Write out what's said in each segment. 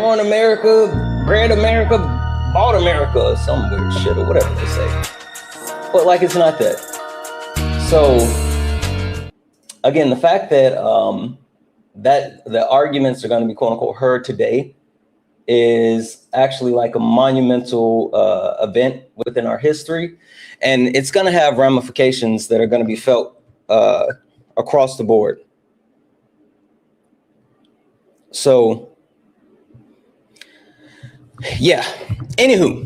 born America, bred America, bought America, or some weird shit, or whatever they say. But like, it's not that. So again, the fact that that the arguments are going to be quote unquote heard today is actually like a monumental event within our history, and it's going to have ramifications that are going to be felt across the board. So yeah, anywho,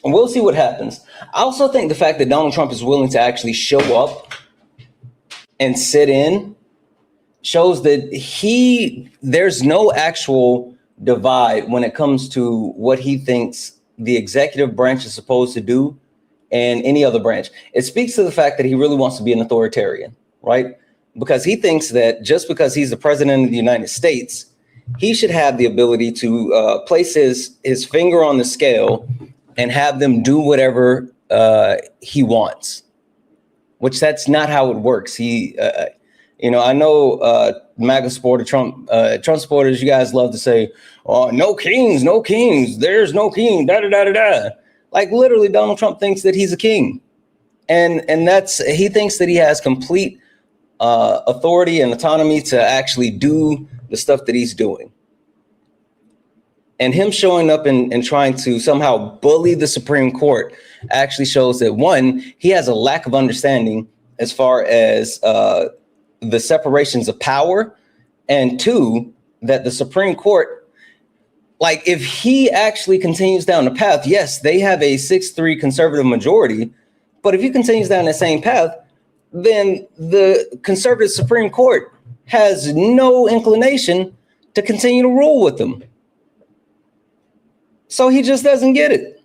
we'll see what happens. I also think the fact that Donald Trump is willing to actually show up and sit in shows that there's no actual divide when it comes to what he thinks the executive branch is supposed to do and any other branch. It speaks to the fact that he really wants to be an authoritarian, right? Because he thinks that just because he's the president of the United States, he should have the ability to place his finger on the scale and have them do whatever he wants, which that's not how it works. I know MAGA supporter, Trump supporters, you guys love to say, oh, no kings, there's no king, da-da-da-da-da. Like literally Donald Trump thinks that he's a king. And he thinks that he has complete authority and autonomy to actually do the stuff that he's doing. And him showing up and trying to somehow bully the Supreme Court actually shows that, one, he has a lack of understanding as far as the separations of power, and two, that the Supreme Court, like if he actually continues down the path, yes, they have a 6-3 conservative majority, but if he continues down the same path, then the conservative Supreme Court has no inclination to continue to rule with them. So he just doesn't get it.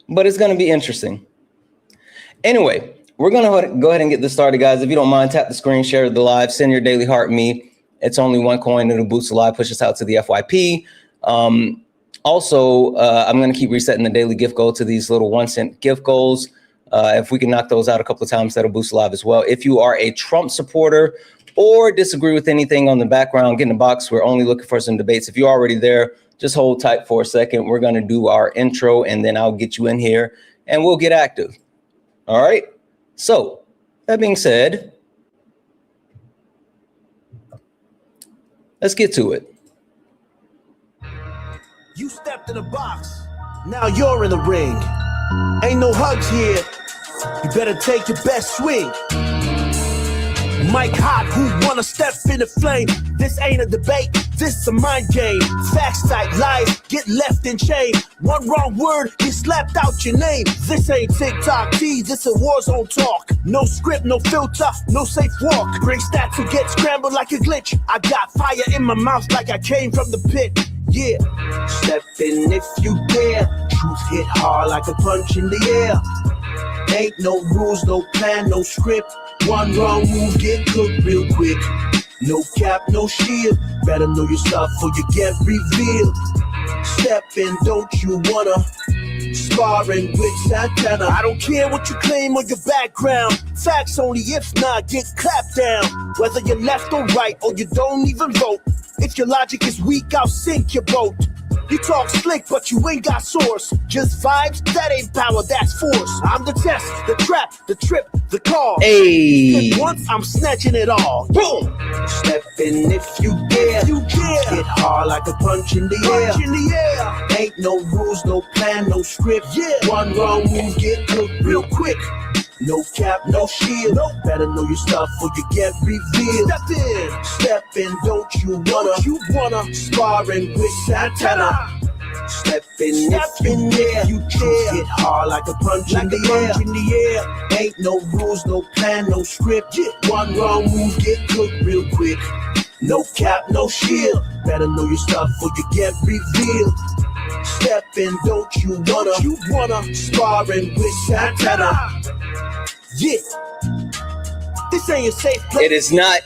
But it's going to be interesting. Anyway, we're going to go ahead and get this started, guys. If you don't mind, tap the screen, share the live, send your daily heart me. It's only one coin. It'll boost the live, push us out to the FYP. Also, I'm going to keep resetting the daily gift goal to these little 1-cent gift goals. If we can knock those out a couple of times, that'll boost the live as well. If you are a Trump supporter or disagree with anything on the background, get in the box. We're only looking for some debates. If you're already there, just hold tight for a second. We're going to do our intro, and then I'll get you in here, and we'll get active. All right? So, that being said, let's get to it. You stepped in the box. Now you're in the ring. Ain't no hugs here. You better take your best swing. Mike Hot, who wanna step in the flame? This ain't a debate, this is a mind game. Facts type lies, get left in chain. One wrong word, you slapped out your name. This ain't TikTok T, this a war zone talk. No script, no filter, no safe walk. Bring stats to get scrambled like a glitch. I got fire in my mouth like I came from the pit. Yeah, step in if you dare. Truth hit hard like a punch in the air. Ain't no rules, no plan, no script. One wrong move, get cooked real quick. No cap, no shield. Better know your stuff or you get revealed. Step in, don't you wanna? Sparring with Santana. I don't care what you claim or your background. Facts only, if not, get clapped down. Whether you're left or right or you don't even vote. If your logic is weak, I'll sink your boat. You talk slick, but you ain't got source. Just vibes, that ain't power, that's force. I'm the test, the trap, the trip, the call. Hey. Once I'm snatching it all. Boom! Step in if you dare. You dare. Hit hard like a punch in the air. In the air. Ain't no rules, no plan, no script. Yeah. One wrong move, get cooked real quick. No cap, no shield. No. Better know your stuff or you get revealed. Step in, don't you wanna? Sparring with Santana. Step in if you dare. You dare. Get hard like a punch in the air. Ain't no rules, no plan, no script. One wrong move, get cooked real quick. No cap, no shield. Better know your stuff or you get revealed. Step in, don't you wanna? Sparring with Santana. Yeah, this ain't a safe place. It is not.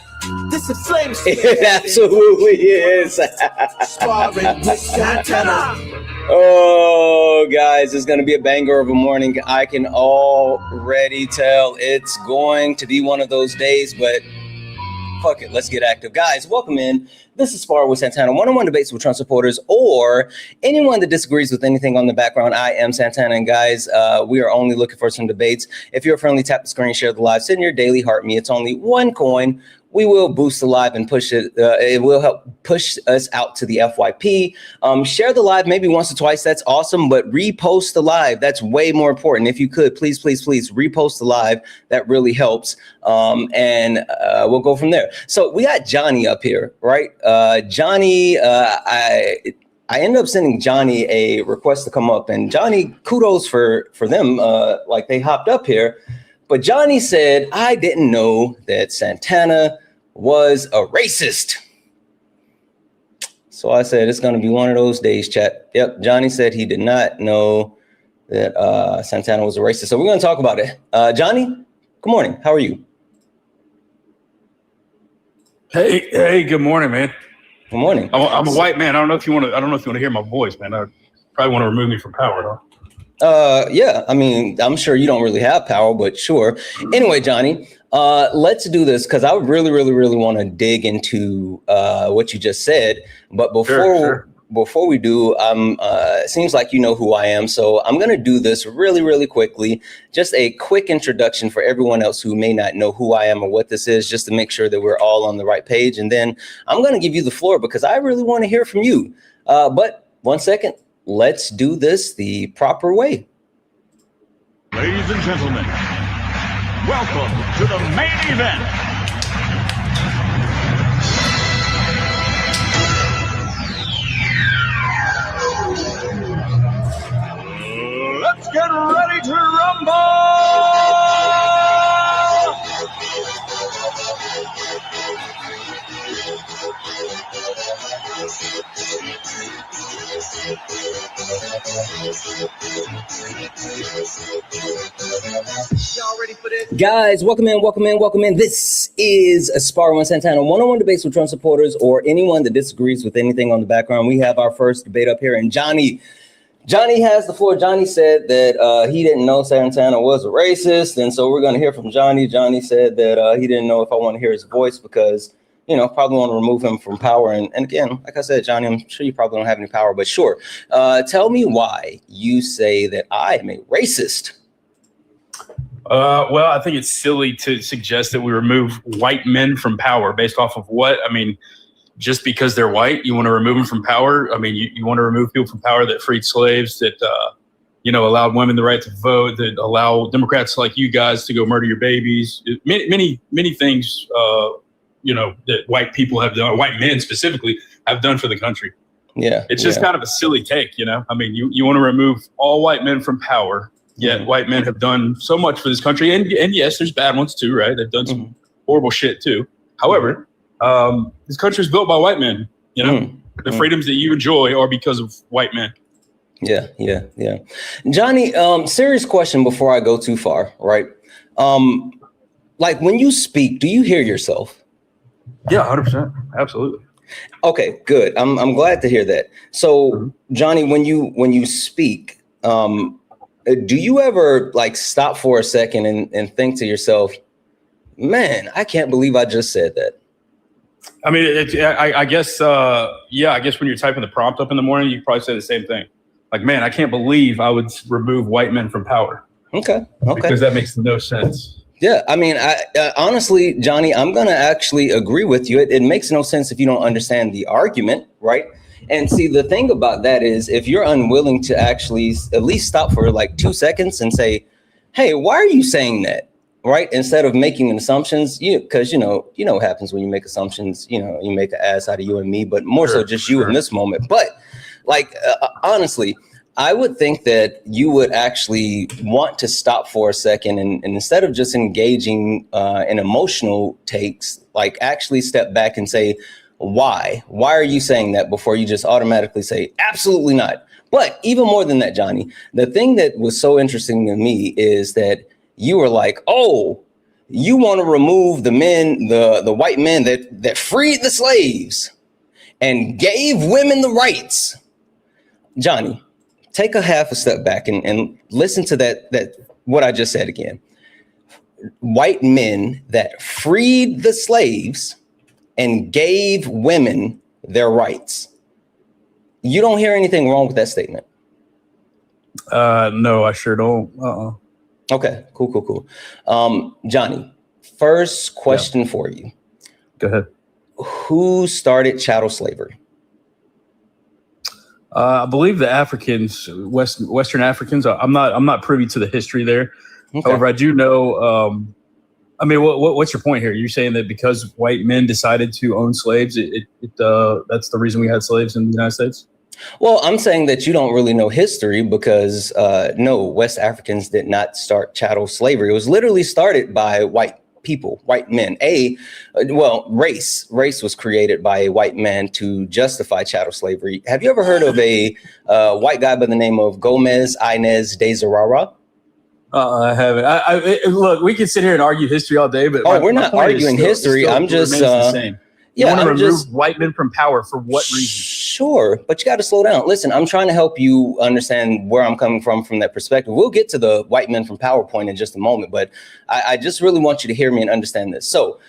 This is flame. It absolutely is. Sparring with Santana. Oh, guys, it's going to be a banger of a morning. I can already tell it's going to be one of those days, but Fuck it, let's get active. Guys, welcome in. This is Sparring with Santana, one-on-one debates with Trump supporters or anyone that disagrees with anything on the background. I am Santana, and guys, we are only looking for some debates. If you're friendly, tap the screen, share the live, send your daily heart me. It's only one coin. We will boost the live and push it. It will help push us out to the FYP. Share the live maybe once or twice. That's awesome. But repost the live. That's way more important. If you could, please, please, please repost the live. That really helps. And we'll go from there. So we got Johnny up here, right? Johnny, I ended up sending Johnny a request to come up. And Johnny, kudos for them. Like they hopped up here. But Johnny said, I didn't know that Santana was a racist. So I said, it's going to be one of those days, chat. Yep, Johnny said he did not know that Santana was a racist. So we're going to talk about it. Johnny, good morning. How are you? Hey, good morning, man. Good morning. I'm a white man. I don't know if you want to hear my voice, man. I probably want to remove me from power, huh? Yeah, I mean, I'm sure you don't really have power, but sure. Anyway, Johnny, let's do this because I really, really, really want to dig into what you just said. But before we do, it seems like you know who I am. So I'm going to do this really, really quickly. Just a quick introduction for everyone else who may not know who I am or what this is, just to make sure that we're all on the right page. And then I'm going to give you the floor because I really want to hear from you. But 1 second. Let's do this the proper way. Ladies and gentlemen, welcome to the main event. Let's get ready to rumble! Guys, welcome in. This is a Sparring with Santana, one-on-one debates with Trump supporters or anyone that disagrees with anything on the background. We have our first debate up here, and Johnny has the floor. Johnny said that he didn't know Santana was a racist, and so we're going to hear from Johnny. Johnny said that he didn't know if I want to hear his voice because, probably want to remove him from power. And again, like I said, Johnny, I'm sure you probably don't have any power, but sure. Tell me why you say that I am a racist. Well, I think it's silly to suggest that we remove white men from power based off of what? I mean, just because they're white, you want to remove them from power? I mean, you want to remove people from power that freed slaves, that, allowed women the right to vote, that allow Democrats like you guys to go murder your babies. Many things, that white people have done, white men specifically have done for the country. Yeah. It's just kind of a silly take, I mean, you want to remove all white men from power. Yet white men have done so much for this country. And yes, there's bad ones too, right? They've done some horrible shit too. However, this country is built by white men. The freedoms that you enjoy are because of white men. Yeah. Johnny, serious question before I go too far, right? Like when you speak, do you hear yourself? Yeah, 100%. Absolutely. Okay, good. I'm glad to hear that. So, Johnny, when you speak, do you ever like stop for a second and think to yourself, man, I can't believe I just said that? I mean, I guess when you're typing the prompt up in the morning, you probably say the same thing. Like, man, I can't believe I would remove white men from power. Okay. Because that makes no sense. Yeah, I mean, honestly, Johnny, I'm going to actually agree with you. It makes no sense if you don't understand the argument, right? And see, the thing about that is if you're unwilling to actually at least stop for like 2 seconds and say, hey, why are you saying that? Right. Instead of making assumptions, because, you know what happens when you make assumptions, you make an ass out of you and me, but more so just you in this moment. But like, honestly, I would think that you would actually want to stop for a second and instead of just engaging in emotional takes, like actually step back and say, why are you saying that before you just automatically say absolutely not? But even more than that, Johnny, the thing that was so interesting to me is that you were like, oh, you want to remove the men, the white men that freed the slaves and gave women the rights. Johnny, take a half a step back and listen to that what I just said again. White men that freed the slaves and gave women their rights. You don't hear anything wrong with that statement? No, I sure don't. Okay, cool. Johnny, first question for you. Go ahead. Who started chattel slavery? I believe the Africans, Western Africans. I'm not privy to the history there. Okay. However, I do know. I mean, what's your point here? You're saying that because white men decided to own slaves, that's the reason we had slaves in the United States? Well, I'm saying that you don't really know history because no, West Africans did not start chattel slavery. It was literally started by white people, white men. Race was created by a white man to justify chattel slavery. Have you ever heard of a white guy by the name of Gomez Inez de Zurara? I haven't. Look, we can sit here and argue history all day, but we're not arguing history. I'm just insane. You want to remove white men from power for what reason? Sure, but you got to slow down. Listen, I'm trying to help you understand where I'm coming from that perspective. We'll get to the white men from power point in just a moment, but I just really want you to hear me and understand this. So,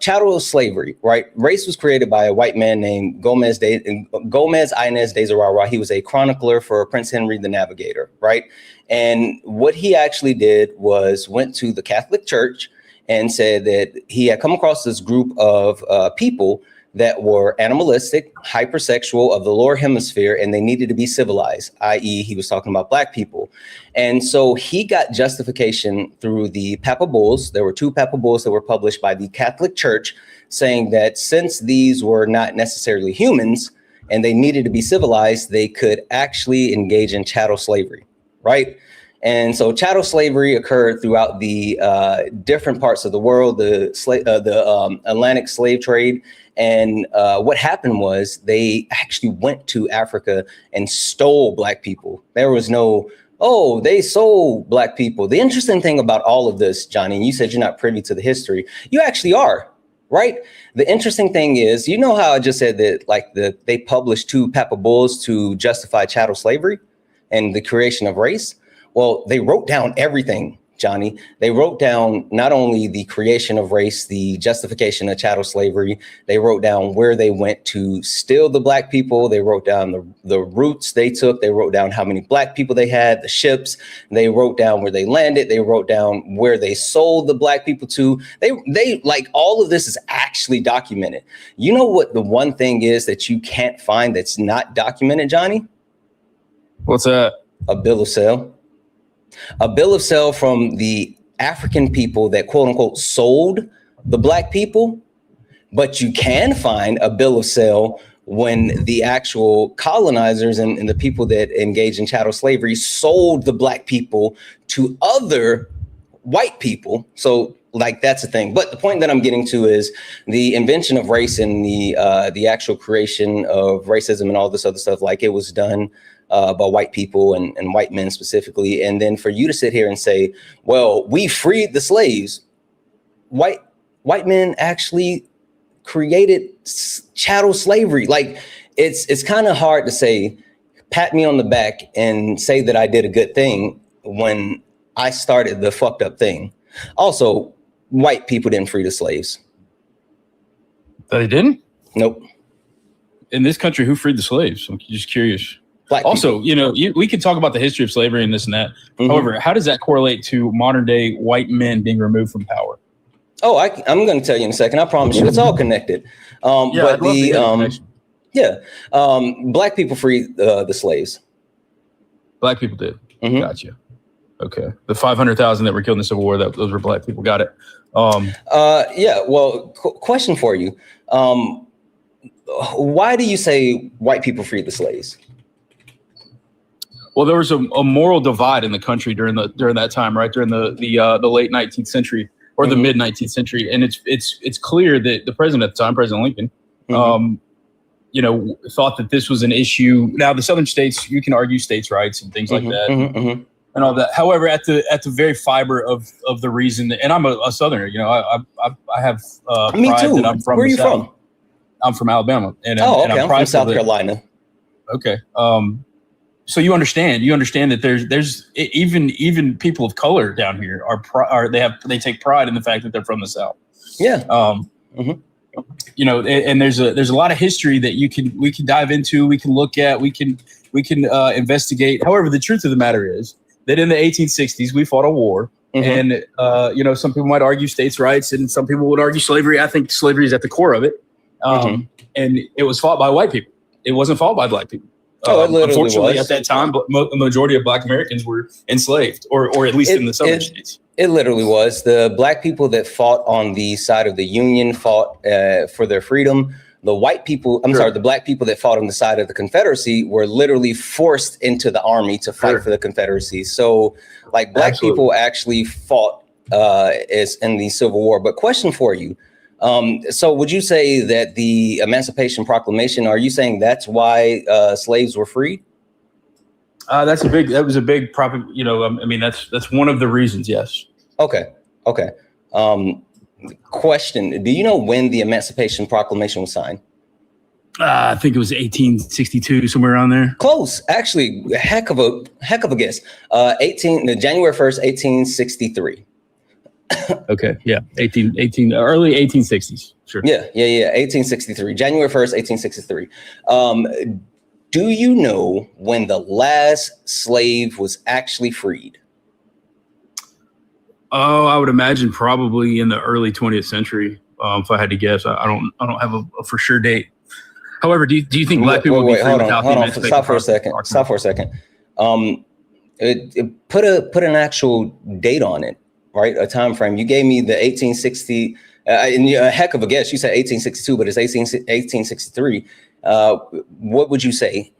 chattel slavery, right? Race was created by a white man named Gomez Inez de Zurara. He was a chronicler for Prince Henry the Navigator, right? And what he actually did was went to the Catholic Church and said that he had come across this group of people that were animalistic, hypersexual of the lower hemisphere, and they needed to be civilized, i.e. he was talking about black people. And so he got justification through the Papal Bulls. There were 2 Papal Bulls that were published by the Catholic Church saying that since these were not necessarily humans and they needed to be civilized, they could actually engage in chattel slavery, right? And so chattel slavery occurred throughout the different parts of the world, the Atlantic slave trade. And what happened was they actually went to Africa and stole black people. There was no, they sold black people. The interesting thing about all of this, Johnny, and you said you're not privy to the history. You actually are, right? The interesting thing is, you know how I just said that they published 2 Papal Bulls to justify chattel slavery and the creation of race? Well, they wrote down everything, Johnny. They wrote down not only the creation of race, the justification of chattel slavery, they wrote down where they went to steal the black people. They wrote down the routes they took. They wrote down how many black people they had, the ships. They wrote down where they landed. They wrote down where they sold the black people to. They like all of this is actually documented. You know what the one thing is that you can't find that's not documented, Johnny? What's that? A bill of sale. A bill of sale from the African people that quote unquote sold the black people, but you can find a bill of sale when the actual colonizers and the people that engage in chattel slavery sold the black people to other white people. So like that's a thing. But the point that I'm getting to is the invention of race and the actual creation of racism and all this other stuff, like it was done by white people and white men specifically. And then for you to sit here and say, well, we freed the slaves. White men actually created chattel slavery. Like it's kind of hard to say, pat me on the back and say that I did a good thing when I started the fucked up thing. Also, white people didn't free the slaves. They didn't? Nope. In this country, who freed the slaves? I'm just curious. Black also, people. We could talk about the history of slavery and this and that. Mm-hmm. However, how does that correlate to modern day white men being removed from power? Oh, I'm going to tell you in a second. I promise you, it's all connected. Black people freed the slaves. Black people did. Mm-hmm. Gotcha. Okay. The 500,000 that were killed in the Civil War, those were black people. Got it. Well, question for you. Why do you say white people freed the slaves? Well, there was a moral divide in the country during that time, right? During the late 19th century or the mid 19th century, and it's clear that the president at the time, President Lincoln, thought that this was an issue. Now, the southern states, you can argue states' rights and things like that, and all that. However, at the very fiber of the reason, and I'm a southerner, I have me pride too. that I'm from. Where are you from? I'm from Alabama, and I'm from South Carolina. Okay. So you understand that there's even people of color down here they take pride in the fact that they're from the South. Yeah. and there's a lot of history that we can dive into, we can look at, we can investigate. However, the truth of the matter is that in the 1860s we fought a war, and some people might argue states' rights, and some people would argue slavery. I think slavery is at the core of it, and it was fought by white people. It wasn't fought by black people. Unfortunately, at that time, the majority of Black Americans were enslaved, or at least in the southern states. It literally was. The Black people that fought on the side of the Union fought for their freedom. The white people, the Black people that fought on the side of the Confederacy were literally forced into the army to fight for the Confederacy. So, like, Black people actually fought as in the Civil War. But question for you. So would you say that the Emancipation Proclamation, are you saying that's why slaves were freed? That was a big problem. That's one of the reasons. Yes. Okay. Question. Do you know when the Emancipation Proclamation was signed? I think it was 1862, somewhere around there. Close. Actually, heck of a guess. January 1st, 1863. Okay. Yeah. Early 1860s. Sure. Yeah. 1863. January 1st, 1863. Do you know when the last slave was actually freed? Oh, I would imagine probably in the early 20th century. If I had to guess, I don't have a for sure date. However, do you think Black people would be free without the Emancipation Proclamation? Stop for a second. Put an actual date on it. Right, a time frame. You gave me the 1860, and a heck of a guess. You said 1862, but it's 1863. What would you say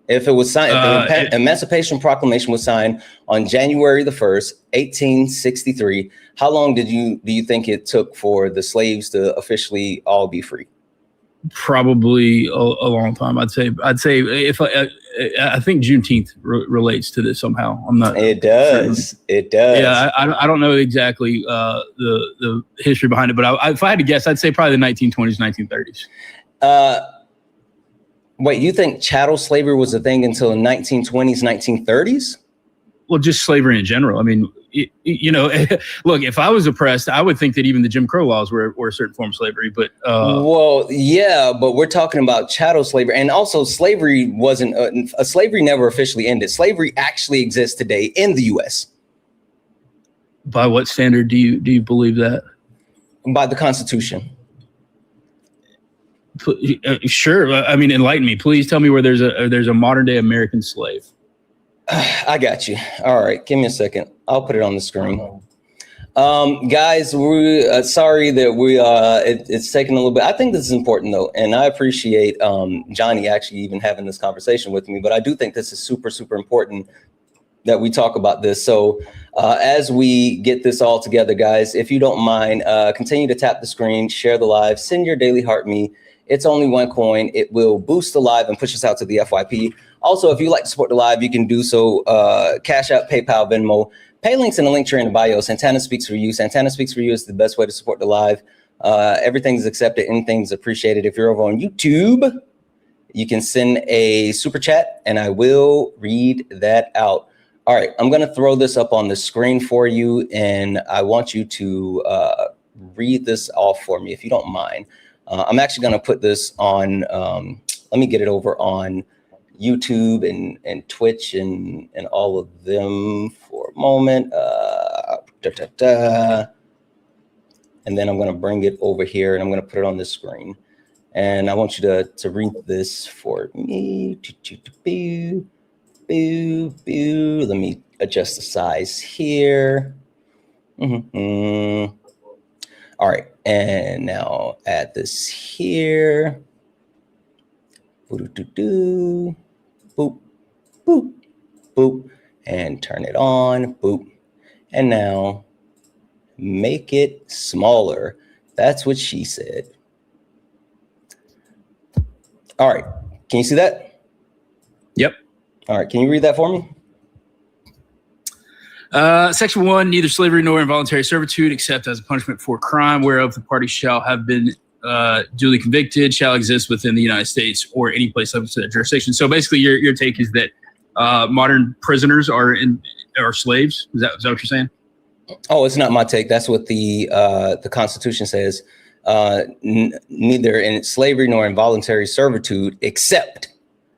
if it was signed? If the Emancipation Proclamation was signed on January the 1st, 1863. How long do you think it took for the slaves to officially all be free? Probably a long time. I'd say if I think Juneteenth relates to this somehow. I'm not. It does. Sure. It does. Yeah, I don't know exactly the history behind it, but if I had to guess, I'd say probably the 1920s, 1930s. Wait, you think chattel slavery was a thing until the 1920s, 1930s? Well, just slavery in general. I mean, look, if I was oppressed, I would think that even the Jim Crow laws were a certain form of slavery. But well, yeah, but we're talking about chattel slavery, and also slavery wasn't slavery never officially ended. Slavery actually exists today in the U.S. By what standard do you believe that? By the Constitution. Sure. I mean, enlighten me. Please tell me where there's a modern day American slave. I got you. All right. Give me a second. I'll put it on the screen. Guys, we're sorry that it's taking a little bit. I think this is important, though. And I appreciate Johnny actually even having this conversation with me. But I do think this is super, super important that we talk about this. So as we get this all together, guys, if you don't mind, continue to tap the screen, share the live, send your daily heart me. It's only one coin. It will boost the live and push us out to the FYP. Also, if you'd like to support the live, you can do so. Cash App, PayPal, Venmo. Pay links in the link tree in the bio. Santana Speaks for You. Santana Speaks for You is the best way to support the live. Everything's accepted. Anything's appreciated. If you're over on YouTube, you can send a super chat, and I will read that out. All right, I'm going to throw this up on the screen for you, and I want you to read this off for me, if you don't mind. I'm actually going to put this on, let me get it over on YouTube and Twitch and all of them for a moment. And then I'm going to bring it over here, and I'm going to put it on the screen. And I want you to read this for me. Let me adjust the size here. All right, and now add this here. Boop, boop, boop, and turn it on. Boop, and now make it smaller. That's what she said. All right, can you see that? Yep. All right, can you read that for me? Section 1, neither slavery nor involuntary servitude, except as a punishment for crime whereof the party shall have been duly convicted, shall exist within the United States or any place subject to that jurisdiction. So basically, your take is that modern prisoners are slaves. Is that what you're saying? Oh, it's not my take. That's what the Constitution says. neither in slavery nor involuntary servitude, except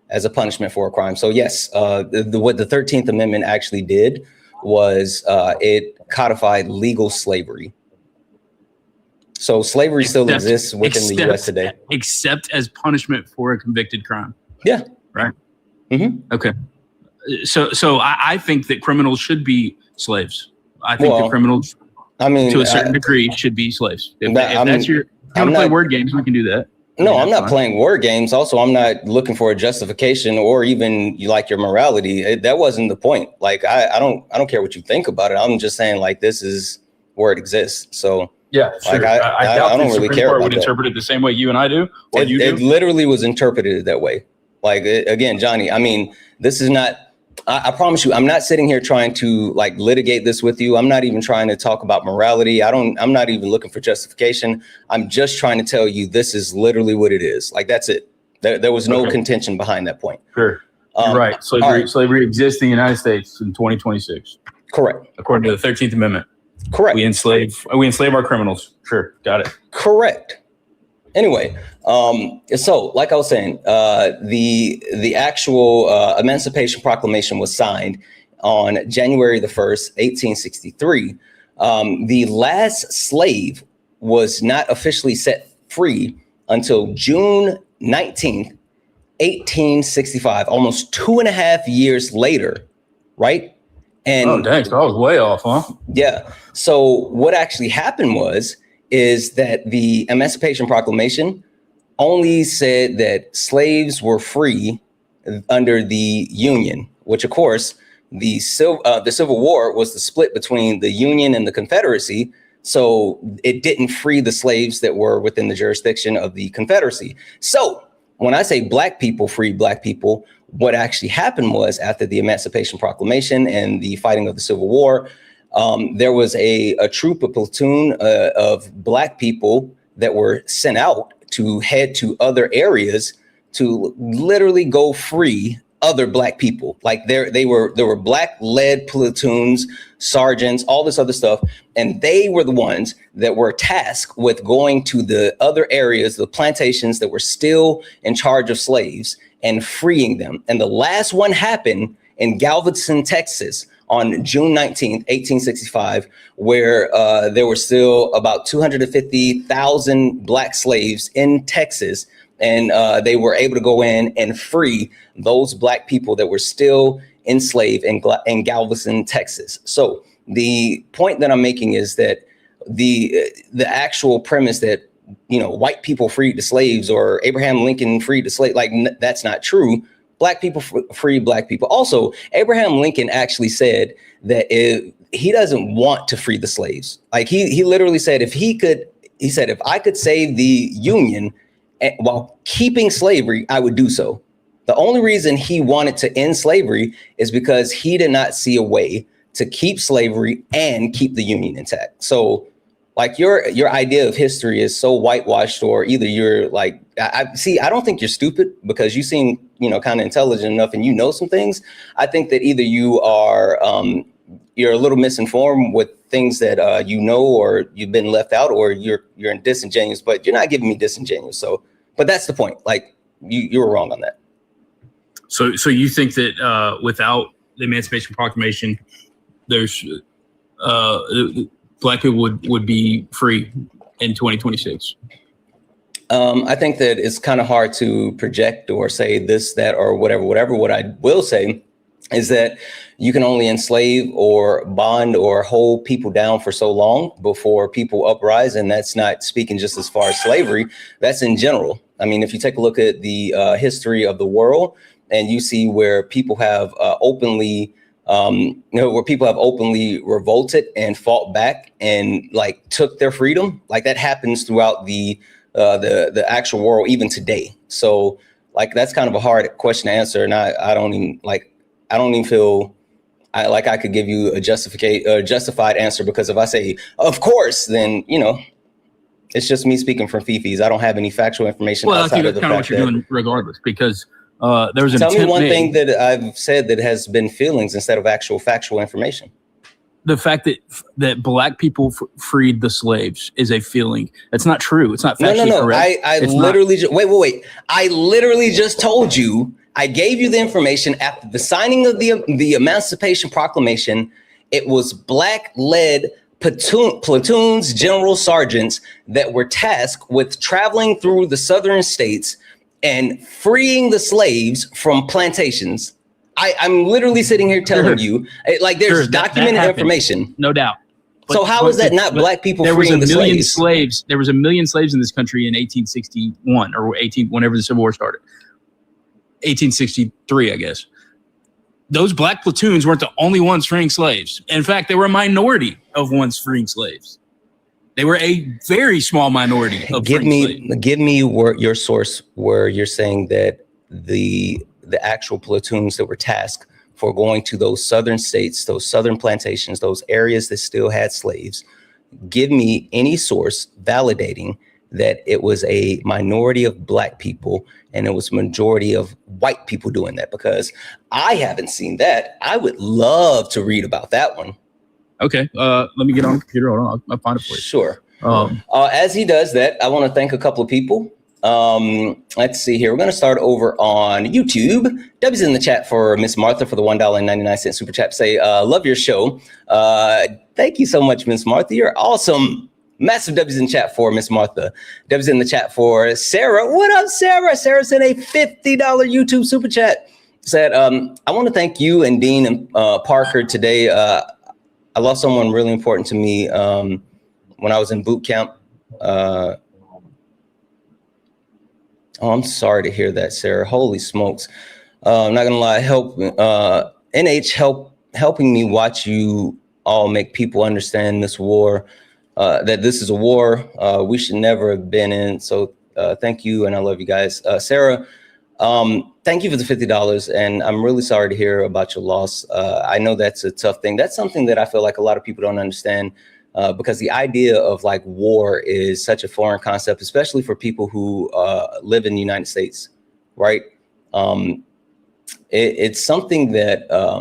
as a punishment for a crime. So yes, what the 13th Amendment actually did was it codified legal slavery. So slavery still exists within the U.S. today. Except as punishment for a convicted crime. Yeah. Right? Mm-hmm. Okay. So I think that criminals should be slaves. I think that criminals, to a certain degree, should be slaves. If that's your, if you want to play word games, we can do that. No, I'm not playing word games. Also, I'm not looking for a justification or even like your morality. That wasn't the point. Like, I don't care what you think about it. I'm just saying, like, this is where it exists. So yeah, sure. Like, I don't really care about would that. interpret it the same way you and I do, or you do. It literally was interpreted that way. Like, again, Johnny, I mean, this is not. I promise you, I'm not sitting here trying to like litigate this with you. I'm not even trying to talk about morality. I'm not even looking for justification. I'm just trying to tell you this is literally what it is. Like, that's it. There was no contention behind that point. Sure. Right. Slavery exists in the United States in 2026. Correct. According to the 13th Amendment. Correct. We enslave our criminals. Sure. Got it. Correct. Anyway, so like I was saying, the actual Emancipation Proclamation was signed on January the 1st, 1863. The last slave was not officially set free until June 19th, 1865, almost 2.5 years later, right? And oh, dang, so I was way off, huh? Yeah. So what actually happened is that the Emancipation Proclamation only said that slaves were free under the Union, which of course the Civil War was the split between the Union and the Confederacy. So it didn't free the slaves that were within the jurisdiction of the Confederacy. So when I say black people freed black people, what actually happened was after the Emancipation Proclamation and the fighting of the Civil War, there was a platoon of black people that were sent out to head to other areas to literally go free other black people. Like there were black led platoons, sergeants, all this other stuff. And they were the ones that were tasked with going to the other areas, the plantations that were still in charge of slaves and freeing them. And the last one happened in Galveston, Texas, on June 19th, 1865, where there were still about 250,000 black slaves in Texas. And they were able to go in and free those black people that were still enslaved in Galveston, Texas. So the point that I'm making is that the actual premise that, you know, white people freed the slaves or Abraham Lincoln freed the slave, like that's not true. Black people free black people. Also, Abraham Lincoln actually said that he doesn't want to free the slaves. Like he literally said, if I could save the Union while keeping slavery, I would do so. The only reason he wanted to end slavery is because he did not see a way to keep slavery and keep the Union intact. So like your idea of history is so whitewashed, or either you're like, I don't think you're stupid because you seem, you know, kind of intelligent enough and you know some things. I think that either you are, you're a little misinformed with things that you know, or you've been left out, or you're disingenuous, but you're not giving me disingenuous. So, but that's the point. Like you were wrong on that. So you think that without the Emancipation Proclamation, there's black people would be free in 2026? I think that it's kind of hard to project or say this, that, or whatever. What I will say is that you can only enslave or bond or hold people down for so long before people uprise. And that's not speaking just as far as slavery. That's in general. I mean, if you take a look at the history of the world and you see where people have openly revolted and fought back and like took their freedom, like that happens throughout the actual world, even today. So like, that's kind of a hard question to answer. And I don't even feel like I could give you a justified answer, because if I say, of course, then, you know, it's just me speaking from Fifi's. I don't have any factual information. Well, I think that's kind of what you're doing regardless, because there was an tell me one thing that I've said that has been feelings instead of actual factual information. the fact that black people freed the slaves is a feeling. That's not true. It's not factually correct. I literally wait. I literally just told you. I gave you the information after the signing of the Emancipation Proclamation. It was black-led platoons, general sergeants that were tasked with traveling through the southern states and freeing the slaves from plantations. I'm literally sitting here telling you, like, there's documented information. No doubt. So how is that not black people freeing the slaves? There was 1 million slaves in this country in 1861 or whenever the Civil War started. 1863, I guess. Those black platoons weren't the only ones freeing slaves. In fact, they were a minority of ones freeing slaves. They were a very small minority of freeing slaves. Give me your source where you're saying that the actual platoons that were tasked for going to those southern states, those southern plantations, those areas that still had slaves. Give me any source validating that it was a minority of black people and it was a majority of white people doing that, because I haven't seen that. I would love to read about that one. Okay, let me get on the computer. Hold on, I'll find it for you. Sure. As he does that, I want to thank a couple of people. Let's see here. We're going to start over on YouTube. W's in the chat for Miss Martha for the $1.99 super chat. Say, love your show. Thank you so much, Miss Martha. You're awesome. Massive W's in chat for Miss Martha. W's in the chat for Sarah. What up, Sarah? Sarah sent a $50 YouTube super chat. Said, I want to thank you and Dean and Parker today. I lost someone really important to me when I was in boot camp. Oh, I'm sorry to hear that, Sarah. Holy smokes. I'm not gonna lie, helping me watch you all make people understand this war, that this is a war we should never have been in. So thank you, and I love you guys. Sarah, thank you for the $50, and I'm really sorry to hear about your loss. I know that's a tough thing. That's something that I feel like a lot of people don't understand. Because the idea of like war is such a foreign concept, especially for people who live in the United States, right? It's something that a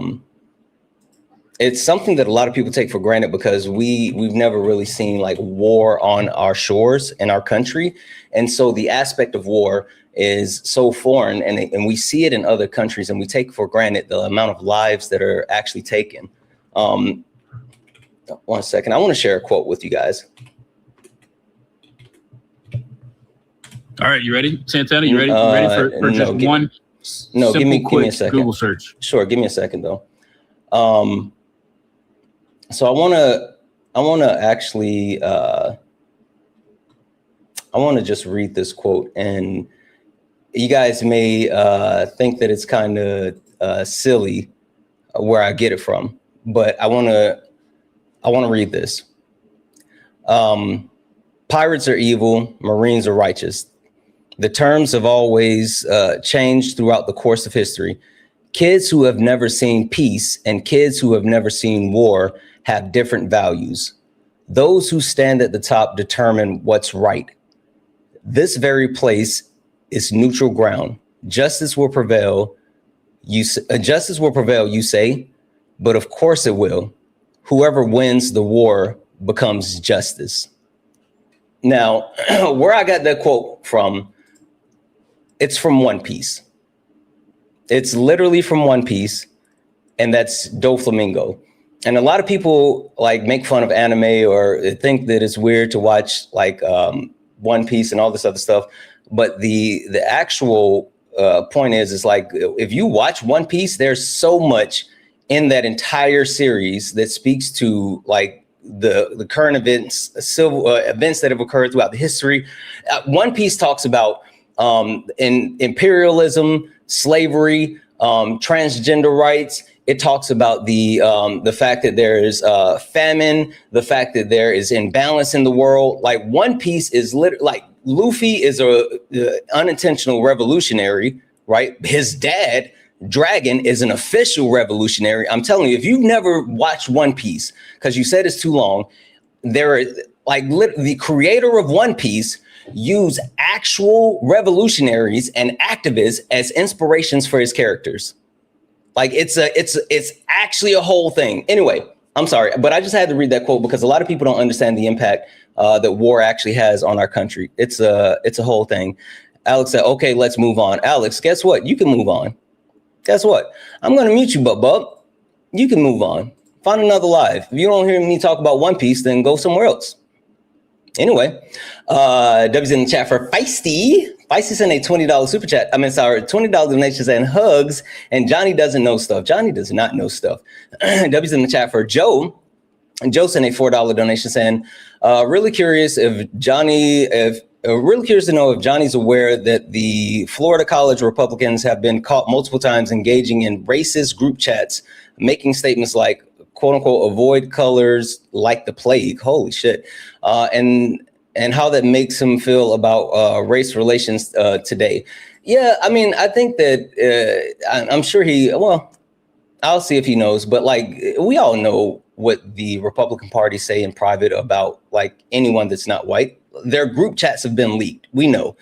lot of people take for granted because we've never really seen like war on our shores in our country, and so the aspect of war is so foreign, and we see it in other countries, and we take for granted the amount of lives that are actually taken. 1 second. I want to share a quote with you guys. All right, you ready, Santana? You ready? You ready for just one? No, give me a second. Google search. Sure, give me a second though. So I want to actually I want to just read this quote, and you guys may think that it's kind of silly where I get it from, but I want to read this. Pirates are evil, Marines are righteous. The terms have always changed throughout the course of history. Kids who have never seen peace and kids who have never seen war have different values. Those who stand at the top determine what's right. This very place is neutral ground. Justice will prevail. You say, but of course it will. Whoever wins the war becomes justice. Now, where I got that quote from, it's from One Piece. It's literally from One Piece, and that's Doflamingo. And a lot of people like make fun of anime or think that it's weird to watch like One Piece and all this other stuff. But the actual point is like, if you watch One Piece, there's so much in that entire series that speaks to like the current events, civil events that have occurred throughout the history. One Piece talks about in imperialism, slavery, transgender rights. It talks about the fact that there is famine, the fact that there is imbalance in the world. Like One Piece is like Luffy is a unintentional revolutionary, right? His dad, Dragon, is an official revolutionary. I'm telling you, if you've never watched One Piece, because you said it's too long, there are like the creator of One Piece used actual revolutionaries and activists as inspirations for his characters. Like it's actually a whole thing. Anyway, I'm sorry, but I just had to read that quote because a lot of people don't understand the impact that war actually has on our country. It's a whole thing. Alex said, okay, let's move on. Alex, guess what? You can move on. Guess what? I'm going to mute you, bub. You can move on. Find another live. If you don't hear me talk about One Piece, then go somewhere else. Anyway, W's in the chat for Feisty. Feisty sent a $20 super chat. $20 donations and hugs. And Johnny doesn't know stuff. Johnny does not know stuff. W's in the chat for Joe. And Joe sent a $4 donation saying, really curious to know if Johnny's aware that the Florida College Republicans have been caught multiple times engaging in racist group chats, making statements like, quote unquote, avoid colors like the plague. Holy shit. And how that makes him feel about race relations today. Yeah, I mean, I think that I'm sure I'll see if he knows, but like we all know what the Republican Party say in private about like anyone that's not white. Their group chats have been leaked. We know.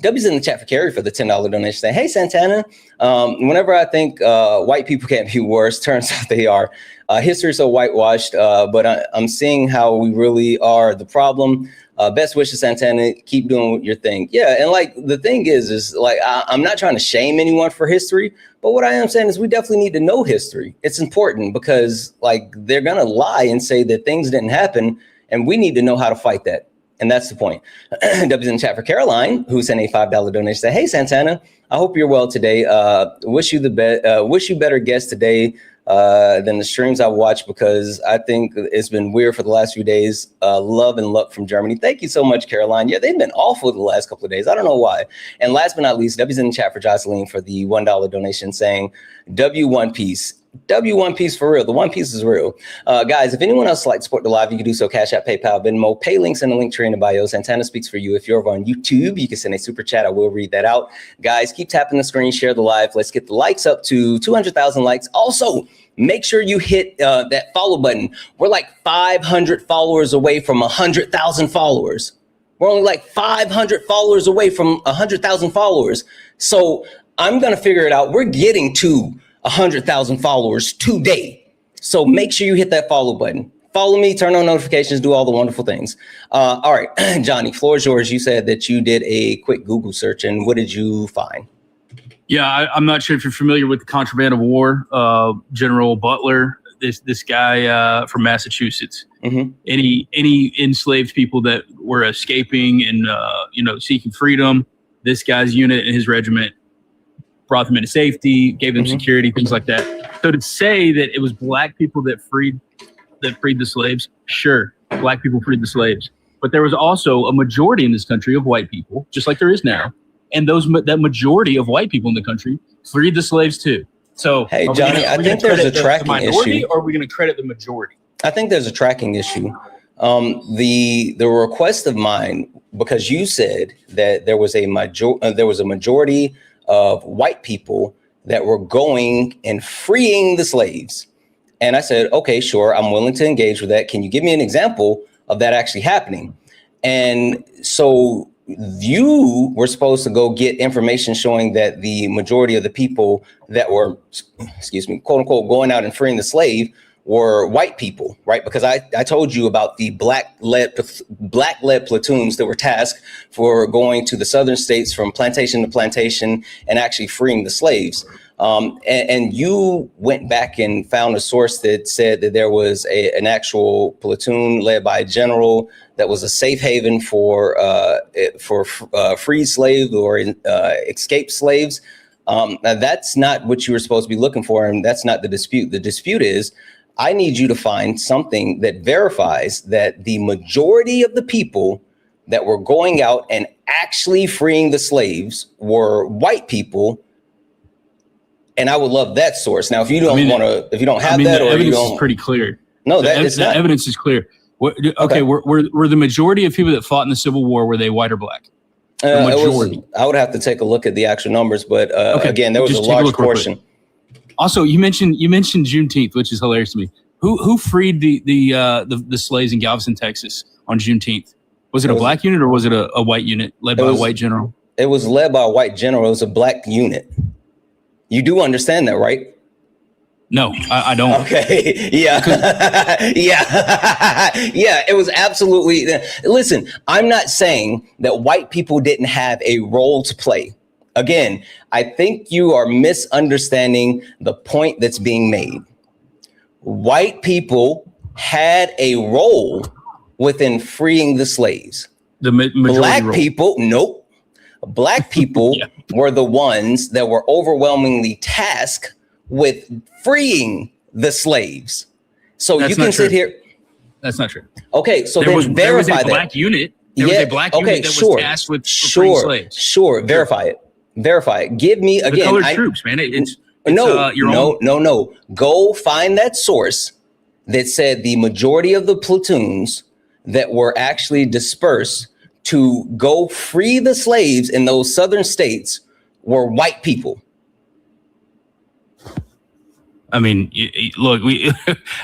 W's in the chat for Carrie for the $10 donation saying, hey, Santana, whenever I think white people can't be worse, turns out they are. History is so whitewashed, but I'm seeing how we really are the problem. Best wishes, Santana. Keep doing your thing. Yeah, and like the thing is like I'm not trying to shame anyone for history, but what I am saying is we definitely need to know history. It's important because like they're gonna lie and say that things didn't happen, and we need to know how to fight that. And that's the point. W's in the chat for Caroline, who sent a $5 donation. Say, hey, Santana, I hope you're well today. Wish you better guests today than the streams I watched because I think it's been weird for the last few days. Love and luck from Germany. Thank you so much, Caroline. Yeah, they've been awful the last couple of days. I don't know why. And last but not least, W's in the chat for Jocelyn for the $1 donation saying, W One Piece. W One Piece for real. The One Piece is real. Guys, if anyone else would like to support the live, you can do so. Cash App, PayPal, Venmo, pay links in the link tree in the bio. Santana speaks for you. If you're over on YouTube, you can send a super chat. I will read that out. Guys, keep tapping the screen, share the live. Let's get the likes up to 200,000 likes. Also, make sure you hit that follow button. We're like 500 followers away from 100,000 followers. We're only like 500 followers away from 100,000 followers. So I'm going to figure it out. We're getting to 100,000 followers today. So make sure you hit that follow button. Follow me, turn on notifications, do all the wonderful things. All right, Johnny, floor is yours. You said that you did a quick Google search, and what did you find? Yeah, I'm not sure if you're familiar with the contraband of war, General Butler, this guy from Massachusetts. Mm-hmm. Any enslaved people that were escaping and seeking freedom, this guy's unit and his regiment brought them into safety, gave them security, things like that. So to say that it was black people that freed the slaves, sure, black people freed the slaves, but there was also a majority in this country of white people, just like there is now, and that majority of white people in the country freed the slaves too. So, hey, Johnny, I think there's a tracking issue. Or are we going to credit the majority? I think there's a tracking issue. The request of mine, because you said that there was a majority of white people that were going and freeing the slaves. And I said, okay, sure, I'm willing to engage with that. Can you give me an example of that actually happening? And so you were supposed to go get information showing that the majority of the people that were, quote unquote, going out and freeing the slave were white people, right? Because I told you about the black-led platoons that were tasked for going to the southern states from plantation to plantation and actually freeing the slaves. And you went back and found a source that said that there was an actual platoon led by a general that was a safe haven for freed slaves or escaped slaves. Now that's not what you were supposed to be looking for, and that's not the dispute. The dispute is, I need you to find something that verifies that the majority of the people that were going out and actually freeing the slaves were white people. And I would love that source. Now, if you don't have that, or you don't, is pretty clear. No, the evidence is clear. Okay, were the majority of people that fought in the Civil War, were they white or black? The majority. I would have to take a look at the actual numbers, but again, there was a large portion. Also, you mentioned Juneteenth, which is hilarious to me. Who freed the slaves in Galveston, Texas on Juneteenth? Was it a black unit or was it a white unit led by a white general? It was led by a white general. It was a black unit. You do understand that, right? No, I don't. Okay. Yeah. Yeah. Yeah. It was absolutely. Listen, I'm not saying that white people didn't have a role to play. Again, I think you are misunderstanding the point that's being made. White people had a role within freeing the slaves. The majority Black role. people, nope. Black people Yeah. were the ones that were overwhelmingly tasked with freeing the slaves. So That's you can not sit true. here. That's not true. Okay, so There then was a verify that. black unit. There was a black unit that was tasked with freeing slaves. Sure. Verify it. Verify it. Give me The again. colored troops, man. It's your own. No. Go find that source that said the majority of the platoons that were actually dispersed to go free the slaves in those southern states were white people. I mean, look,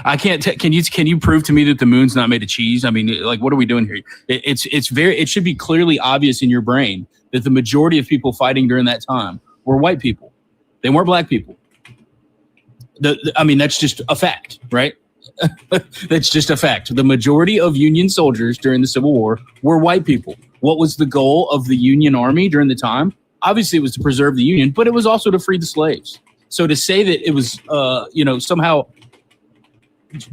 I can't. Can you prove to me that the moon's not made of cheese? I mean, like, what are we doing here? It should be clearly obvious in your brain that the majority of people fighting during that time were white people. They weren't black people. I mean, that's just a fact, right? That's just a fact. The majority of Union soldiers during the Civil War were white people. What was the goal of the Union Army during the time? Obviously, it was to preserve the Union, but it was also to free the slaves. So to say that it was, somehow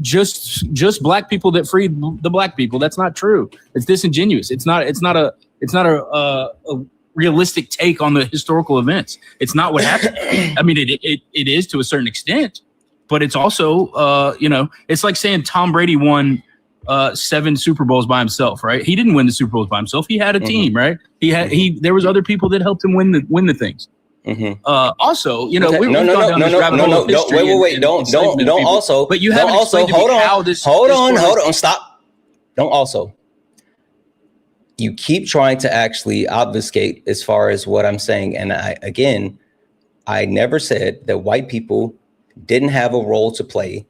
just black people that freed the black people, that's not true. It's disingenuous. It's not a realistic take on the historical events. It's not what happened. I mean, it is to a certain extent, but it's also, it's like saying Tom Brady won 7 Super Bowls by himself, right? He didn't win the Super Bowls by himself. He had a team, right? There was other people that helped him win the things. Mm-hmm. Also, Wait. Don't also. But you haven't explained to me how this. Hold on. Stop. Don't also. You keep trying to actually obfuscate as far as what I'm saying, and I never said that white people didn't have a role to play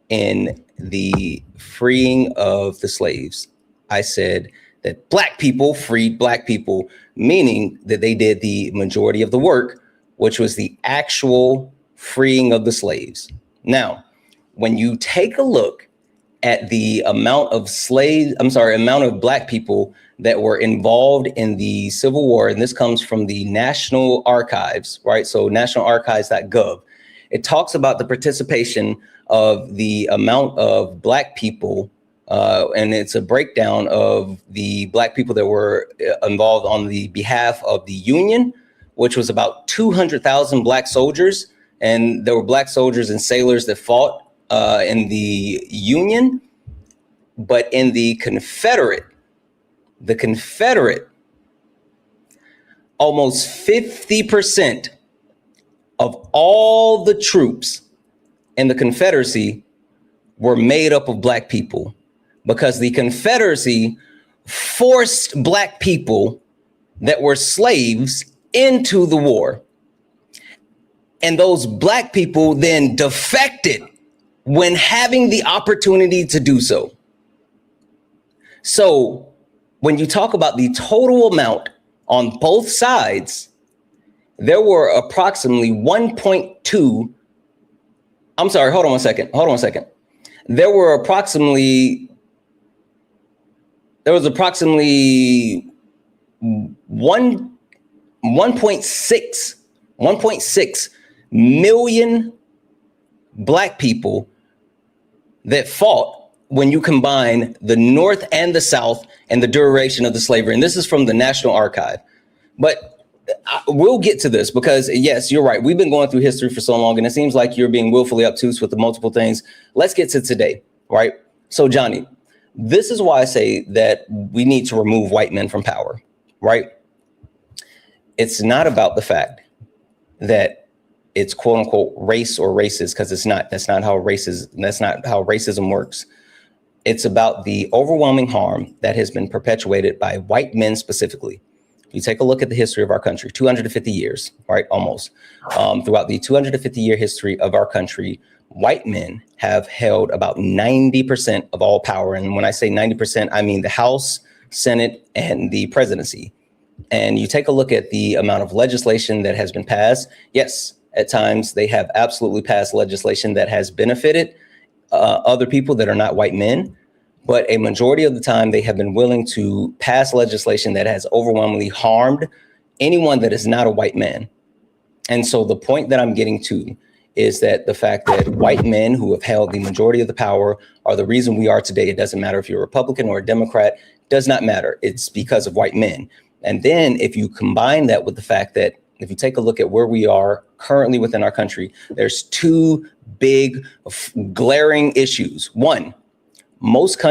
in the freeing of the slaves. I said that black people freed black people, meaning that they did the majority of the work, which was the actual freeing of the slaves. Now, when you take a look at the amount of black people that were involved in the Civil War, and this comes from the National Archives, right? So nationalarchives.gov. It talks about the participation of the amount of black people, and it's a breakdown of the black people that were involved on the behalf of the Union, which was about 200,000 black soldiers. And there were black soldiers and sailors that fought in the Union, but in the Confederate, almost 50% of all the troops in the Confederacy were made up of black people, because the Confederacy forced black people that were slaves into the war. And those black people then defected when having the opportunity to do so. So when you talk about the total amount on both sides, there were approximately 1.2. I'm sorry, hold on one second. There was approximately 1.6 million black people that fought when you combine the North and the South and the duration of the slavery. And this is from the National Archive. But we'll get to this because, yes, you're right. We've been going through history for so long, and it seems like you're being willfully obtuse with the multiple things. Let's get to today, right? So, Johnny, this is why I say that we need to remove white men from power, right? It's not about the fact that it's quote unquote race or racist, because it's not. That's not how racism works. It's about the overwhelming harm that has been perpetuated by white men specifically. You take a look at the history of our country, 250 years, right? Almost. Throughout the 250-year history of our country, white men have held about 90% of all power. And when I say 90%, I mean the House, Senate, and the presidency. And you take a look at the amount of legislation that has been passed. Yes, At times, they have absolutely passed legislation that has benefited other people that are not white men. But a majority of the time, they have been willing to pass legislation that has overwhelmingly harmed anyone that is not a white man. And so the point that I'm getting to is that the fact that white men who have held the majority of the power are the reason we are today. It doesn't matter if you're a Republican or a Democrat, does not matter. It's because of white men. And then if you combine that with the fact that if you take a look at where we are currently within our country, there's two big glaring issues. One, most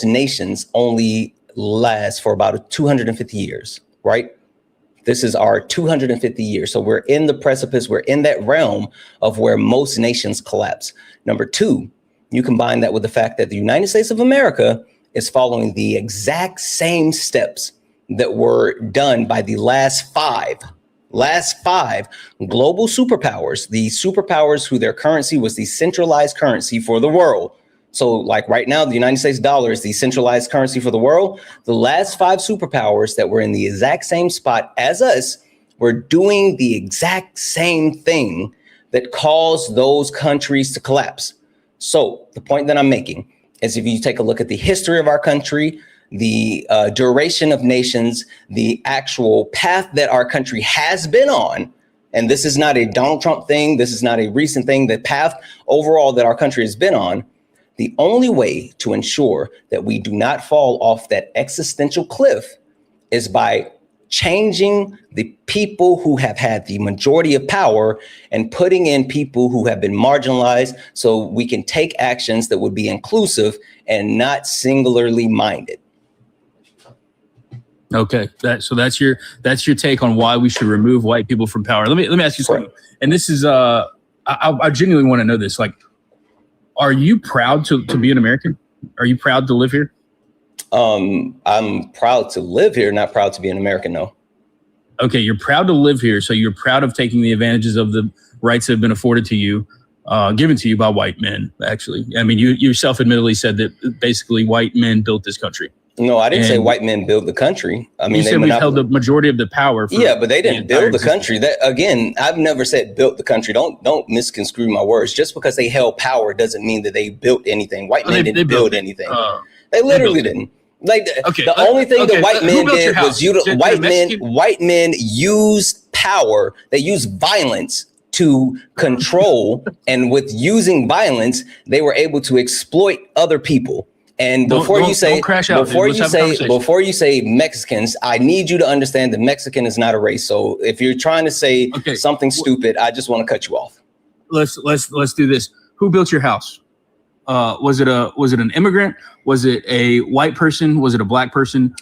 nations only last for about 250 years, right? This is our 250 years. So we're in the precipice, we're in that realm of where most nations collapse. Number two, you combine that with the fact that the United States of America is following the exact same steps that were done by the last five global superpowers, the superpowers who their currency was the centralized currency for the world. So like right now, the United States dollar is the centralized currency for the world. The last five superpowers that were in the exact same spot as us were doing the exact same thing that caused those countries to collapse. So the point that I'm making is if you take a look at the history of our country, the duration of nations, the actual path that our country has been on, and this is not a Donald Trump thing, this is not a recent thing, the path overall that our country has been on, the only way to ensure that we do not fall off that existential cliff is by changing the people who have had the majority of power and putting in people who have been marginalized so we can take actions that would be inclusive and not singularly minded. Okay, so that's your take on why we should remove white people from power. Let me ask you something. And this is I genuinely want to know this. Like, are you proud to be an American? Are you proud to live here? I'm proud to live here, not proud to be an American, no. Okay, you're proud to live here, so you're proud of taking the advantages of the rights that have been afforded to you, given to you by white men, actually. I mean, you yourself admittedly said that basically white men built this country. No, I didn't say white men built the country. I mean, you said we've held the majority of the power. Yeah, but they didn't build the country. That again, I've never said built the country. Don't misconstrue my words. Just because they held power doesn't mean that they built anything. White men didn't build anything. They literally didn't. Like the only thing that white men did was white men used power. They used violence to control, and with using violence, they were able to exploit other people. And before you say Mexicans, I need you to understand that Mexican is not a race. So if you're trying to say something stupid, I just want to cut you off. Let's do this. Who built your house? Was it an immigrant? Was it a white person? Was it a black person?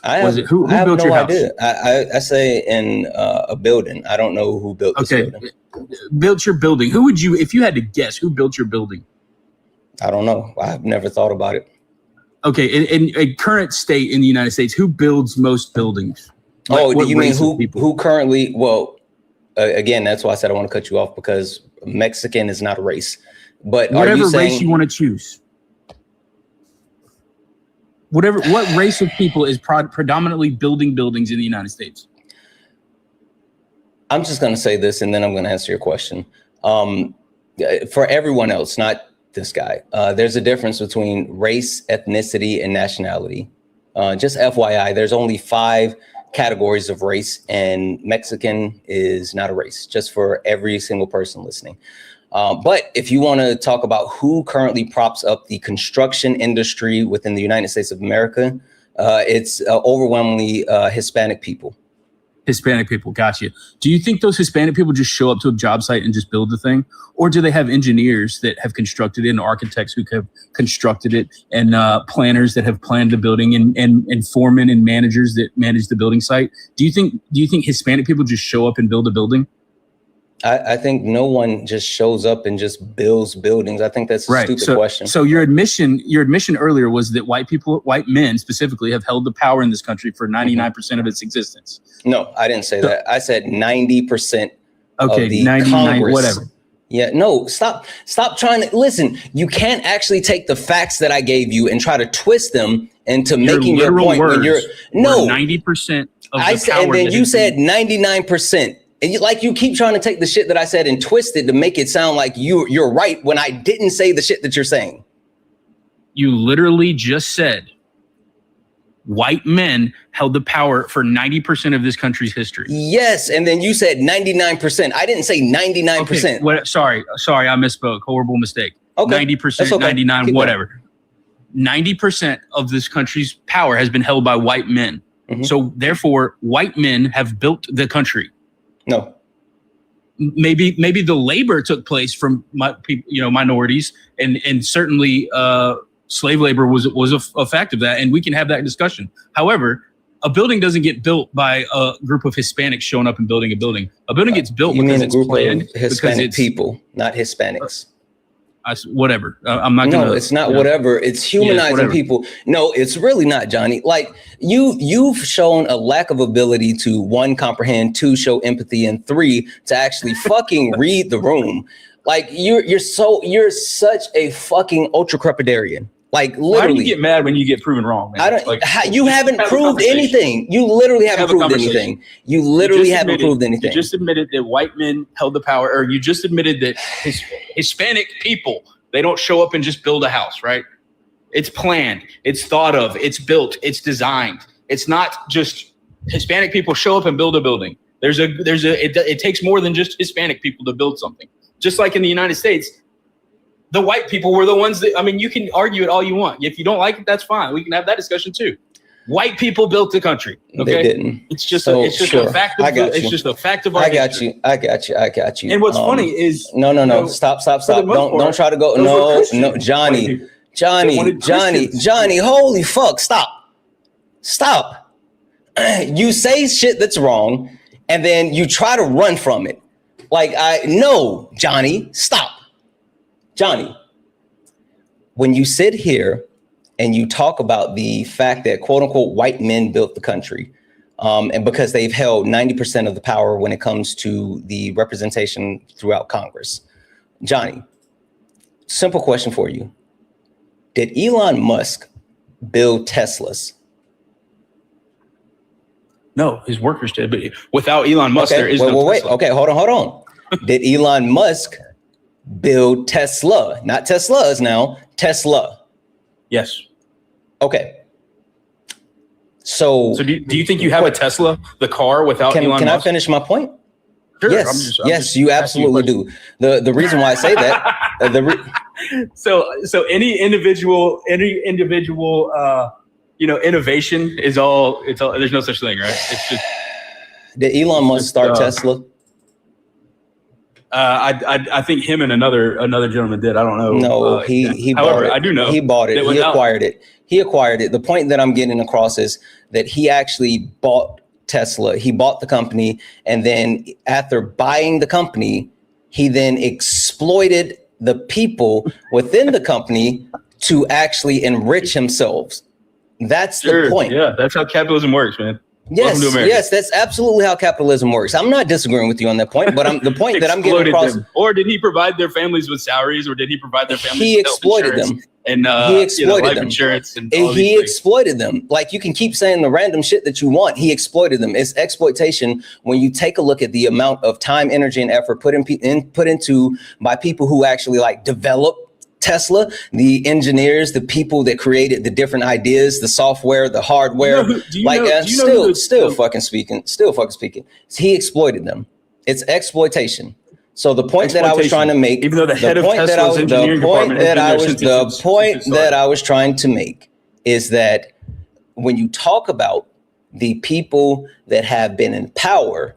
Who built your house? I say in a building. I don't know who built this building. Built your building. Who would you, if you had to guess, who built your building? I don't know. I've never thought about it. Okay, in a current state in the United States, who builds most buildings? Do you mean who currently? Well, again, that's why I said I want to cut you off, because Mexican is not a race. But whatever race you want to choose, what race of people is predominantly building buildings in the United States? I'm just going to say this, and then I'm going to answer your question. For everyone else, not this guy, there's a difference between race, ethnicity, and nationality. Just FYI, there's only 5 categories of race, and Mexican is not a race, just for every single person listening. But if you want to talk about who currently props up the construction industry within the United States of America, it's overwhelmingly Hispanic people. Hispanic people, gotcha. Do you think those Hispanic people just show up to a job site and just build the thing? Or do they have engineers that have constructed it, and architects who have constructed it, and planners that have planned the building, and foremen and managers that manage the building site? Do you think Hispanic people just show up and build a building? I think no one just shows up and just builds buildings. I think that's a stupid question. So your admission earlier was that white men specifically, have held the power in this country for 99% of its existence. No, I didn't say that. I said 90% of the 99, Congress. whatever. Yeah, no, stop trying to listen. You can't actually take the facts that I gave you and try to twist them into making your point when you're 90% of the power. And then you said 99%. And you keep trying to take the shit that I said and twist it to make it sound like you're right when I didn't say the shit that you're saying. You literally just said white men held the power for 90% of this country's history. Yes, and then you said 99%. I didn't say 99%. Okay, sorry, I misspoke. Horrible mistake. Okay. 90%, okay. 99, keep whatever. Going. 90% of this country's power has been held by white men. Mm-hmm. So therefore, white men have built the country. No. Maybe the labor took place from minorities, and certainly slave labor was a fact of that, and we can have that discussion. However, a building doesn't get built by a group of Hispanics showing up and building a building. A building gets built because it's planned. Hispanic people, not Hispanics. Whatever. I'm not gonna. No, it's not whatever. It's humanizing people. No, it's really not, Johnny. Like you've shown a lack of ability to 1, comprehend, 2, show empathy, and 3, to actually fucking read the room. Like you're such a fucking ultra-crepidarian. Like literally. Why do you get mad when you get proven wrong, man? I don't. Like, you haven't proved anything. You literally haven't proved anything. You literally haven't proved anything. You just admitted that white men held the power, or you just admitted that Hispanic people, they don't show up and just build a house, right? It's planned. It's thought of. It's built. It's designed. It's not just Hispanic people show up and build a building. It takes more than just Hispanic people to build something. Just like in the United States, the white people were the ones that, I mean, you can argue it all you want. If you don't like it, that's fine. We can have that discussion too. White people built the country. Okay? They didn't. It's just a fact of it's just a fact of our history. I got you. And what's funny is no. Stop. Don't try to go. No, Johnny. Holy fuck. Stop. You say shit that's wrong and then you try to run from it. Like no, Johnny, stop. Johnny, when you sit here and you talk about the fact that quote unquote white men built the country, and because they've held 90% of the power when it comes to the representation throughout Congress, Johnny, simple question for you. Did Elon Musk build Teslas? No, his workers did, but without Elon Musk, there is no Tesla. Okay, hold on. Did Elon Musk build Tesla? Not Teslas now, Tesla. Yes. Okay. So do you think you have a Tesla, the car, without Elon Musk? Can I finish my point? Sure, yes, you absolutely do. The reason why I say that, so any individual, innovation is all. There's no such thing, right? It's just. Did Elon Musk start Tesla? I think him and another gentleman did. I don't know. No, he bought it. I do know he bought it. He acquired it. The point that I'm getting across is that he actually bought Tesla. He bought the company, and then after buying the company, he then exploited the people within the company to actually enrich himself. That's the point. Yeah, that's how capitalism works, man. Yes, that's absolutely how capitalism works. I'm not disagreeing with you on that point, but the point that I'm getting across. Or did he provide their families with salaries, or did he provide their families? He exploited them, and he exploited life them. Insurance, and he exploited them. Like you can keep saying the random shit that you want. He exploited them. It's exploitation when you take a look at the amount of time, energy, and effort put into by people who actually like develop Tesla, the engineers, the people that created the different ideas, the software, the hardware, still fucking speaking. He exploited them. It's exploitation. So the point that I was trying to make, even though the head of Tesla's engineering department, the point that I was trying to make is that when you talk about the people that have been in power,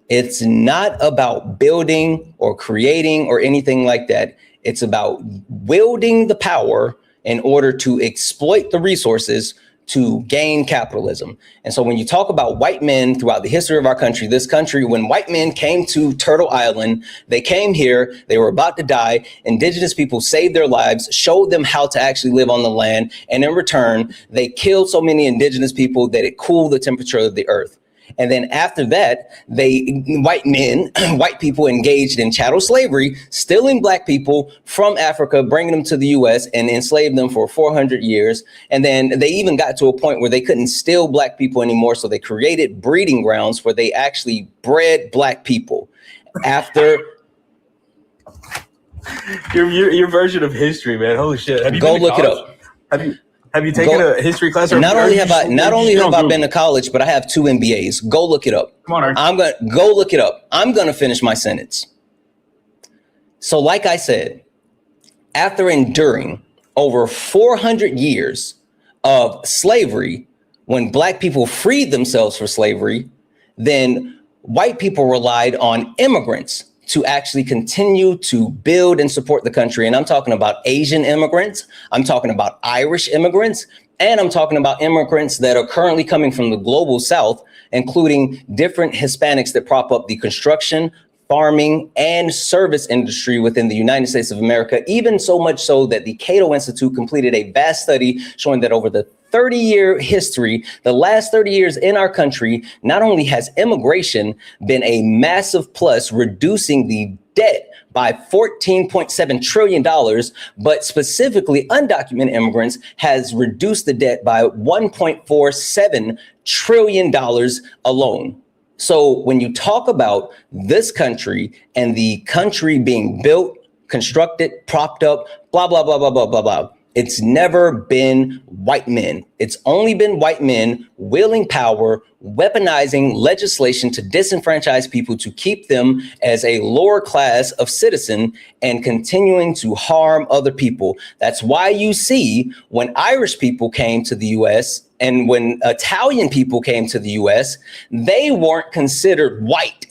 it's not about building or creating or anything like that. It's about wielding the power in order to exploit the resources to gain capitalism. And so when you talk about white men throughout the history of our country, this country, when white men came to Turtle Island, they came here, they were about to die. Indigenous people saved their lives, showed them how to actually live on the land. And in return, they killed so many indigenous people that it cooled the temperature of the earth. And then after that, white people engaged in chattel slavery, stealing black people from Africa, bringing them to the US and enslaved them for 400 years. And then they even got to a point where they couldn't steal black people anymore. So they created breeding grounds where they actually bred black people. After your version of history, man. Holy shit. Have you go been to look it college? up. Have you taken a history class? Not only have I been to college, but I have 2 MBAs. Go look it up. Come on, Art. I'm gonna go look it up. I'm gonna finish my sentence. So, like I said, after enduring over 400 years of slavery, when black people freed themselves from slavery, then white people relied on immigrants to actually continue to build and support the country. And I'm talking about Asian immigrants, I'm talking about Irish immigrants, and I'm talking about immigrants that are currently coming from the global South, including different Hispanics that prop up the construction, farming, and service industry within the United States of America, even so much so that the Cato Institute completed a vast study showing that over the 30-year history, the last 30 years in our country, not only has immigration been a massive plus, reducing the debt by $14.7 trillion, but specifically undocumented immigrants has reduced the debt by $1.47 trillion alone. So when you talk about this country and the country being built, constructed, propped up, blah, blah, blah, blah, blah, blah, blah, it's never been white men. It's only been white men wielding power, weaponizing legislation to disenfranchise people, to keep them as a lower class of citizen and continuing to harm other people. That's why you see when Irish people came to the US and when Italian people came to the US, they weren't considered white.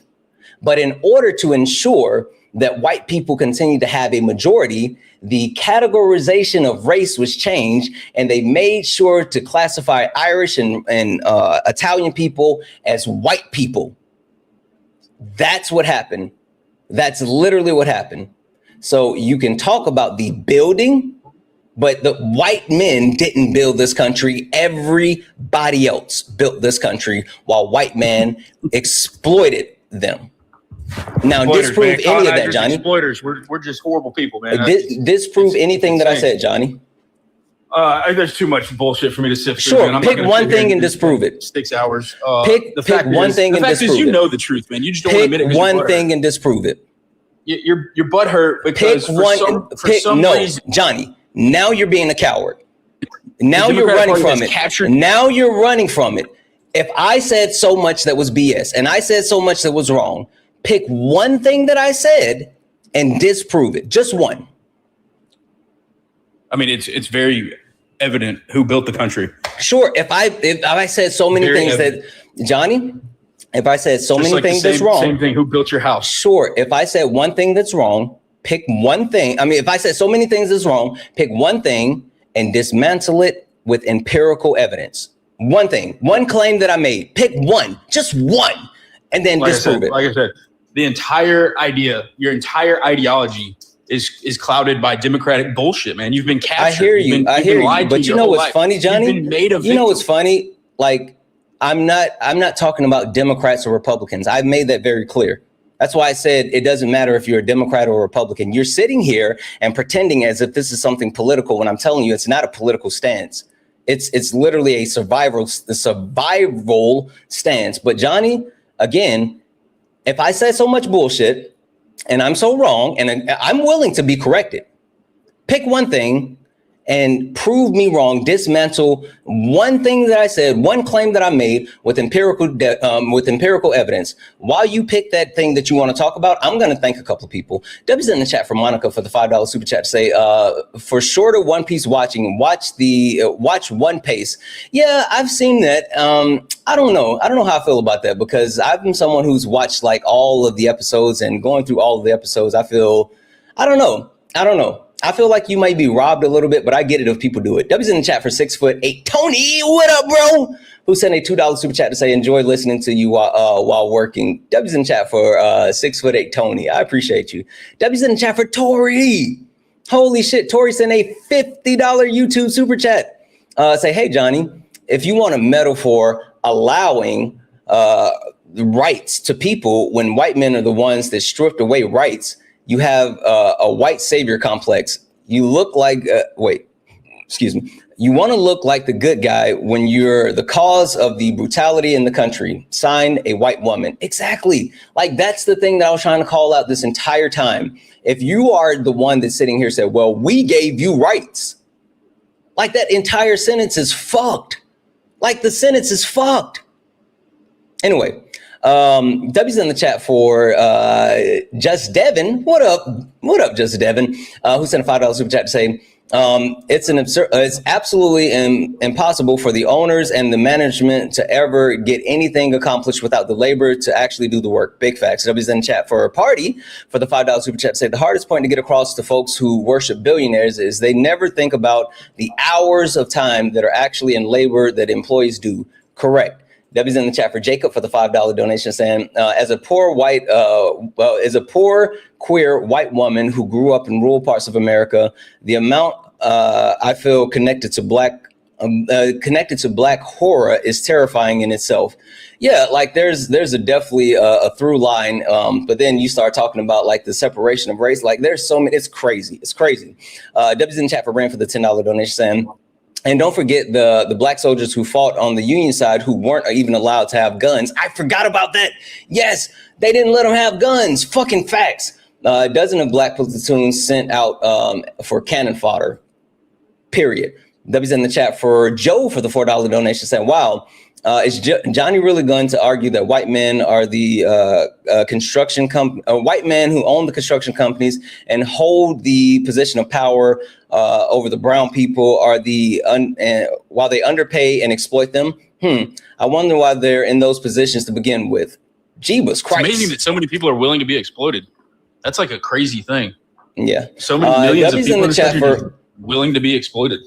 But in order to ensure that white people continue to have a majority, the categorization of race was changed, and they made sure to classify Irish and Italian people as white people. That's what happened. That's literally what happened. So you can talk about the building, but the white men didn't build this country. Everybody else built this country while white men exploited them. Now, disprove any of that, Johnny. Exploiters. We're just horrible people, man. Disprove anything that I said, Johnny. There's too much bullshit for me to sift through. Sure, pick one thing and disprove it. 6 hours. Pick one thing and disprove it. The fact is, you know the truth, man. You just don't want to admit it. Pick one thing and disprove it. Your butt hurt because for some reason, Johnny. Now you're being a coward. Now you're running from it. Now you're running from it. If I said so much that was BS and I said so much that was wrong, pick one thing that I said and disprove it. Just one. I mean, it's very evident who built the country. Sure. If I said so many things that, Johnny, if I said so many things that's wrong. Same thing. Who built your house? Sure. If I said one thing that's wrong, pick one thing. I mean, if I said so many things that's wrong, pick one thing and dismantle it with empirical evidence. One thing, one claim that I made. Pick one, just one, and then disprove it. Like I said, the entire idea, your entire ideology is clouded by democratic bullshit, man. You've been captured. I hear you. I hear you. But you know what's funny, Johnny? You've been made a victim. You know what's funny? Like, I'm not talking about Democrats or Republicans. I've made that very clear. That's why I said it doesn't matter if you're a Democrat or a Republican. You're sitting here and pretending as if this is something political when I'm telling you it's not a political stance. It's literally a survival stance. But Johnny, again, if I said so much bullshit and I'm so wrong and I'm willing to be corrected, pick one thing and prove me wrong, dismantle one thing that I said, one claim that I made with empirical evidence. While you pick that thing that you want to talk about, I'm going to thank a couple of people. W's in the chat for Monica for the $5 super chat to say, for shorter One Piece watching, watch One Piece. Yeah, I've seen that. I don't know how I feel about that, because I've been someone who's watched like all of the episodes, and going through all of the episodes, I don't know. I feel like you might be robbed a little bit, but I get it if people do it. W's in the chat for 6'8". Tony, what up, bro? Who sent a $2 super chat to say, enjoy listening to you while working. W's in the chat for 6'8", Tony. I appreciate you. W's in the chat for Tori. Holy shit, Tori sent a $50 YouTube super chat. Say, hey, Johnny, if you want a metaphor allowing rights to people when white men are the ones that stripped away rights. You have a white savior complex. You look like, you want to look like the good guy when you're the cause of the brutality in the country. Sign a white woman. Exactly. Like, that's the thing that I was trying to call out this entire time. If you are the one that's sitting here said, well, we gave you rights. Like, that entire sentence is fucked. Like, the sentence is fucked. Anyway, W's in the chat for Just Devin. What up, Just Devin? Who sent a $5 super chat to say, it's absolutely impossible for the owners and the management to ever get anything accomplished without the labor to actually do the work. Big facts. W's in the chat for a party for the $5 super chat to say the hardest point to get across to folks who worship billionaires is they never think about the hours of time that are actually in labor that employees do. Correct. W's in the chat for Jacob for the $5 donation saying, as a poor queer white woman who grew up in rural parts of America, the amount I feel connected to black horror is terrifying in itself. Yeah, like there's definitely a through line, but then you start talking about like the separation of race. Like there's so many. It's crazy. W's in the chat for Brand for the $10 donation saying, and don't forget the black soldiers who fought on the Union side who weren't even allowed to have guns. I forgot about that. Yes, they didn't let them have guns. Fucking facts. A dozen of black platoons sent out for cannon fodder. Period. W's in the chat for Joe for the $4 donation saying, wow, is Johnny really going to argue that white men are the white men who own the construction companies and hold the position of power over the brown people are while they underpay and exploit them? I wonder why they're in those positions to begin with. Jeebus Christ. It's amazing that so many people are willing to be exploited. That's like a crazy thing. Yeah. So many millions of people in the chat for willing to be exploited.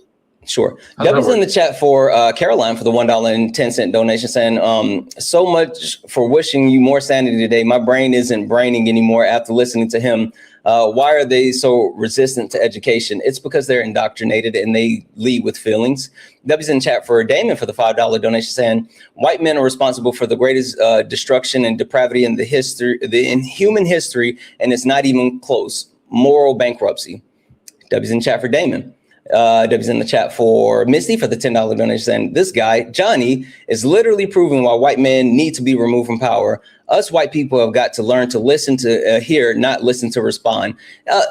Sure. W's in the chat for Caroline for the $1.10 donation saying, so much for wishing you more sanity today. My brain isn't braining anymore after listening to him. Why are they so resistant to education? It's because they're indoctrinated and they lead with feelings. W's in the chat for Damon for the $5 donation saying, white men are responsible for the greatest destruction and depravity in in human history, and it's not even close. Moral bankruptcy. W's in the chat for Damon. W's in the chat for Misty for the $10 donation saying, this guy, Johnny, is literally proving why white men need to be removed from power. Us white people have got to learn to listen to hear, not listen to respond.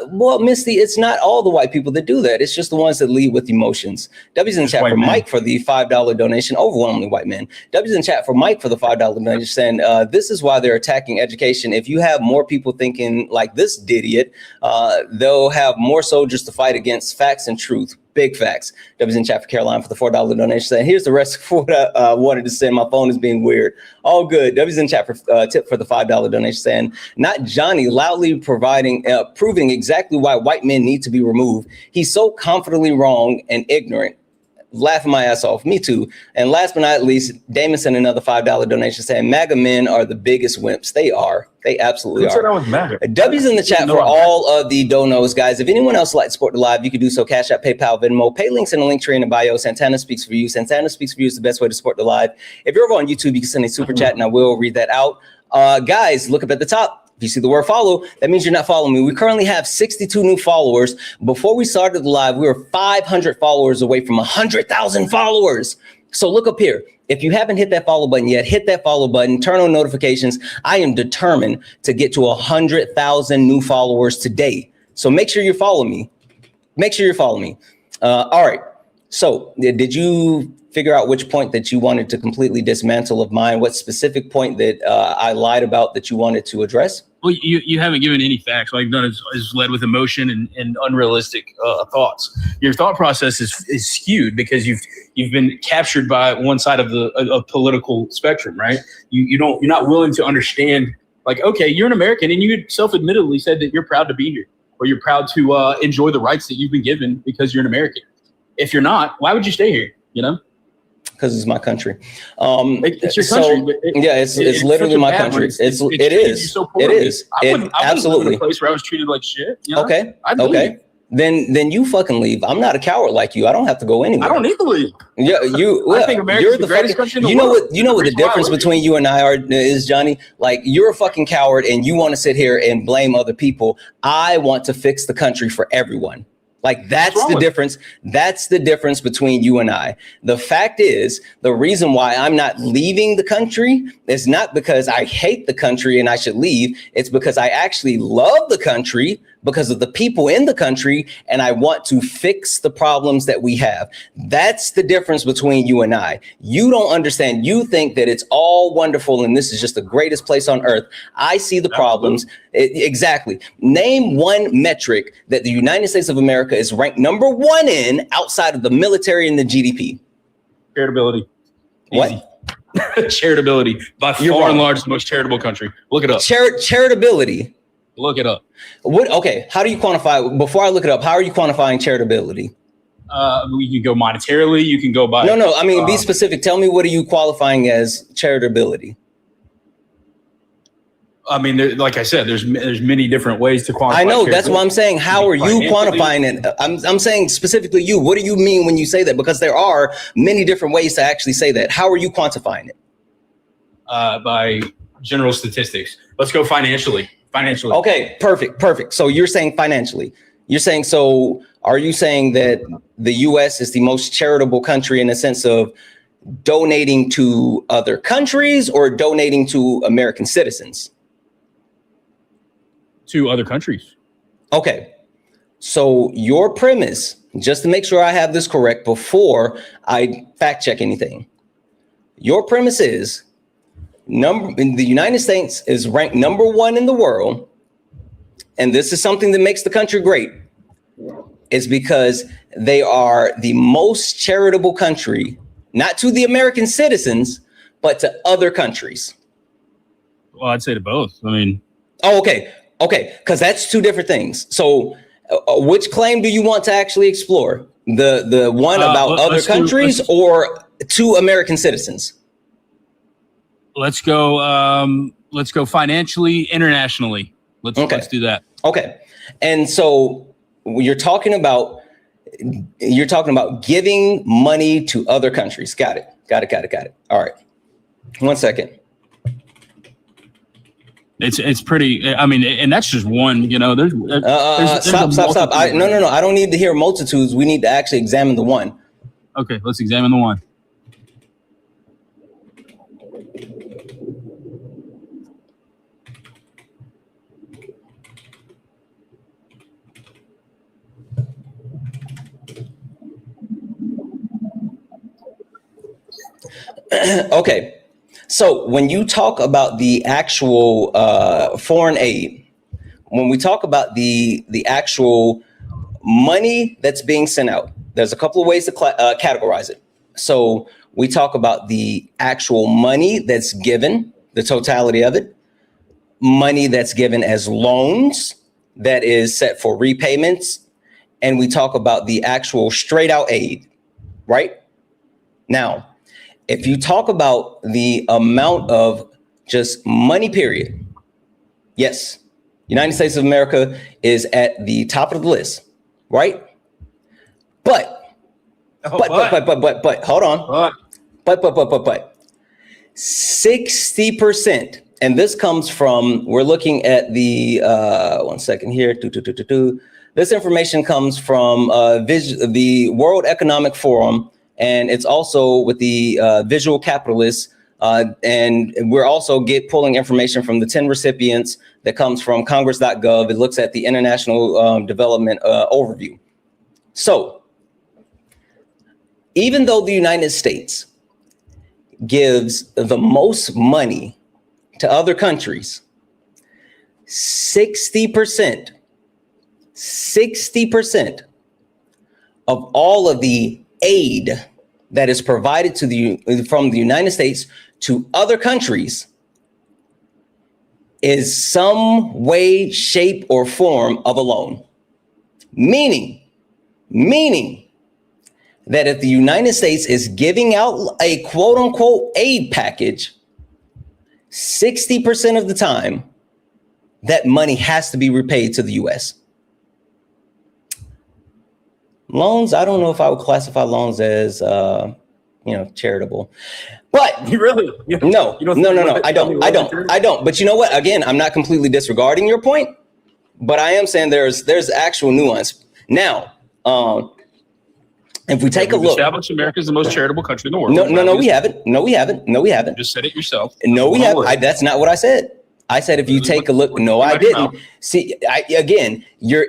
Well, Misty, it's not all the white people that do that. It's just the ones that lead with emotions. W's in the chat for Mike for the $5 donation, overwhelmingly white men. W's in the chat for Mike for the $5 donation saying, this is why they're attacking education. If you have more people thinking like this idiot, they'll have more soldiers to fight against facts and truth. Big facts. W's in chat for Caroline for the $4 donation saying, here's the rest of what I wanted to say. My phone is being weird. All good. W's in chat for tip for the $5 donation saying, not Johnny loudly proving exactly why white men need to be removed. He's so confidently wrong and ignorant. Laughing my ass off. Me too. And last but not least, Damon sent another $5 donation saying, MAGA men are the biggest wimps. They are. They absolutely are. Who said I was MAGA? W's in the chat for all of the donos, guys. If anyone else would like to support the live, you can do so. Cash App, PayPal, Venmo. Pay links in the link tree in the bio. Santana speaks for you. Santana speaks for you is the best way to support the live. If you're over on YouTube, you can send a super chat and I will read that out. Guys, look up at the top. If you see the word follow, that means you're not following me. We currently have 62 new followers. Before we started the live, we were 500 followers away from 100,000 followers. So look up here. If you haven't hit that follow button yet, hit that follow button, turn on notifications. I am determined to get to 100,000 new followers today. So make sure you follow me. All right. So did you figure out which point that you wanted to completely dismantle of mine? What specific point that I lied about that you wanted to address? Well, you haven't given any facts. All you've done is led with emotion and unrealistic thoughts. Your thought process is skewed because you've been captured by one side of the political spectrum, right? You're not willing to understand. Like, okay, you're an American, and you self-admittedly said that you're proud to be here, or you're proud to enjoy the rights that you've been given because you're an American. If you're not, why would you stay here? You know. Because it's my country. It's your country. It's literally my country. It is. So it is. I wouldn't absolutely. live in a place where I was treated like shit. You know? Okay. I'd leave. then you fucking leave. I'm not a coward like you. I don't have to go anywhere. I don't need to leave. Yeah, I think America's the greatest country in the world. You know what the difference between you and I is, Johnny? Like, you're a fucking coward and you want to sit here and blame other people. I want to fix the country for everyone. Like, that's the difference. That's the difference between you and I. The fact is, the reason why I'm not leaving the country is not because I hate the country and I should leave. It's because I actually love the country because of the people in the country, and I want to fix the problems that we have. That's the difference between you and I. You don't understand. You think that it's all wonderful and this is just the greatest place on earth. I see the problems. Exactly. Name one metric that the United States of America is ranked number 1 in outside of the military and the GDP. Charitability. What? Easy. Charitability. By far and large, the most charitable country. Look it up. Charitability. Look it up. What? Okay. How do you quantify? Before I look it up, how are you quantifying charitability? You can go monetarily. You can go by. No. I mean, be specific. Tell me, what are you qualifying as charitability? I mean, like I said, there's many different ways to quantify. I know. That's what I'm saying. How are you quantifying it? I'm saying specifically you. What do you mean when you say that? Because there are many different ways to actually say that. How are you quantifying it? By general statistics. Let's go financially. Okay, perfect. So you're saying financially. So are you saying that the U.S. is the most charitable country in the sense of donating to other countries or donating to American citizens? To other countries. Okay. So your premise, just to make sure I have this correct before I fact check anything, your premise is the United States is ranked number 1 in the world, and this is something that makes the country great, is because they are the most charitable country, not to the American citizens, but to other countries. Well, I'd say to both. I mean, okay, because that's two different things. So which claim do you want to actually explore? The one about other countries or to American citizens? Let's go financially, internationally. Let's do that. Okay. And so you're talking about giving money to other countries. Got it. All right. 1 second. It's pretty, I mean, and that's just one, there's stop. No. I don't need to hear multitudes. We need to actually examine the one. Okay, let's examine the one. Okay. So when you talk about the actual foreign aid, when we talk about the actual money that's being sent out, there's a couple of ways to categorize it. So we talk about the actual money that's given, the totality of it, money that's given as loans that is set for repayments, and we talk about the actual straight out aid, right? Now, if you talk about the amount of just money, period, yes, United States of America is at the top of the list, right? But hold on. But 60%, and this comes from, we're looking at the 1 second here. This information comes from the World Economic Forum, and it's also with the Visual Capitalists. And we're also pulling information from the 10 recipients that comes from congress.gov. It looks at the international development overview. So even though the United States gives the most money to other countries, 60% of all of the aid that is provided from the United States to other countries is some way, shape, or form of a loan. Meaning that if the United States is giving out a quote unquote aid package, 60% of the time, that money has to be repaid to the US. Loans, I don't know if I would classify loans as, charitable. But You really? no. I don't. But you know what? Again, I'm not completely disregarding your point, but I am saying there's actual nuance. Now, if we take a look, established America is the most charitable country in the world. No, we haven't. You just said it yourself. No, we haven't. That's not what I said. I said, if you take a look, no, I didn't. See, you're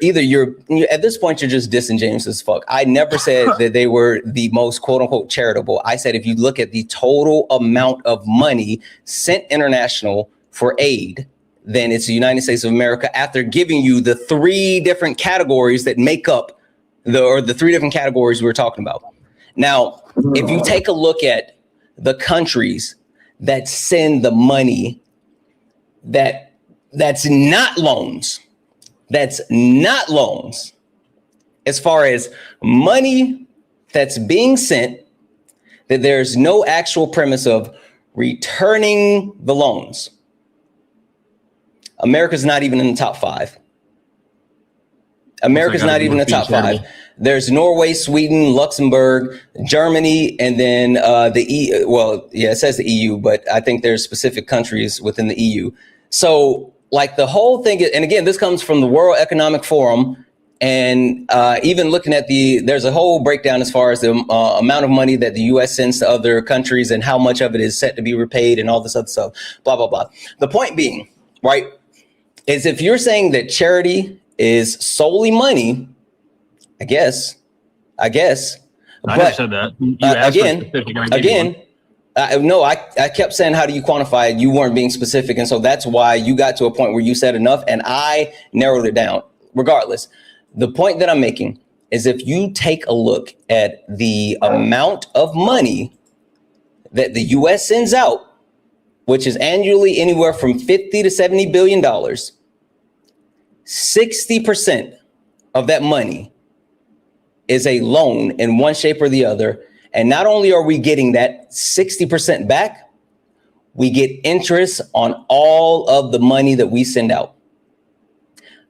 at this point, you're just disingenuous as fuck. I never said that they were the most quote unquote charitable. I said, if you look at the total amount of money sent international for aid, then it's the United States of America, after giving you the three different categories that make up the three different categories we're talking about. Now, if you take a look at the countries that send the money that's not loans, as far as money that's being sent, that there's no actual premise of returning the loans. America's not even in the top 5. America's not even in the top 5. There's Norway, Sweden, Luxembourg, Germany, and then it says the EU, but I think there's specific countries within the EU. So like the whole thing, and again, this comes from the World Economic Forum, and even looking at there's a whole breakdown as far as the amount of money that the U.S. sends to other countries and how much of it is set to be repaid and all this other stuff, blah, blah, blah. The point being, right, is if you're saying that charity is solely money, I guess. I never said that. You asked for specific, no, I kept saying, how do you quantify it? You weren't being specific. And so that's why you got to a point where you said enough and I narrowed it down. Regardless, the point that I'm making is if you take a look at the amount of money that the U.S. sends out, which is annually anywhere from $50 to $70 billion, 60% of that money is a loan in one shape or the other. And not only are we getting that 60% back, we get interest on all of the money that we send out.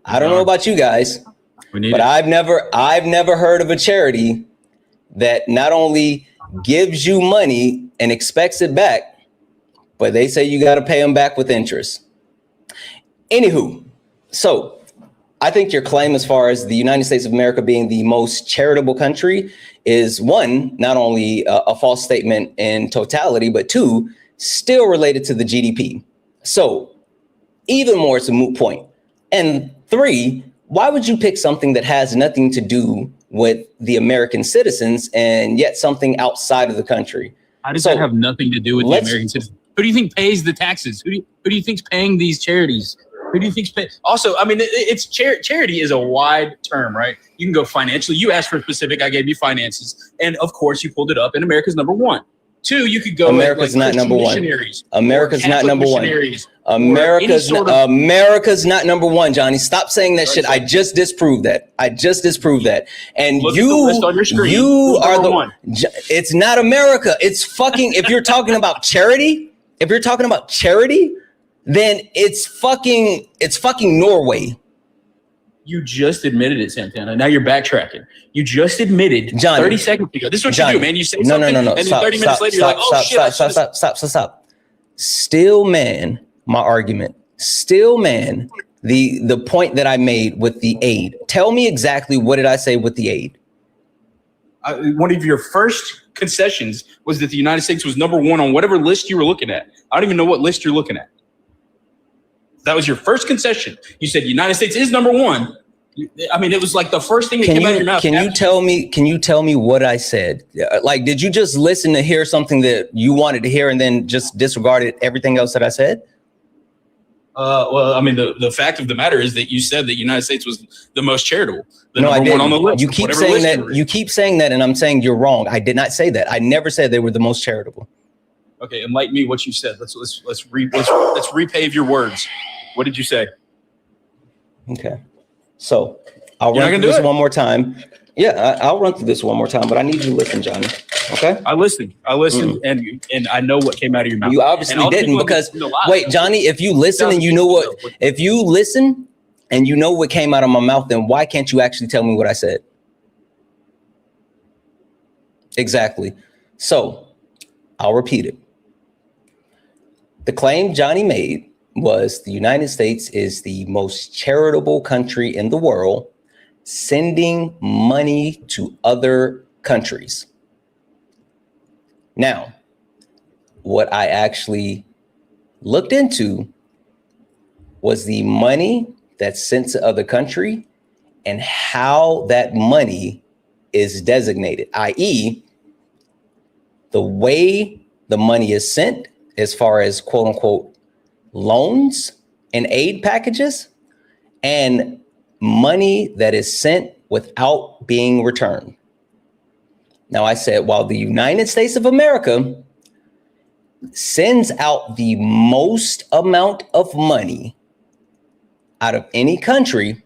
I don't know about you guys, but I've never heard of a charity that not only gives you money and expects it back, but they say you got to pay them back with interest. Anywho, so I think your claim as far as the United States of America being the most charitable country is, one, not only a false statement in totality, but two, still related to the GDP. So even more, it's a moot point. And three, why would you pick something that has nothing to do with the American citizens and yet something outside of the country? How does that have nothing to do with the American citizens? Who do you think pays the taxes? Who do you think's paying these charities? Who do you think's paying? Also, I mean, it's charity is a wide term, right? You can go financially. You asked for specific. I gave you finances, and of course, you pulled it up. And America's number one. Two, you could go. America's not number one. America's not number one. America's not number one, Johnny. Stop saying that shit. I just disproved that. And you are the one. It's not America. It's fucking. If you're talking about charity, then it's fucking Norway. You just admitted it, Santana. Now you're backtracking. You just admitted, Johnny, 30 seconds ago. This is what you do, man. You say no. and then 30 minutes later, you're like, oh, shit. Stop. Still man, my argument. Still man, the point that I made with the aid. Tell me exactly what did I say with the aid? One of your first concessions was that the United States was number one on whatever list you were looking at. I don't even know what list you're looking at. That was your first concession. You said United States is number one. I mean, it was like the first thing that came out of your mouth. Can you tell me what I said? Like, did you just listen to hear something that you wanted to hear and then just disregarded everything else that I said? Well, I mean, the fact of the matter is that you said that United States was the most charitable. No, I didn't. One on the list. You keep saying that. You keep saying that, and I'm saying you're wrong. I did not say that. I never said they were the most charitable. Okay, enlighten me what you said. Let's repave your words. What did you say? Okay, so I'll run through this one more time. Yeah, I'll run through this one more time, but I need you to listen, Johnny. Okay? I listened, and I know what came out of your mouth. You obviously didn't, because wait, Johnny, if you listen and you know what came out of my mouth, then why can't you actually tell me what I said? Exactly. So I'll repeat it. The claim Johnny made was the United States is the most charitable country in the world, sending money to other countries. Now, what I actually looked into was the money that's sent to other country and how that money is designated, i.e., the way the money is sent as far as quote unquote loans and aid packages, and money that is sent without being returned. Now, I said, while the United States of America sends out the most amount of money out of any country,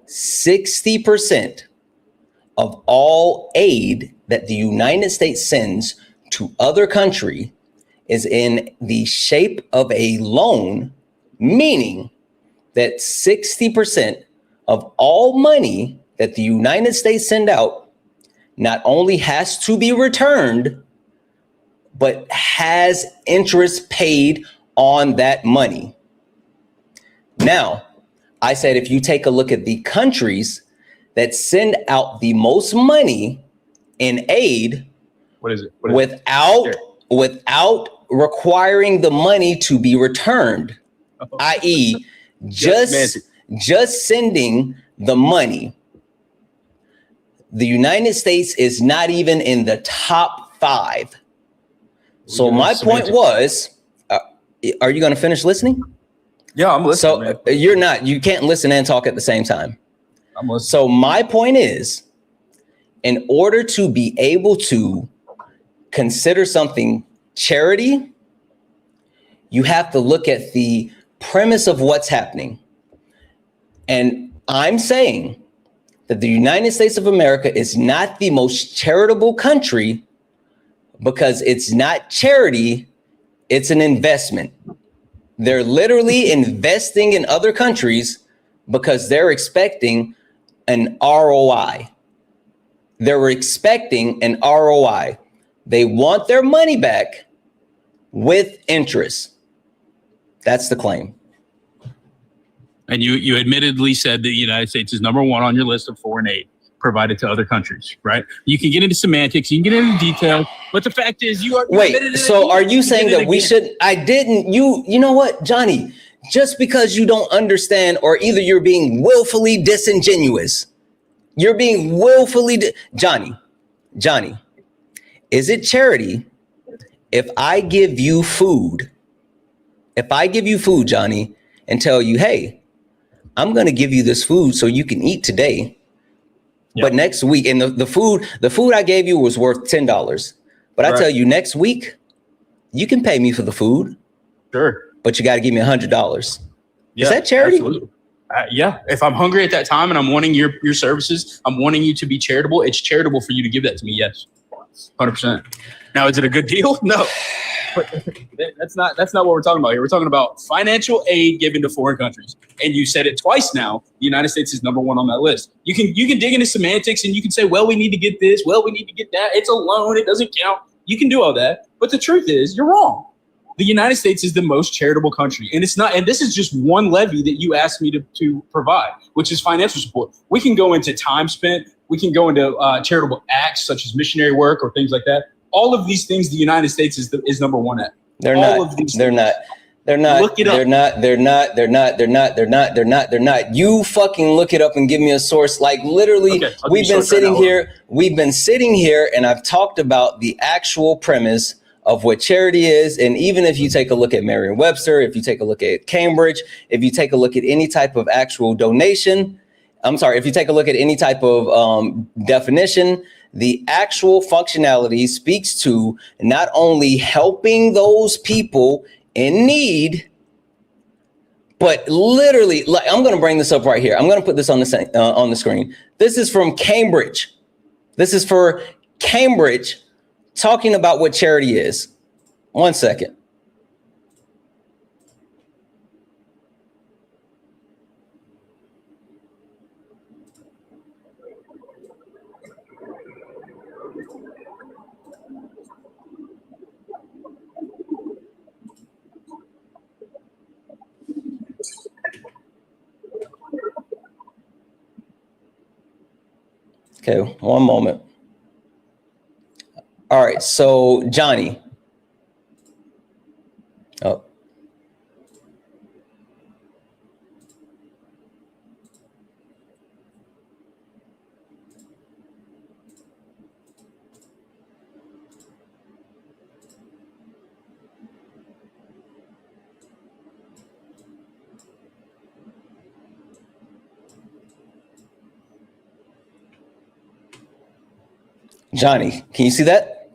60% of all aid that the United States sends to other country is in the shape of a loan, meaning that 60% of all money that the United States send out not only has to be returned, but has interest paid on that money. Now, I said, if you take a look at the countries that send out the most money in aid, What is it? without requiring the money to be returned, i.e., just sending the money. The United States is not even in the top 5. So my point was, are you going to finish listening? Yeah, I'm listening. So you're not. You can't listen and talk at the same time. I'm listening. So my point is, in order to be able to consider something charity, you have to look at the premise of what's happening. And I'm saying that the United States of America is not the most charitable country because it's not charity, it's an investment. They're literally investing in other countries because they're expecting an ROI. They're expecting an ROI. They want their money back with interest. That's the claim. And you admittedly said that the United States is number 1 on your list of foreign aid provided to other countries, right? You can get into semantics, you can get into detail, but the fact is you are— Wait, so are you saying that we should— I didn't, you know what, Johnny, just because you don't understand, or either you're being willfully disingenuous, you're being willfully, Johnny, is it charity if I give you food, Johnny, and tell you, hey, I'm going to give you this food so you can eat today, but next week, and the food I gave you was worth $10, but I tell you next week, you can pay me for the food. Sure. But you got to give me $100. Is that charity? Absolutely. Yeah. If I'm hungry at that time and I'm wanting your services, I'm wanting you to be charitable, it's charitable for you to give that to me. Yes. 100%. Now, is it a good deal? No. That's not what we're talking about here. We're talking about financial aid given to foreign countries. And you said it twice now. The United States is number 1 on that list. You can dig into semantics and you can say, well, we need to get this. Well, we need to get that. It's a loan. It doesn't count. You can do all that. But the truth is, you're wrong. The United States is the most charitable country. And it's not. And this is just one levy that you asked me to provide, which is financial support. We can go into time spent. We can go into charitable acts such as missionary work or things like that. All of these things, the United States is number 1 at. They're not. Look it up. They're not. You fucking look it up and give me a source. Like literally, okay, we've been sitting here and I've talked about the actual premise of what charity is. And even if you take a look at Merriam-Webster, if you take a look at Cambridge, if you take a look at any type of actual donation, if you take a look at any type of definition, the actual functionality speaks to not only helping those people in need, but literally, like, I'm going to bring this up right here. I'm going to put this on the screen. This is from Cambridge. This is for Cambridge talking about what charity is. 1 second. Okay, one moment. All right, so Johnny. Oh. Johnny, can you see that?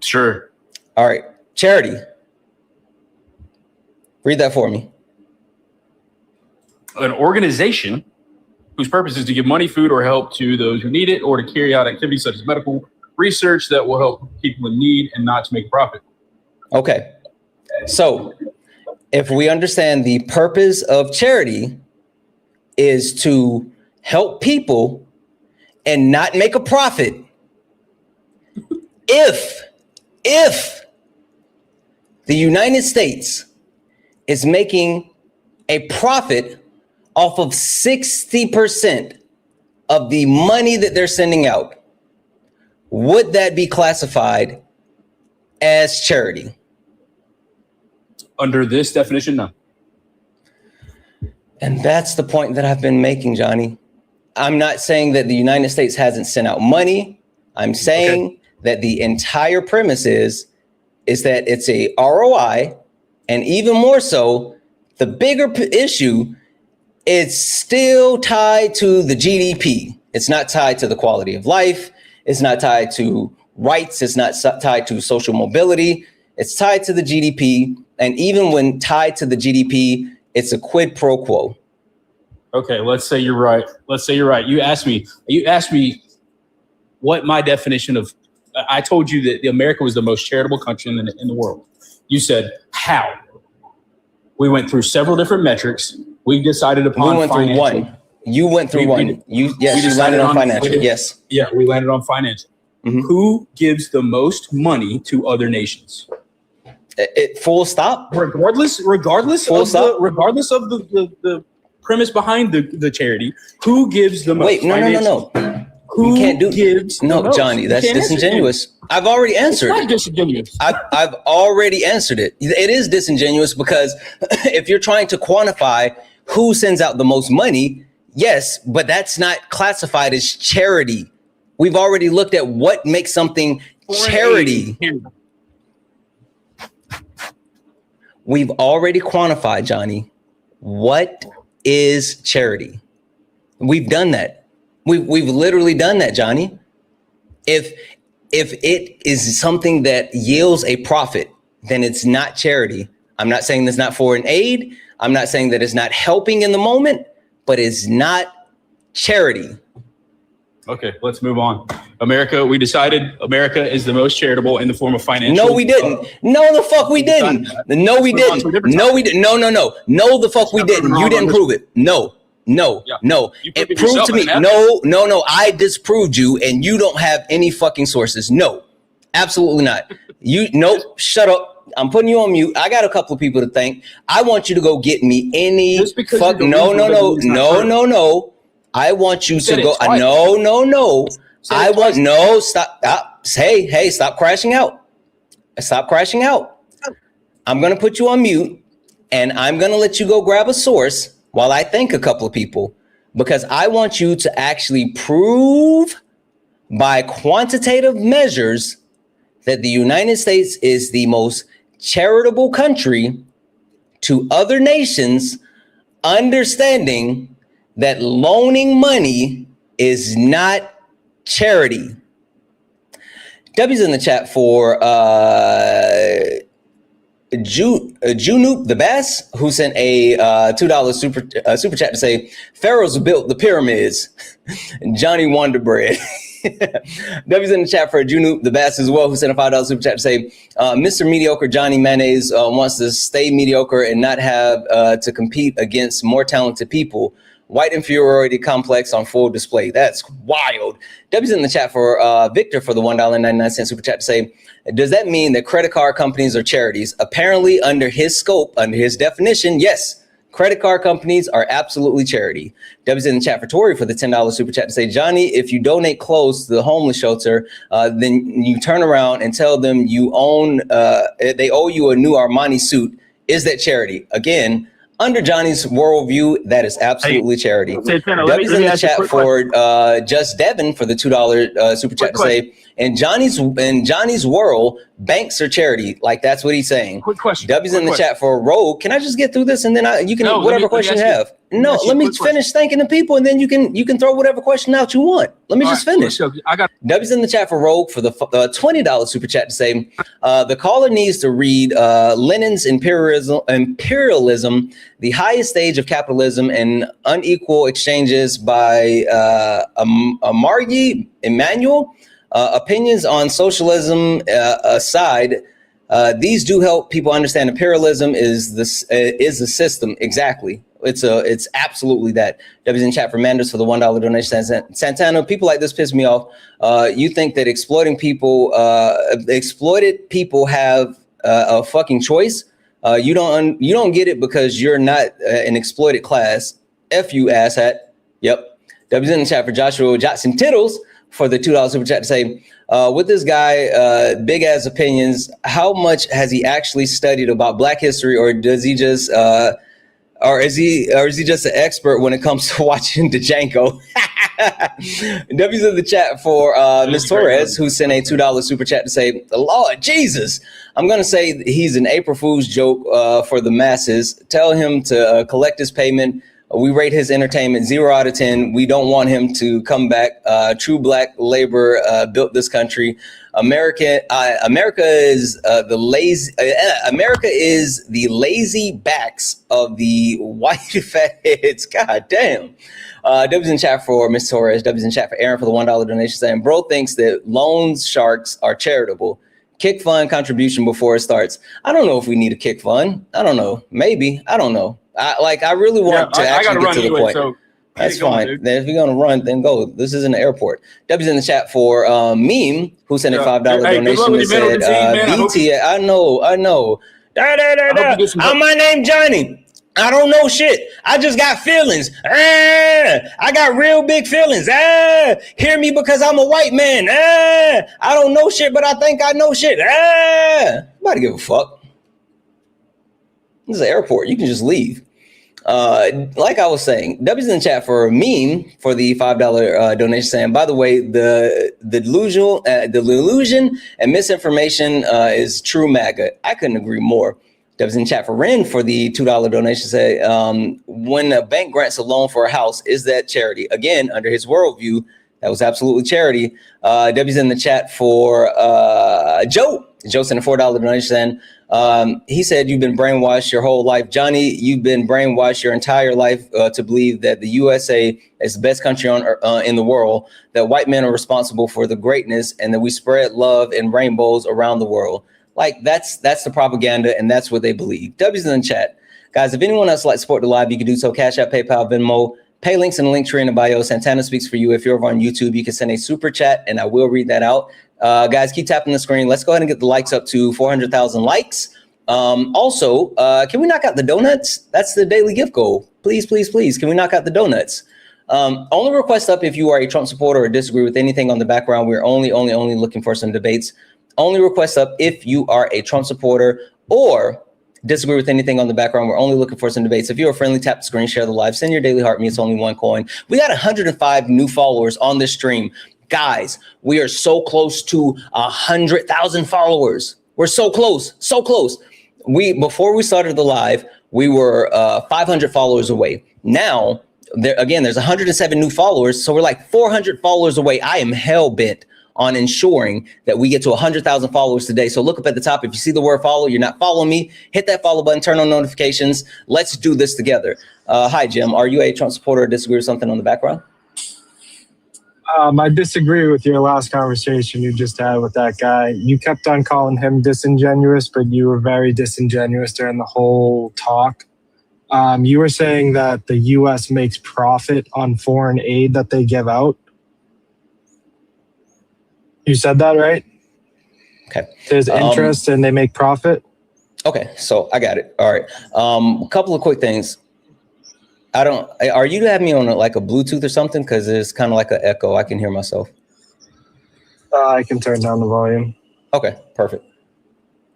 Sure. All right, Charity. Read that for me. An organization whose purpose is to give money, food, or help to those who need it, or to carry out activities such as medical research that will help people in need and not to make a profit. Okay, so if we understand the purpose of charity is to help people and not make a profit, if the United States is making a profit off of 60% of the money that they're sending out, would that be classified as charity? Under this definition, no. And that's the point that I've been making, Johnny. I'm not saying that the United States hasn't sent out money. I'm saying that the entire premise is that it's a ROI, and even more so, the bigger issue, it's still tied to the GDP. It's not tied to the quality of life. It's not tied to rights. It's not tied to social mobility. It's tied to the GDP. And even when tied to the GDP, it's a quid pro quo. Okay, let's say you're right. You asked me what my definition of, I told you that America was the most charitable country in the world. You said, how? We went through several different metrics. We decided upon We went through one. You went through one. You landed on financial. Yes. Yeah, we landed on financial. Mm-hmm. Who gives the most money to other nations? Full stop. Regardless of the premise behind the charity, who gives the most? Wait, no. Who gives no, the most? Johnny, that's disingenuous. I've already answered it. It's not disingenuous. I've already answered it. It is disingenuous because if you're trying to quantify who sends out the most money, yes, but that's not classified as charity. We've already looked at what makes something charity. We've already quantified, Johnny, what is charity. We've done that. We've literally done that, Johnny. If it is something that yields a profit, then it's not charity. I'm not saying that's not foreign aid. I'm not saying that it's not helping in the moment, but it's not charity. Okay, let's move on. America, we decided America is the most charitable in the form of financial. No, we didn't. No, the fuck we didn't. No, we didn't. No, we didn't. No. No, the fuck we didn't. You didn't prove it. No. It proved to me. No. I disproved you, and you don't have any fucking sources. No, absolutely not. Nope. Shut up. I'm putting you on mute. I got a couple of people to thank. I want you to go get me any fuck. No. I want you to go. No. I want no. Stop. Hey, stop crashing out. Stop crashing out. I'm gonna put you on mute, and I'm gonna let you go grab a source while I thank a couple of people, because I want you to actually prove by quantitative measures that the United States is the most charitable country to other nations, understanding that loaning money is not charity. W's in the chat for Junoop the Bass, who sent a $2 super chat to say pharaohs built the pyramids. Johnny Wonderbread. W's in the chat for Junoop the Bass as well, who sent a $5 super chat to say Mr. Mediocre Johnny Mayonnaise wants to stay mediocre and not have to compete against more talented people. White inferiority complex on full display. That's wild. W's in the chat for Victor for the $1.99 super chat to say, does that mean that credit card companies are charities? Apparently, under his scope, under his definition, yes. Credit card companies are absolutely charity. W's in the chat for Tori for the $10 super chat to say, Johnny, if you donate clothes to the homeless shelter, then you turn around and tell them they owe you a new Armani suit. Is that charity? Again, under Johnny's worldview, that is absolutely charity. Santana, W's in the chat for Just Devin for the $2 super chat to say, in Johnny's world, banks are charity. Like, that's what he's saying. Quick question. W's in the chat for Rogue. Can I just get through this and then you can whatever question you have? No, let me finish thanking the people and then you can throw whatever question out you want. Let me just finish. I got W's in the chat for Rogue for the $20 super chat to say, the caller needs to read Lenin's imperialism, the highest stage of capitalism and unequal exchanges by Margie Emanuel. Opinions on socialism aside, these do help people understand imperialism is the system. Exactly. It's absolutely that. W's in chat for Manders for the $1 donation. Santana, people like this piss me off. You think that exploited people have a fucking choice? You don't get it because you're not an exploited class. F you, asshat. Yep. W's in the chat for Joshua Johnson Tittles for the $2 super chat to say, with this guy, big ass opinions, how much has he actually studied about Black history, or does he just or is he just an expert when it comes to watching Django? W's in the chat for Miss Torres, who sent a $2 super chat to say, Lord Jesus, I'm gonna say he's an April Fool's joke for the masses. Tell him to collect his payment. We rate his entertainment 0 out of 10. We don't want him to come back. True Black labor built this country. America is the lazy backs of the white fat heads. God damn. W's in chat for Miss Torres. W's in chat for Aaron for the $1 donation saying, bro thinks that loan sharks are charitable. Kick fund contribution before it starts. I don't know if we need a kick fund. I don't know. Maybe. I don't know. I really want to actually get to the point. So that's fine. Then if you're gonna run, then go. This isn't an airport. W's in the chat for Meme, who sent a $5 donation that said, BT, I know. My name Johnny. I don't know shit. I just got feelings. I got real big feelings. Hear me because I'm a white man. I don't know shit, but I think I know shit. Nobody give a fuck. This is an airport. You can just leave. Like I was saying, W's in the chat for Meme for the $5 donation saying, by the way, the delusion and misinformation is true MAGA. I couldn't agree more. W's in the chat for Ren for the $2 donation say, when a bank grants a loan for a house, is that charity? Again, under his worldview, that was absolutely charity. W's in the chat for Joe. Joe sent a $4 donation. He said, you've been brainwashed your whole life. Johnny, you've been brainwashed your entire life to believe that the USA is the best country in the world, that white men are responsible for the greatness, and that we spread love and rainbows around the world. Like, that's the propaganda, and that's what they believe. W's in the chat. Guys, if anyone else would like to support the live, you can do so. Cash App, PayPal, Venmo. Pay links in the link tree in the bio. Santana speaks for you. If you're over on YouTube, you can send a super chat, and I will read that out. Guys, keep tapping the screen. Let's go ahead and get the likes up to 400,000 likes. Also, can we knock out the donuts? That's the daily gift goal. Please, please, please. Can we knock out the donuts? Only request up if you are a Trump supporter or disagree with anything on the background. We're only looking for some debates. Only request up if you are a Trump supporter or disagree with anything on the background. We're only looking for some debates. If you're a friendly, tap the screen, share the live, send your daily heart. Me, it's only one coin. We got 105 new followers on this stream. Guys, we are so close to 100,000 followers. We're so close, so close. Before we started the live, we were 500 followers away. Now, there's 107 new followers, so we're like 400 followers away. I am hell-bent on ensuring that we get to 100,000 followers today. So look up at the top. If you see the word follow, you're not following me, hit that follow button, turn on notifications. Let's do this together. Hi, Jim. Are you a Trump supporter or disagree with something on the background? I disagree with your last conversation you just had with that guy. You kept on calling him disingenuous, but you were very disingenuous during the whole talk. You were saying that the U.S. makes profit on foreign aid that they give out. You said that, right? Okay. There's interest and they make profit. Okay, so I got it. All right. A couple of quick things. I don't. Are you having me on like a Bluetooth or something? Because it's kind of like an echo. I can hear myself. I can turn down the volume. Okay, perfect.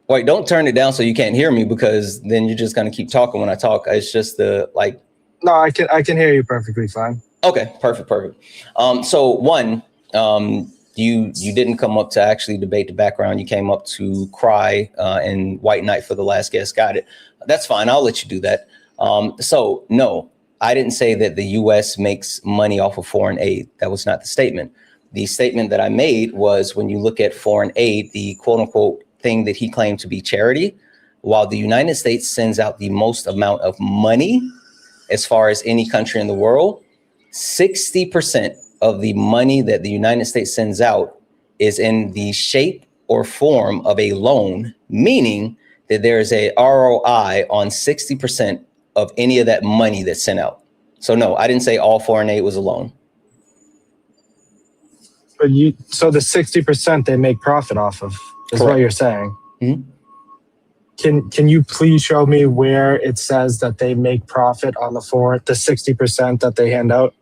Wait, don't turn it down so you can't hear me, because then you're just gonna keep talking when I talk. It's just the like. No, I can hear you perfectly fine. Okay, perfect. So one, you didn't come up to actually debate the background. You came up to cry and white knight for the last guest. Got it. That's fine. I'll let you do that. So no, I didn't say that the U.S. makes money off of foreign aid. That was not the statement. The statement that I made was, when you look at foreign aid, the quote unquote thing that he claimed to be charity, while the United States sends out the most amount of money as far as any country in the world, 60% of the money that the United States sends out is in the shape or form of a loan, meaning that there is a ROI on 60% of any of that money that's sent out. So no, I didn't say all foreign aid was a loan. But so the 60% they make profit off of is Correct. what you're saying. Mm-hmm. Can you please show me where it says that they make profit on the 60% that they hand out?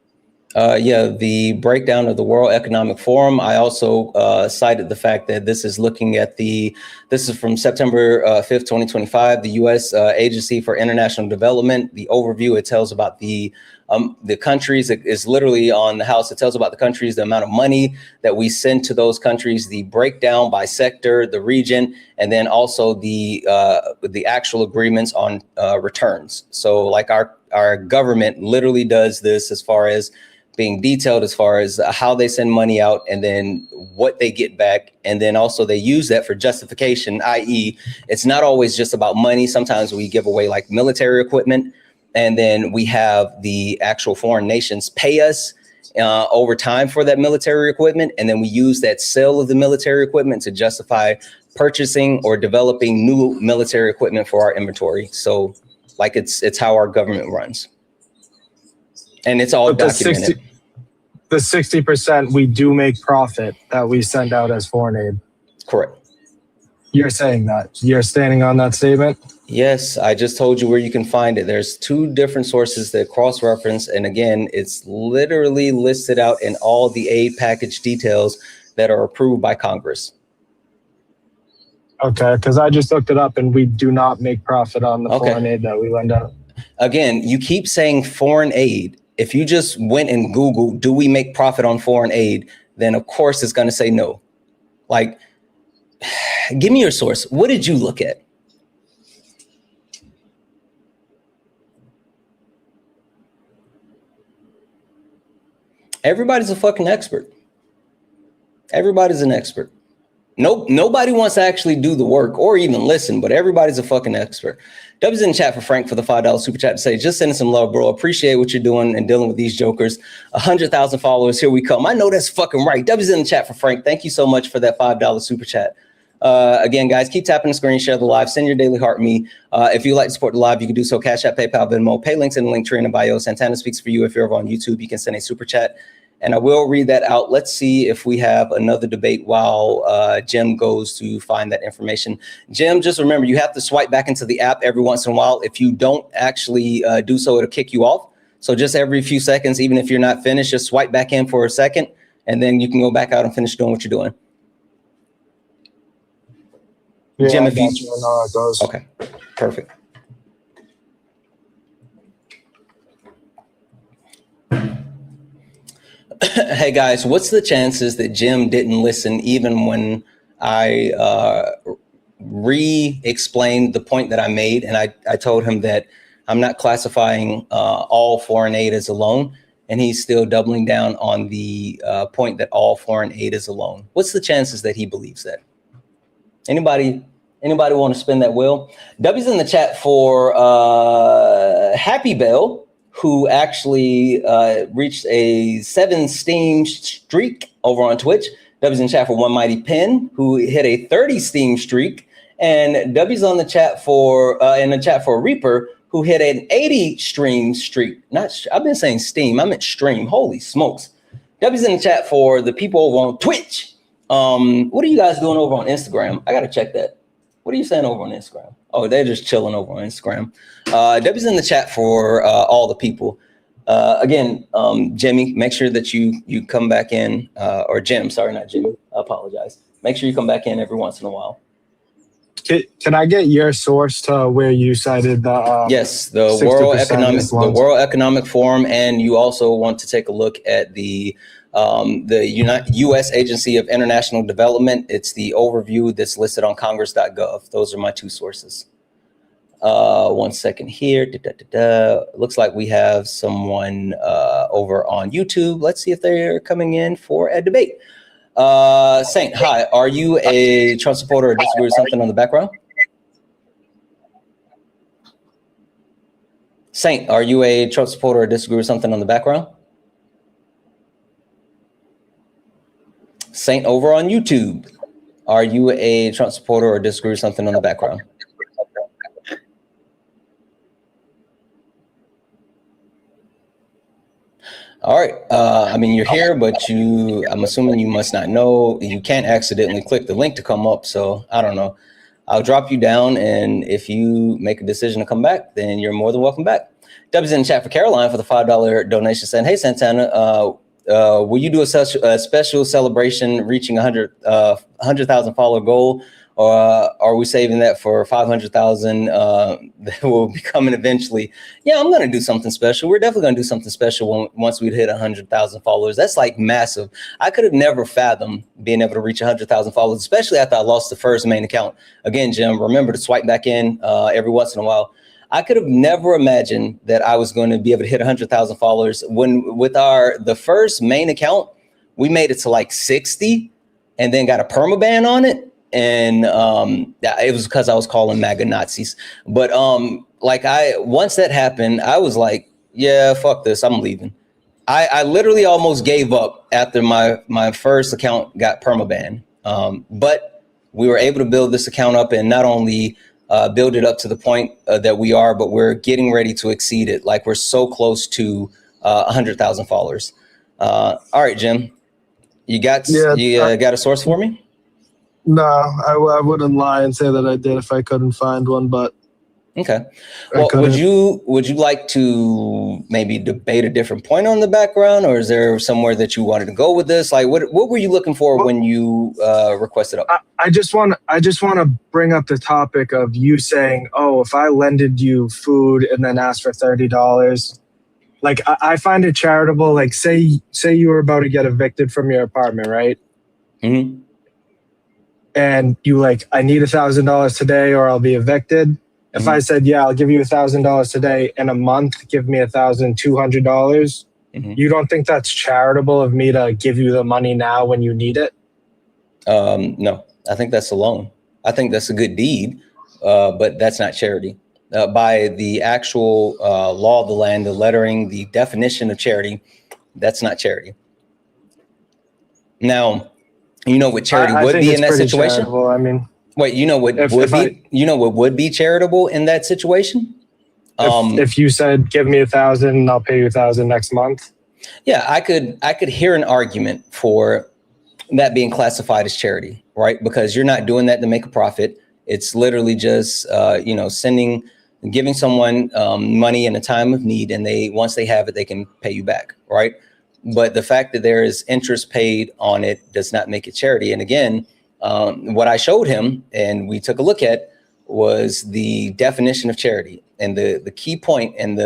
Yeah, the breakdown of the World Economic Forum. I also cited the fact that this is looking at this is from September 5th, 2025, the U.S. Agency for International Development. The overview, it tells about the countries. It is literally on the house. It tells about the countries, the amount of money that we send to those countries, the breakdown by sector, the region, and then also the actual agreements on returns. So like our government literally does this as far as being detailed as far as how they send money out and then what they get back. And then also they use that for justification, i.e. it's not always just about money. Sometimes we give away like military equipment, and then we have the actual foreign nations pay us over time for that military equipment. And then we use that sale of the military equipment to justify purchasing or developing new military equipment for our inventory. So like it's how our government runs. And it's all documented. The 60% we do make profit that we send out as foreign aid. Correct. You're saying that. You're standing on that statement? Yes, I just told you where you can find it. There's two different sources that cross-reference. And again, it's literally listed out in all the aid package details that are approved by Congress. Okay, because I just looked it up and we do not make profit on the foreign aid that we lend out. Again, you keep saying foreign aid. If you just went and Google, do we make profit on foreign aid? Then of course it's going to say no. Like, give me your source. What did you look at? Everybody's a fucking expert. Everybody's an expert. Nope, nobody wants to actually do the work or even listen, but everybody's a fucking expert. W's in the chat for Frank for the $5 super chat to say, just sending some love, bro. Appreciate what you're doing and dealing with these jokers. 100,000 followers. Here we come. I know that's fucking right. W's in the chat for Frank. Thank you so much for that $5 super chat. Again, guys, keep tapping the screen, share the live, send your daily heart me. If you'd like to support the live, you can do so. Cash App, PayPal, Venmo, pay links in the link tree in the bio. Santana speaks for you. If you're over on YouTube, you can send a super chat. And I will read that out. Let's see if we have another debate while Jim goes to find that information. Jim, just remember, you have to swipe back into the app every once in a while. If you don't actually do so, it'll kick you off. So just every few seconds, even if you're not finished, just swipe back in for a second, and then you can go back out and finish doing what you're doing. Yeah, Jim, if you know how it goes. Okay, perfect. Hey guys, what's the chances that Jim didn't listen even when I re-explained the point that I made? And I told him that I'm not classifying all foreign aid as a loan, and he's still doubling down on the point that all foreign aid is a loan. What's the chances that he believes that? Anybody want to spin that wheel? W's in the chat for Happy Bell, who actually reached a 7 Steam streak over on Twitch. W's in chat for One Mighty Pen, who hit a 30 Steam streak. And W's on the chat for in the chat for Reaper, who hit an 80 stream streak. I've been saying Steam, I meant stream. Holy smokes. W's in the chat for the people over on Twitch. What are you guys doing over on Instagram? I gotta check that. What are you saying over on Instagram? Oh, they're just chilling over on Instagram. Debbie's in the chat for all the people. Again, Jimmy, make sure that you come back in, or Jim, sorry, not Jimmy. I apologize. Make sure you come back in every once in a while. Can I get your source to where you cited the yes, the World Economic Forum, and you also want to take a look at the U.S. Agency of International Development. It's the overview that's listed on Congress.gov. Those are my two sources. 1 second here. Looks like we have someone over on YouTube. Let's see if they're coming in for a debate. Saint, hi. Are you a Trump supporter or disagree with something on the background? Saint, are you a Trump supporter or disagree with something on the background? Saint over on YouTube, are you a Trump supporter or disagree with something on the background? All right. I mean, you're here, but I'm assuming you must not know. You can't accidentally click the link to come up. So I don't know. I'll drop you down. And if you make a decision to come back, then you're more than welcome back. Dub's in the chat for Caroline for the $5 donation saying, hey, Santana, will you do a special celebration reaching 100,000 follower goal? Or are we saving that for 500,000 that will be coming eventually? Yeah, I'm going to do something special. We're definitely going to do something special once we hit 100,000 followers. That's like massive. I could have never fathomed being able to reach 100,000 followers, especially after I lost the first main account. Again, Jim, remember to swipe back in every once in a while. I could have never imagined that I was going to be able to hit 100,000 followers. When with the first main account, we made it to like 60 and then got a permaban on it. And it was because I was calling MAGA Nazis. But once that happened, I was like, yeah, fuck this, I'm leaving. I literally almost gave up after my first account got permaban. But we were able to build this account up and not only build it up to the point that we are, but we're getting ready to exceed it. Like we're so close to 100,000 followers. All right, Jim, you got a source for me? No, I wouldn't lie and say that I did if I couldn't find one, but okay. Well, would you like to maybe debate a different point on the background, or is there somewhere that you wanted to go with this? Like, what were you looking for when you requested up? I just want to bring up the topic of you saying, oh, if I lended you food and then asked for $30, like I find it charitable. Like say you were about to get evicted from your apartment, right? Mm-hmm. And you like, I need $1,000 today or I'll be evicted. If I said, yeah, I'll give you $1,000 today, in a month, give me $1,200, you don't think that's charitable of me to give you the money now when you need it? No, I think that's a loan. I think that's a good deed, but that's not charity. By the actual law of the land, the lettering, the definition of charity, that's not charity. Now, you know what charity would be in that situation? I mean, wait, you know what would be charitable in that situation? If you said, give me $1,000, I'll pay you $1,000 next month. Yeah, I could hear an argument for that being classified as charity, right? Because you're not doing that to make a profit. It's literally just, giving someone money in a time of need, and once they have it, they can pay you back, right? But the fact that there is interest paid on it does not make it charity. And again, what I showed him and we took a look at was the definition of charity. And the key point and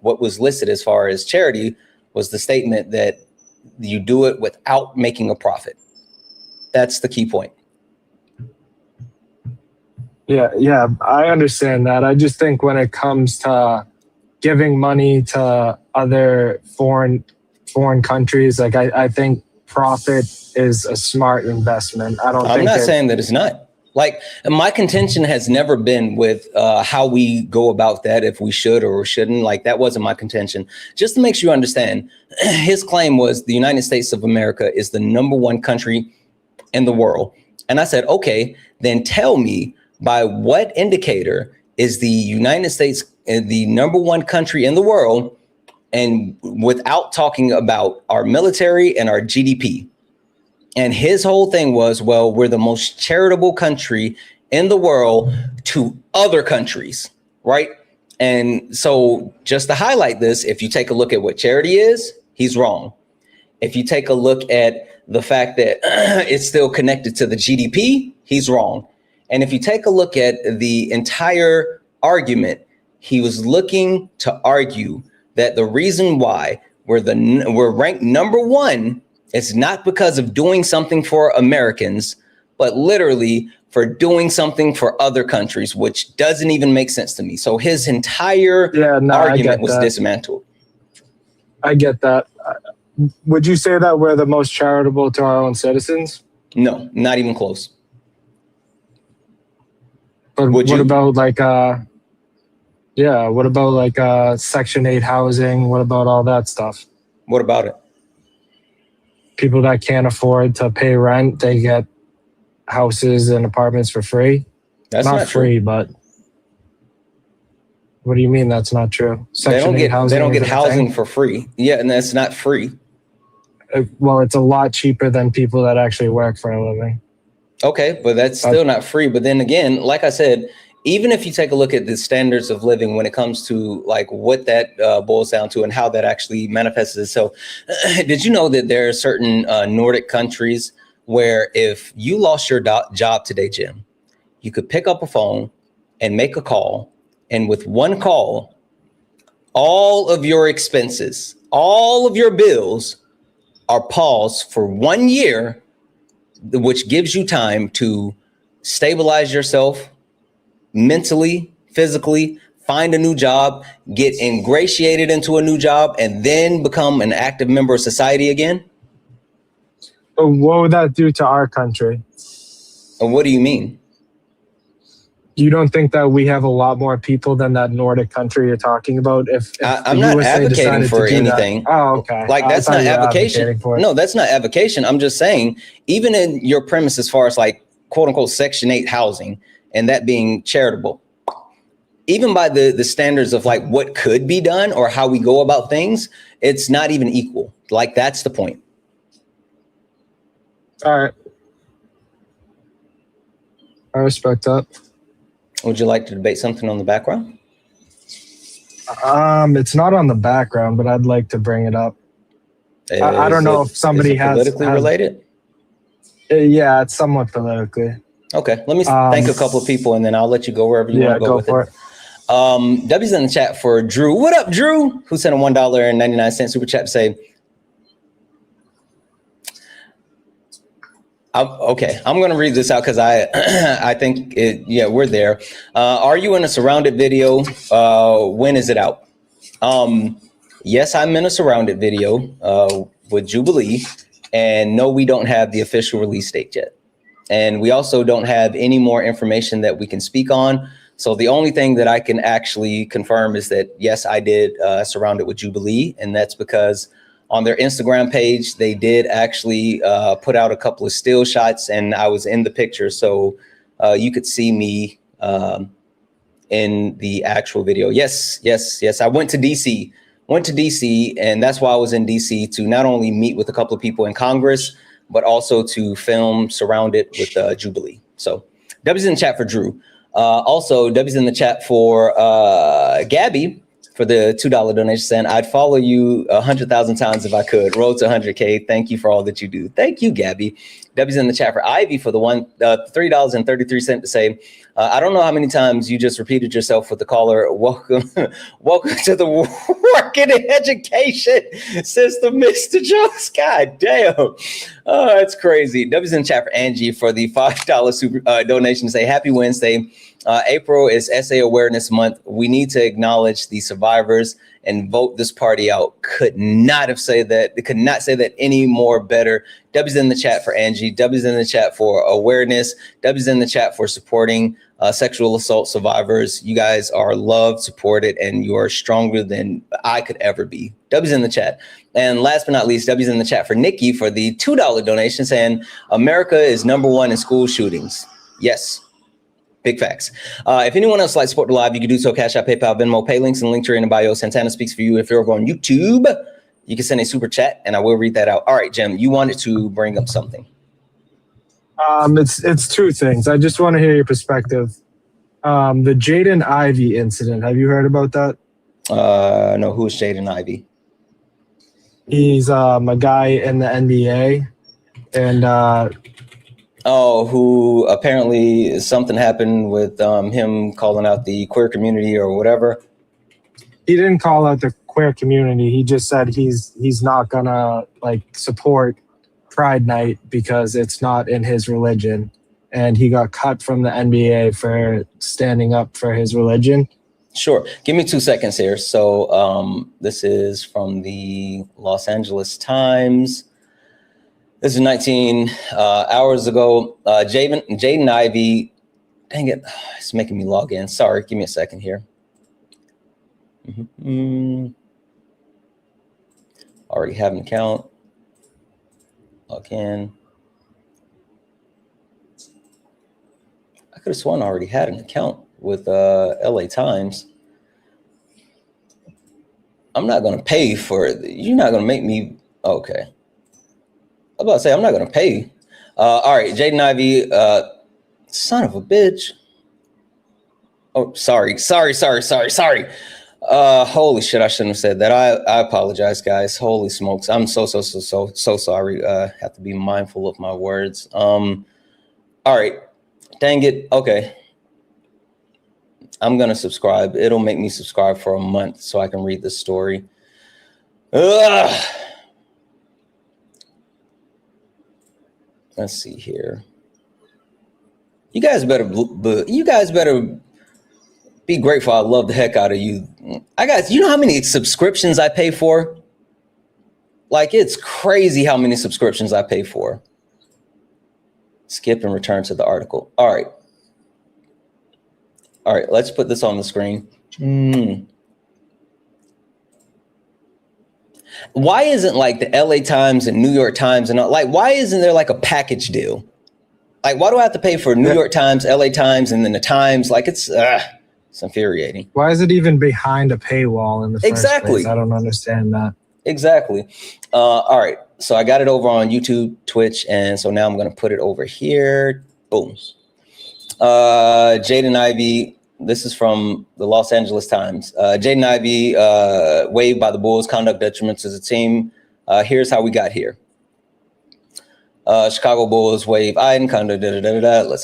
what was listed as far as charity was the statement that you do it without making a profit. That's the key point. Yeah, I understand that. I just think when it comes to giving money to other foreign countries, like I think profit is a smart investment. I'm not saying that it's not. Like, my contention has never been with how we go about that, if we should or shouldn't. Like, that wasn't my contention. Just to make sure you understand, his claim was the United States of America is the #1 country in the world. And I said, okay, then tell me by what indicator is the United States the #1 country in the world, and without talking about our military and our GDP. And his whole thing was, well, we're the most charitable country in the world to other countries, right? And so just to highlight this, if you take a look at what charity is, he's wrong. If you take a look at the fact that it's still connected to the GDP, he's wrong. And if you take a look at the entire argument, he was looking to argue that the reason why we're ranked number one is not because of doing something for Americans, but literally for doing something for other countries, which doesn't even make sense to me. So his entire argument was dismantled. I get that. Would you say that we're the most charitable to our own citizens? No, not even close. But what about like what about like Section 8 housing? What about all that stuff? What about it? People that can't afford to pay rent, they get houses and apartments for free. That's not free, true. but what do you mean that's not true? They don't get housing for free. Yeah, and that's not free. Well, it's a lot cheaper than people that actually work for a living. Okay, but that's still not free. But then again, like I said, even if you take a look at the standards of living when it comes to like what that boils down to and how that actually manifests itself. Did you know that there are certain Nordic countries where if you lost your job today, Jim, you could pick up a phone and make a call. And with one call, all of your expenses, all of your bills are paused for 1 year, which gives you time to stabilize yourself mentally, physically, find a new job, get ingratiated into a new job, and then become an active member of society again? But what would that do to our country? And what do you mean? You don't think that we have a lot more people than that Nordic country you're talking about? If I'm not advocating for anything. Oh, okay. Like that's not advocation. No, that's not advocation. I'm just saying, even in your premise, as far as like quote unquote Section 8 housing and that being charitable, even by the standards of like what could be done or how we go about things, it's not even equal. Like that's the point. All right. I respect that. Would you like to debate something on the background? It's not on the background, but I'd like to bring it up. I don't know if somebody has politically related. Yeah, it's somewhat politically. Okay, let me thank a couple of people, and then I'll let you go wherever you want to go with it. W's in the chat for Drew. What up, Drew? Who sent a $1.99 super chat to say, okay, I'm going to read this out because I think we're there. Are you in a surrounded video? When is it out? Yes, I'm in a surrounded video with Jubilee, and no, we don't have the official release date yet. And we also don't have any more information that we can speak on. So the only thing that I can actually confirm is that, yes, I did surround it with Jubilee, and that's because on their Instagram page, they did actually put out a couple of still shots, and I was in the picture. So you could see me in the actual video. Yes. I went to DC, and that's why I was in DC, to not only meet with a couple of people in Congress, but also to film Surrounded with Jubilee. So W's in the chat for Drew. Also, W's in the chat for Gabby, for the $2 donation, saying, I'd follow you 100,000 times if I could. Road to 100K. Thank you for all that you do. Thank you, Gabby. W's in the chat for Ivy for the $3.33 to say, I don't know how many times you just repeated yourself with the caller. Welcome to the working education system, Mr. Jones. God damn. Oh, that's crazy. W's in the chat for Angie for the $5 super donation to say, happy Wednesday. April is SA Awareness Month. We need to acknowledge the survivors and vote this party out. Could not say that any more better. W's in the chat for Angie. W's in the chat for awareness. W's in the chat for supporting sexual assault survivors. You guys are loved, supported, and you are stronger than I could ever be. W's in the chat. And last but not least, W's in the chat for Nikki for the $2 donation, saying America is #1 in school shootings. Yes. Big facts. If anyone else would like to support the live, you can do so. Cash App, PayPal, Venmo, pay links, and link to in the bio. Santana speaks for you. If you're over on YouTube, you can send a super chat, and I will read that out. All right, Jim, you wanted to bring up something. It's two things. I just want to hear your perspective. The Jaden Ivey incident. Have you heard about that? No, who's Jaden Ivey? He's a guy in the NBA, and who apparently something happened with him calling out the queer community or whatever. He didn't call out the queer community. He just said he's not gonna like support Pride Night because it's not in his religion, and he got cut from the NBA for standing up for his religion. Sure. Give me 2 seconds here. So this is from the Los Angeles Times. This is 19 hours ago. Jaden Ivey. Dang it. It's making me log in. Sorry. Give me a second here. Already have an account. Log in. I could have sworn I already had an account with LA Times. I'm not going to pay for it. You're not going to make me. Okay. I'm about to say, I'm not going to pay. All right. Jaden Ivey, son of a bitch. Oh, sorry. Holy shit. I shouldn't have said that. I apologize, guys. Holy smokes. I'm so sorry. Have to be mindful of my words. All right. Dang it. Okay. I'm going to subscribe. It'll make me subscribe for a month so I can read the story. Ugh. Let's see here. You guys better be grateful. I love the heck out of you. You know how many subscriptions I pay for? Like, it's crazy how many subscriptions I pay for. Skip and return to the article. All right, let's put this on the screen. Why isn't like the LA Times and New York Times and all, like, why isn't there like a package deal? Like, why do I have to pay for New York Times, LA Times, and then the Times? Like, it's infuriating. Why is it even behind a paywall in the first place? I don't understand that. Exactly. All right. So I got it over on YouTube, Twitch, and so now I'm going to put it over here. Boom. Jaden Ivey, this is from the Los Angeles Times. Jaden Ivey waived by the Bulls, conduct detriments as a team. Here's how we got here. Chicago Bulls waive Iden, conduct,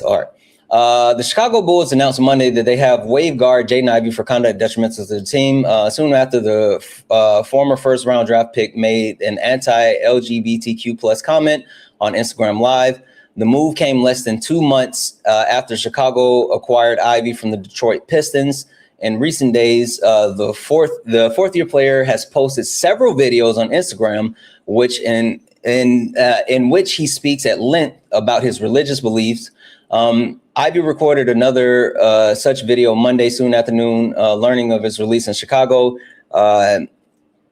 all right. The Chicago Bulls announced Monday that they have waived guard Jaden Ivey for conduct detriments as a team soon after the former first-round draft pick made an anti-LGBTQ plus comment on Instagram Live. The move came less than 2 months after Chicago acquired Ivey from the Detroit Pistons. In recent days, the fourth-year player has posted several videos on Instagram, which in which he speaks at length about his religious beliefs. Ivey recorded another such video Monday soon afternoon, learning of his release in Chicago. In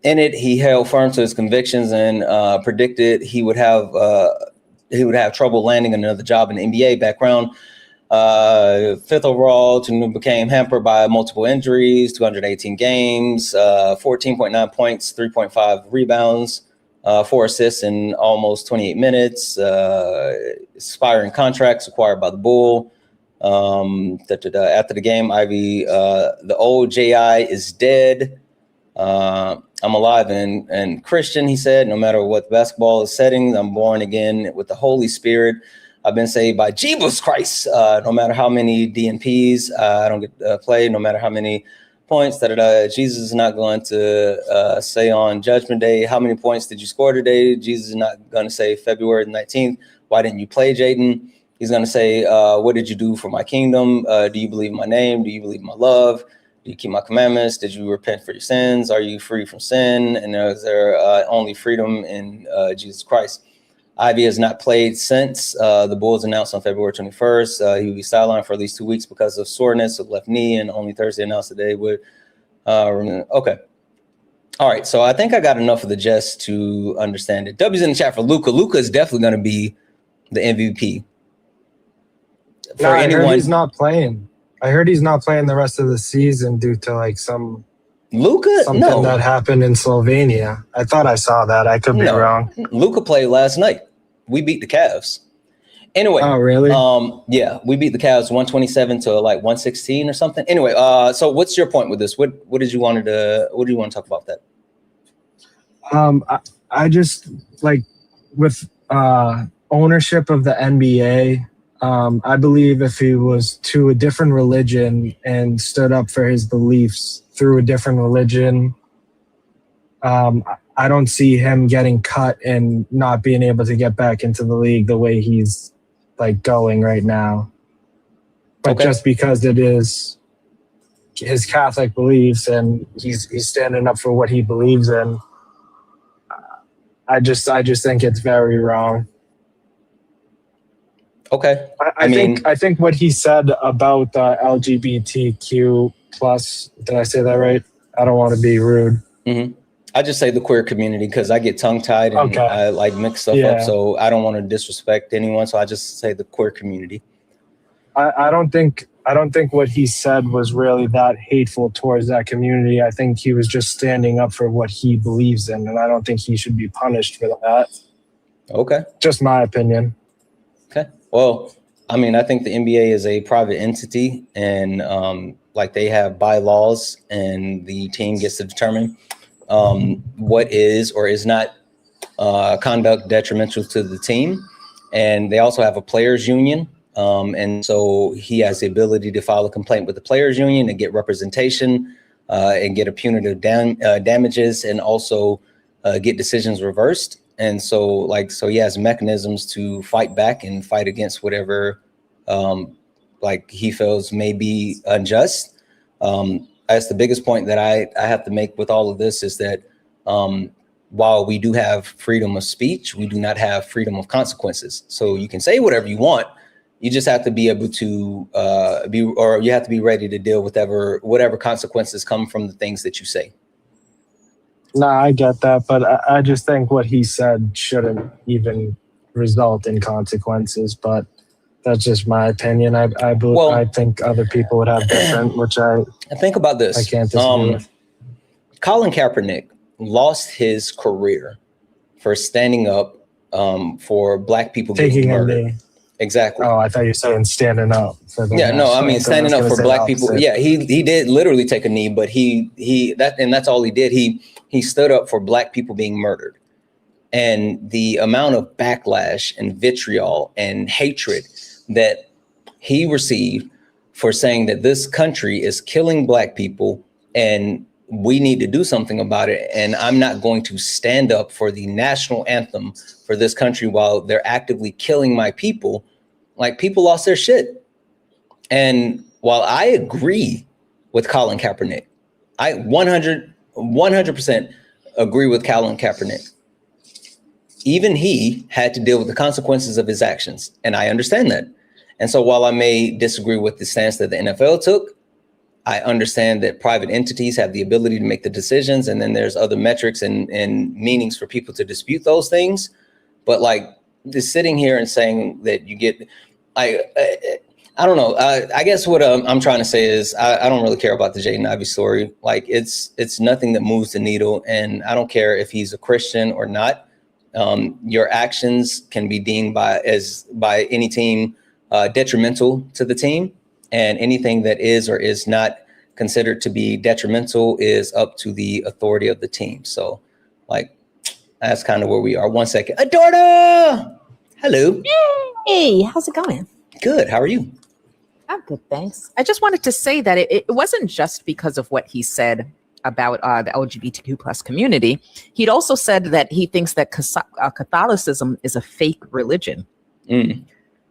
it, he held firm to his convictions and predicted he would have trouble landing another job in the NBA. Background: fifth overall, became hampered by multiple injuries, 218 games, 14.9 points, 3.5 rebounds, 4 assists in almost 28 minutes. Sparring contracts acquired by the Bull. After the game, Ivey, the old JI is dead. I'm alive and Christian, he said. No matter what basketball is setting, I'm born again with the Holy Spirit. I've been saved by Jesus Christ. No matter how many DNPs I don't get to play, no matter how many points Jesus is not going to say on Judgment Day, how many points did you score today? Jesus is not going to say February 19th. Why didn't you play, Jaden? He's going to say, what did you do for my kingdom? Do you believe my name? Do you believe my love? Do you keep my commandments? Did you repent for your sins? Are you free from sin? And is there only freedom in Jesus Christ? Ivey has not played since the Bulls announced on February 21st. He will be sidelined for at least 2 weeks because of soreness of left knee, and only Thursday announced that they would. Okay. All right. So I think I got enough of the jest to understand it. W's in the chat for Luka. Luka is definitely going to be the MVP. I heard he's not playing. I heard he's not playing the rest of the season due to like something that happened in Slovenia. I thought I saw that. I could be wrong. Luka played last night. We beat the Cavs. Anyway. Oh, really? Yeah, we beat the Cavs 127 to like 116 or something. Anyway, so what's your point with this? What did you want to talk about that? I just like with ownership of the NBA. I believe if he was to a different religion and stood up for his beliefs through a different religion, I don't see him getting cut and not being able to get back into the league the way he's like going right now. But just because it is his Catholic beliefs and he's standing up for what he believes in, I just think it's very wrong. Okay. I think what he said about LGBTQ plus, did I say that right? I don't want to be rude. Mm-hmm. I just say the queer community because I get tongue tied and I like mix stuff up. So I don't want to disrespect anyone. So I just say the queer community. I don't think what he said was really that hateful towards that community. I think he was just standing up for what he believes in, and I don't think he should be punished for that. Okay. Just my opinion. Okay. Well, I mean, I think the NBA is a private entity, and like they have bylaws, and the team gets to determine what is or is not conduct detrimental to the team. And they also have a players union. And so he has the ability to file a complaint with the players union and get representation and get a punitive damages and also get decisions reversed. And so he has mechanisms to fight back and fight against whatever like he feels may be unjust. That's the biggest point that I have to make with all of this is that while we do have freedom of speech, we do not have freedom of consequences. So you can say whatever you want. You just have to be able to you have to be ready to deal with whatever consequences come from the things that you say. No, I get that, but I just think what he said shouldn't even result in consequences. But that's just my opinion. I think other people would have different, which I think about this. I can't disagree with. Colin Kaepernick lost his career for standing up for Black people getting murdered. Exactly. Oh, I thought you were saying standing up. For the standing up for Black people. Yeah, he did literally take a knee, but that's all he did. He stood up for Black people being murdered. And the amount of backlash and vitriol and hatred that he received for saying that this country is killing Black people and we need to do something about it. And I'm not going to stand up for the national anthem for this country while they're actively killing my people. Like, people lost their shit. And while I agree with Colin Kaepernick, I 100% agree with Colin Kaepernick. Even he had to deal with the consequences of his actions. And I understand that. And so while I may disagree with the stance that the NFL took, I understand that private entities have the ability to make the decisions. And then there's other metrics and meanings for people to dispute those things. But like, just sitting here and saying that you get, I don't know. I guess what I'm trying to say is I don't really care about the Jaden Ivey story. Like, it's nothing that moves the needle. And I don't care if he's a Christian or not. Your actions can be deemed by any team detrimental to the team, and anything that is or is not considered to be detrimental is up to the authority of the team. So, like, that's kind of where we are. 1 second, Adorna, hello. Hey, how's it going? Good. How are you? I'm good, thanks. I just wanted to say that it wasn't just because of what he said about the LGBTQ plus community. He'd also said that he thinks that Catholicism is a fake religion. Mm.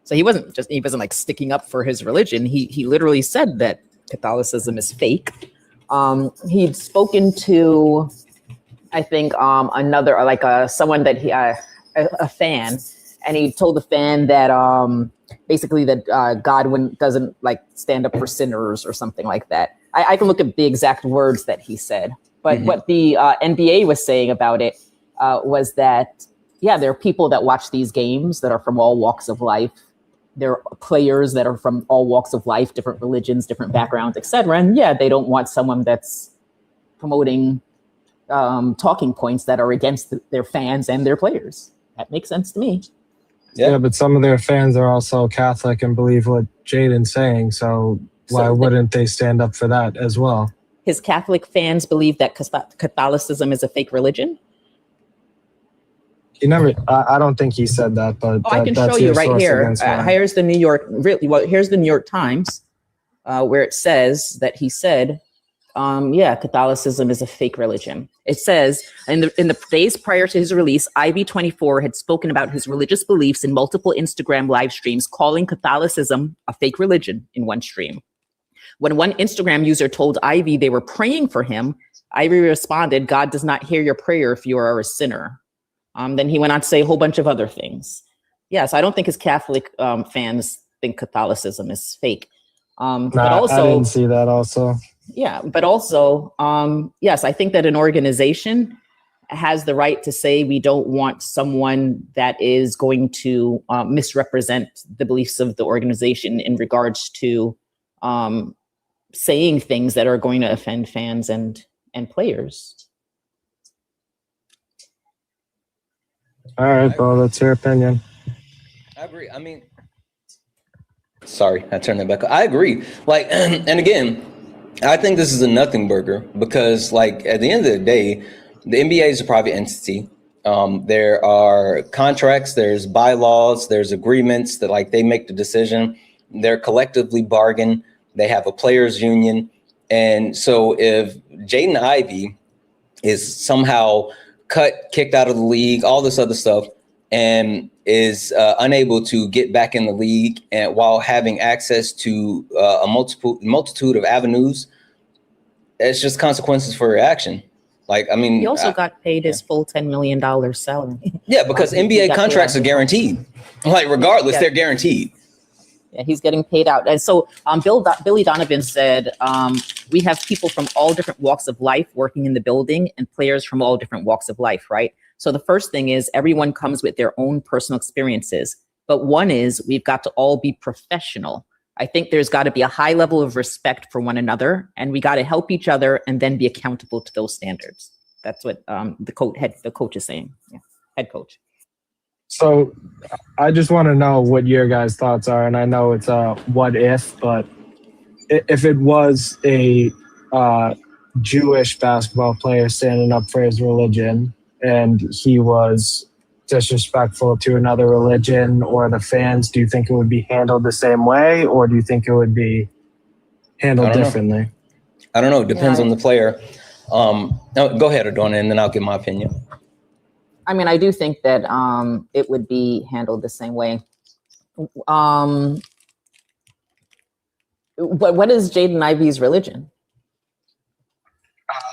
So he wasn't like sticking up for his religion. He literally said that Catholicism is fake. He'd spoken to, I think, another, like someone that a fan, and he told the fan that basically that God doesn't like stand up for sinners or something like that. I can look at the exact words that he said, but what the NBA was saying about it was that, yeah, there are people that watch these games that are from all walks of life. There are players that are from all walks of life, different religions, different backgrounds, etc. And yeah, they don't want someone that's promoting talking points that are against their fans and their players. That makes sense to me. Yeah, but some of their fans are also Catholic and believe what Jaden's saying. So why wouldn't they stand up for that as well? His Catholic fans believe that Catholicism is a fake religion. He never. I don't think he said that, but I can show you right here. Here's the New York. Here's the New York Times, where it says that he said, Catholicism is a fake religion. It says in the days prior to his release, IV24 had spoken about his religious beliefs in multiple Instagram live streams, calling Catholicism a fake religion in one stream. When one Instagram user told Ivy they were praying for him, Ivy responded, "God does not hear your prayer if you are a sinner." Then he went on to say a whole bunch of other things. Yes, I don't think his Catholic fans think Catholicism is fake. But also, I didn't see that also. Yeah, but also, yes, I think that an organization has the right to say we don't want someone that is going to misrepresent the beliefs of the organization in regards to saying things that are going to offend fans and players. All right, well, that's your opinion. I agree. I mean, sorry, I turned that back. I agree. Like, and again, I think this is a nothing burger because, like, at the end of the day, the NBA is a private entity. There are contracts, there's bylaws, there's agreements that, like, they make the decision. They're collectively bargain. They have a players union. And so if Jaden Ivey is somehow kicked out of the league, all this other stuff, and is unable to get back in the league, and while having access to a multitude of avenues, it's just consequences for your action. Like, I mean, he also got paid his full $10 million salary. Yeah, because NBA contracts are guaranteed. Like, regardless, they're guaranteed. Yeah, he's getting paid out. And so Billy Donovan said, we have people from all different walks of life working in the building and players from all different walks of life, right? So the first thing is everyone comes with their own personal experiences. But one is we've got to all be professional. I think there's got to be a high level of respect for one another, and we got to help each other and then be accountable to those standards. That's what the coach is saying. Yeah, head coach. So I just want to know what your guys' thoughts are. And I know it's a what if, but if it was a Jewish basketball player standing up for his religion and he was disrespectful to another religion or the fans, do you think it would be handled the same way, or do you think it would be handled differently? I don't know. It depends on the player. No, go ahead, Adorna, and then I'll give my opinion. I mean, I do think that it would be handled the same way. What is Jaden Ivey's religion?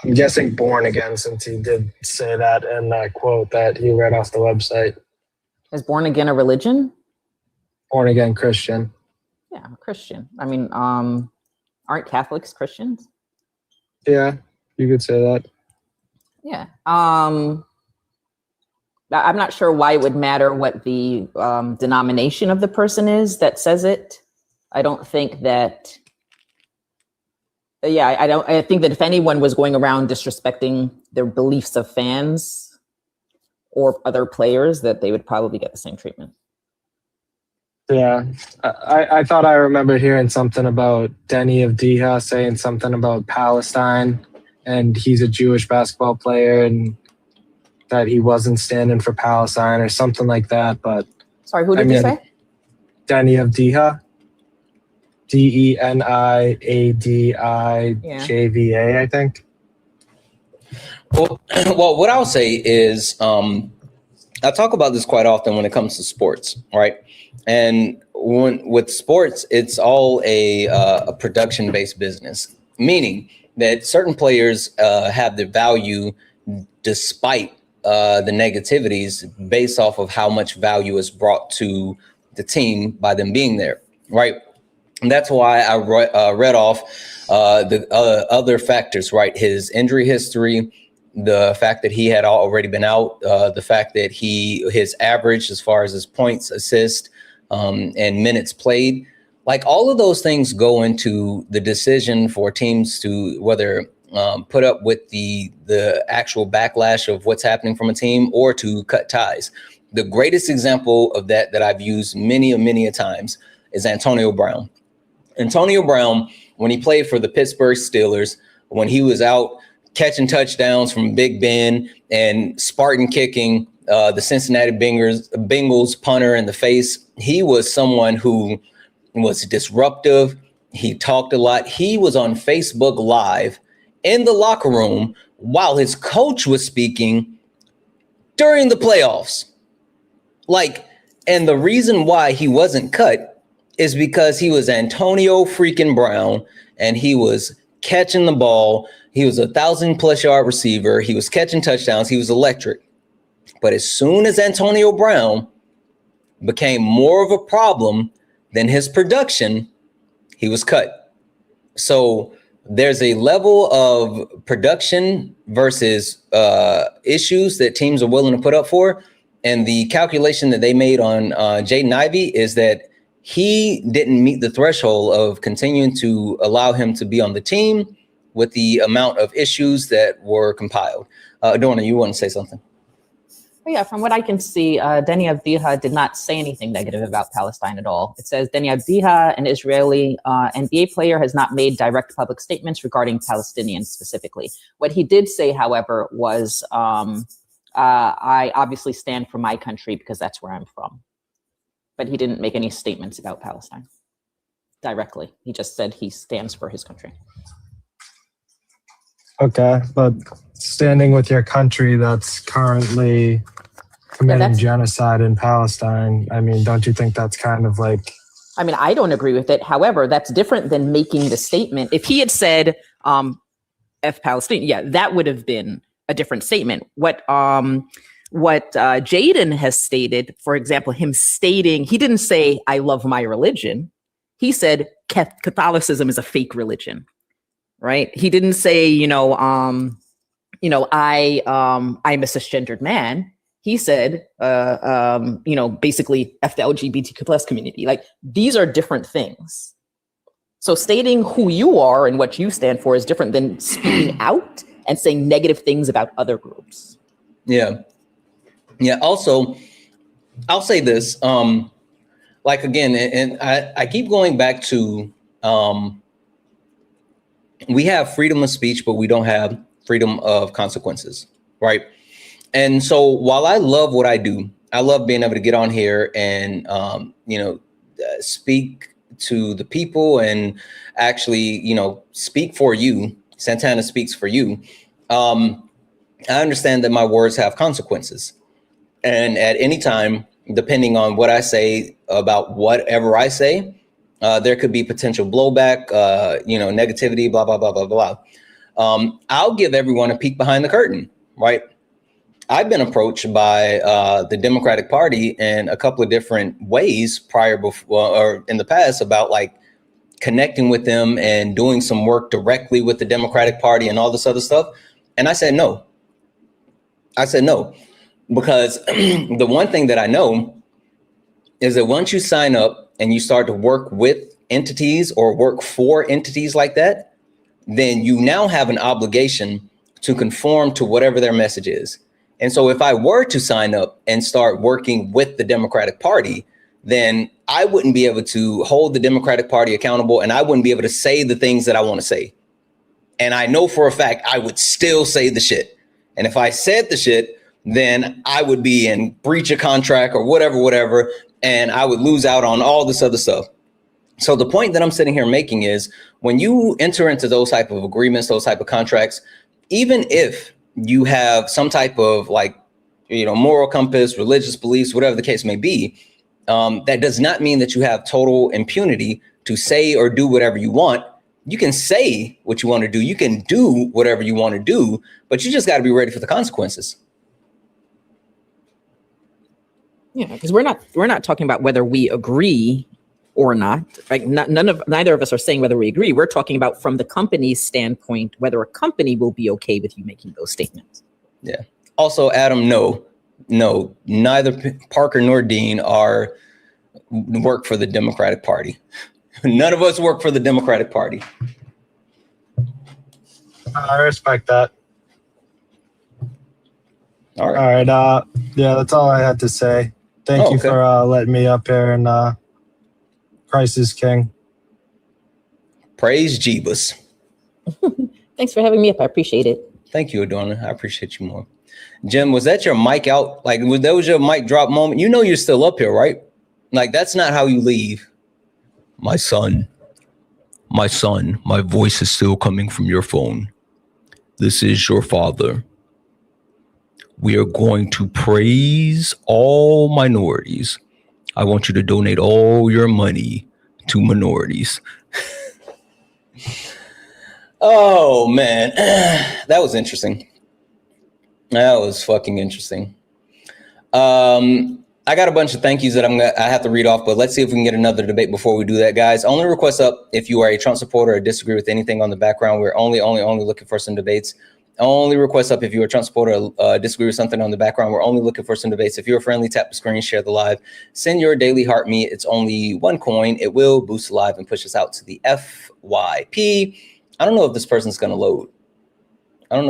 I'm guessing born again, since he did say that in that quote that he read off the website. Is born again a religion? Born again Christian. Yeah, Christian. I mean, aren't Catholics Christians? Yeah, you could say that. Yeah. I'm not sure why it would matter what the denomination of the person is that says it. I don't think that. I think that if anyone was going around disrespecting the beliefs of fans or other players, that they would probably get the same treatment. Yeah, I thought I remembered hearing something about Denny of Diha saying something about Palestine, and he's a Jewish basketball player, and that he wasn't standing for Palestine or something like that. But sorry, who did you say? Denny of Diha. DENIADIJVA, I think. Well, what I'll say is I talk about this quite often when it comes to sports, right? And with sports, it's all a production-based business, meaning that certain players have their value despite the negativities based off of how much value is brought to the team by them being there, right? And that's why I read off the other factors, right? His injury history, the fact that he had already been out, the fact that his average as far as his points, assists, and minutes played, like all of those things go into the decision for teams to whether put up with the actual backlash of what's happening from a team or to cut ties. The greatest example of that I've used many a times is Antonio Brown. Antonio Brown, when he played for the Pittsburgh Steelers, when he was out catching touchdowns from Big Ben and Spartan kicking the Cincinnati Bengals punter in the face, he was someone who was disruptive. He talked a lot. He was on Facebook Live in the locker room while his coach was speaking during the playoffs. And the reason why he wasn't cut is because he was Antonio freaking Brown, and he was catching the ball. He was 1,000+ yard receiver. He was catching touchdowns. He was electric. But as soon as Antonio Brown became more of a problem than his production, he was cut. So there's a level of production versus issues that teams are willing to put up for. And the calculation that they made on Jaden Ivey is that he didn't meet the threshold of continuing to allow him to be on the team with the amount of issues that were compiled. Dorna, you want to say something? Yeah, from what I can see, Deni Avdija did not say anything negative about Palestine at all. It says Deni Avdija, an Israeli NBA player, has not made direct public statements regarding Palestinians specifically. What he did say, however, was, I obviously stand for my country because that's where I'm from. But he didn't make any statements about Palestine directly. He just said he stands for his country. Okay, but standing with your country that's currently committing genocide in Palestine, I mean, don't you think that's kind of like... I mean, I don't agree with it. However, that's different than making the statement. If he had said, F Palestine, yeah, that would have been a different statement. What Jaden has stated, for example, him stating, he didn't say, I love my religion. He said, Catholicism is a fake religion, right? He didn't say, I'm a cisgendered man. He said, basically F the LGBTQ plus community. Like, these are different things. So stating who you are and what you stand for is different than speaking out and saying negative things about other groups. Yeah. Yeah. Also, I'll say this, again, and I keep going back to, we have freedom of speech, but we don't have freedom of consequences, right? And so while I love what I do, I love being able to get on here and, speak to the people and actually, speak for you. Santana speaks for you. I understand that my words have consequences. And at any time, depending on what I say about whatever I say, there could be potential blowback, negativity, blah, blah, blah, blah, blah. I'll give everyone a peek behind the curtain, right? I've been approached by the Democratic Party in a couple of different ways or in the past about connecting with them and doing some work directly with the Democratic Party and all this other stuff. And I said no. Because the one thing that I know is that once you sign up and you start to work with entities or work for entities like that, then you now have an obligation to conform to whatever their message is. And so if I were to sign up and start working with the Democratic Party, then I wouldn't be able to hold the Democratic Party accountable, and I wouldn't be able to say the things that I want to say. And I know for a fact I would still say the shit. And if I said the shit, then I would be in breach of contract or whatever, and I would lose out on all this other stuff. So the point that I'm sitting here making is when you enter into those type of agreements, those type of contracts, even if you have some type of moral compass, religious beliefs, whatever the case may be, that does not mean that you have total impunity to say or do whatever you want. You can say what you want to do. You can do whatever you want to do, but you just got to be ready for the consequences. Yeah, because we're not talking about whether we agree or not. Right? Neither of us are saying whether we agree. We're talking about from the company's standpoint, whether a company will be okay with you making those statements. Yeah. Also, Adam, no, neither Parker nor Dean work for the Democratic Party. None of us work for the Democratic Party. I respect that. All right. All right. Yeah, that's all I had to say. Thank you for letting me up here, and Christ is King. Praise Jeebus. Thanks for having me up. I appreciate it. Thank you, Adorna. I appreciate you more. Jim, was that your mic out? Like, that was your mic drop moment? You know you're still up here, right? Like, that's not how you leave. My son, my voice is still coming from your phone. This is your father. We are going to praise all minorities. I want you to donate all your money to minorities. Oh, man. That was interesting. That was fucking interesting. I got a bunch of thank yous that I have to read off, but let's see if we can get another debate before we do that, guys. Only request up if you are a Trump supporter or disagree with anything on the background. We're only looking for some debates. Only request up if you're a Trump supporter or disagree with something on the background. We're only looking for some debates. If you're friendly, tap the screen, share the live, send your daily heart meat. It's only one coin. It will boost the live and push us out to the FYP. I don't know if this person's going to load. I don't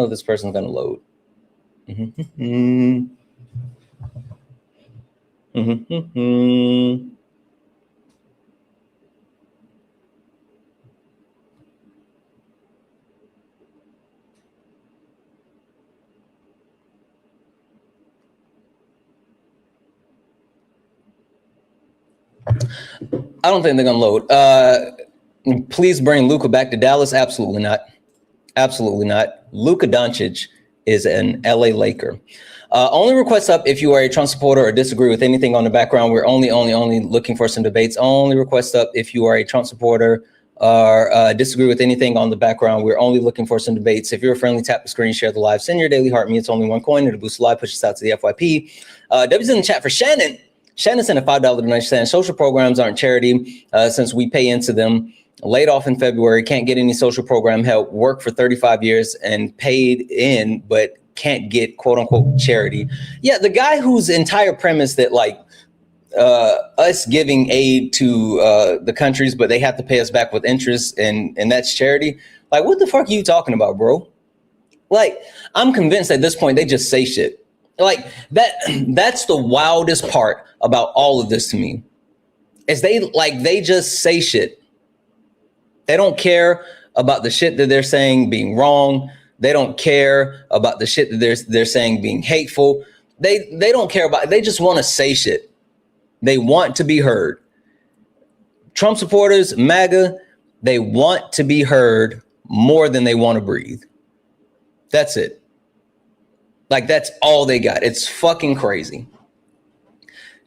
think they're going to load. Please bring Luka back to Dallas. Absolutely not. Absolutely not. Luka Doncic is an LA Laker. Only request up if you are a Trump supporter or disagree with anything on the background. We're only looking for some debates. Only request up if you are a Trump supporter or disagree with anything on the background. We're only looking for some debates. If you're friendly, tap the screen, share the live, send your daily heart me. It's only one coin. It'll boost the live, push us out to the FYP. W's in the chat for Shannon. Shannon sent a $5 donation saying social programs aren't charity since we pay into them. Laid off in February, can't get any social program help, worked for 35 years and paid in, but can't get quote unquote charity. Yeah, the guy whose entire premise that like us giving aid to the countries, but they have to pay us back with interest and that's charity. Like, what the fuck are you talking about, bro? Like, I'm convinced at this point they just say shit. Like that's the wildest part about all of this to me. Is they just say shit. They don't care about the shit that they're saying being wrong. They don't care about the shit that they're saying being hateful. They don't care about it. They just want to say shit. They want to be heard. Trump supporters, MAGA, they want to be heard more than they want to breathe. That's it. Like, that's all they got. It's fucking crazy.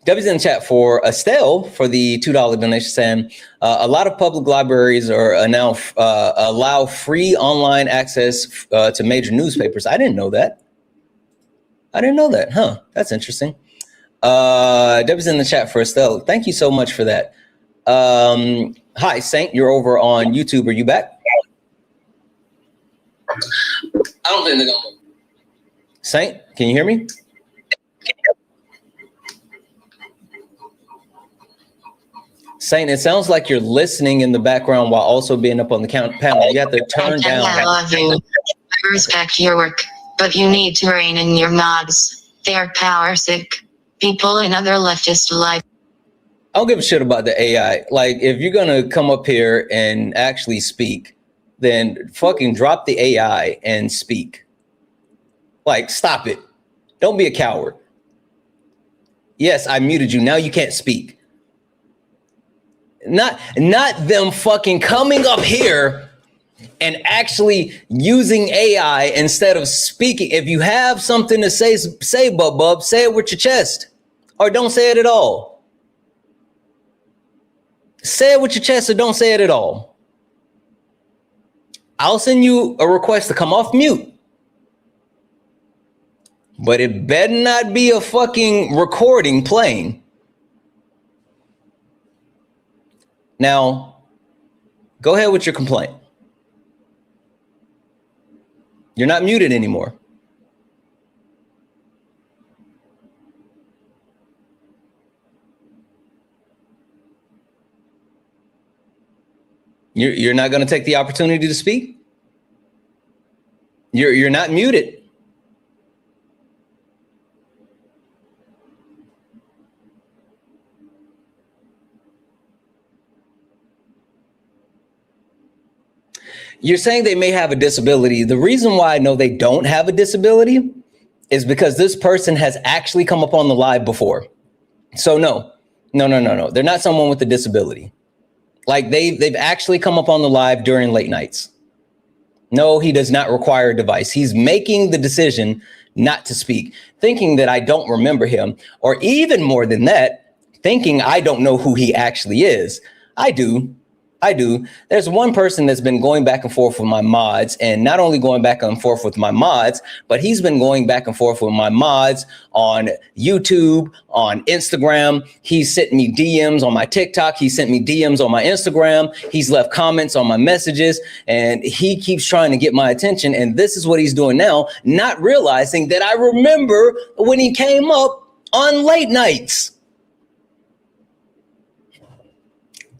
W's in the chat for Estelle for the $2 donation saying a lot of public libraries are now allow free online access to major newspapers. I didn't know that. Huh? That's interesting. W's in the chat for Estelle. Thank you so much for that. Hi, Saint. You're over on YouTube. Are you back? I don't think they're gonna. Saint, can you hear me? Saint, it sounds like you're listening in the background while also being up on the panel. You have to turn down. I love you. I respect your work, but you need to rein in your mods. They're power sick. People in other leftist life. I don't give a shit about the AI. Like, if you're going to come up here and actually speak, then fucking drop the AI and speak. Like, stop it. Don't be a coward. Yes, I muted you. Now you can't speak. Not them fucking coming up here and actually using AI instead of speaking. If you have something to say, bub, say it with your chest, or don't say it at all. Say it with your chest or don't say it at all. I'll send you a request to come off mute. But it better not be a fucking recording playing. Now, go ahead with your complaint. You're not muted anymore. You're not going to take the opportunity to speak? You're not muted. You're saying they may have a disability. The reason why I know they don't have a disability is because this person has actually come up on the live before. So no. They're not someone with a disability. Like they've actually come up on the live during late nights. No, he does not require a device. He's making the decision not to speak, thinking that I don't remember him, or even more than that, thinking I don't know who he actually is. I do. There's one person that's been going back and forth with my mods, and not only going back and forth with my mods, but he's been going back and forth with my mods on YouTube, on Instagram. He's sent me DMs on my TikTok. He sent me DMs on my Instagram. He's left comments on my messages, and he keeps trying to get my attention. And this is what he's doing now, not realizing that I remember when he came up on late nights.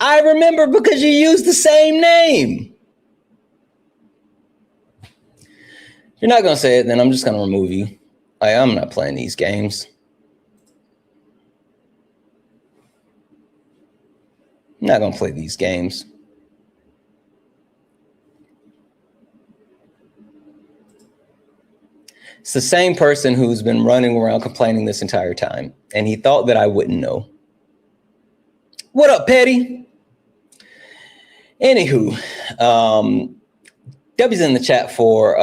I remember because you used the same name. If you're not going to say it, then I'm just going to remove you. I'm not playing these games. I'm not going to play these games. It's the same person who's been running around complaining this entire time, and he thought that I wouldn't know. What up, Petty? Anywho, W's in the chat for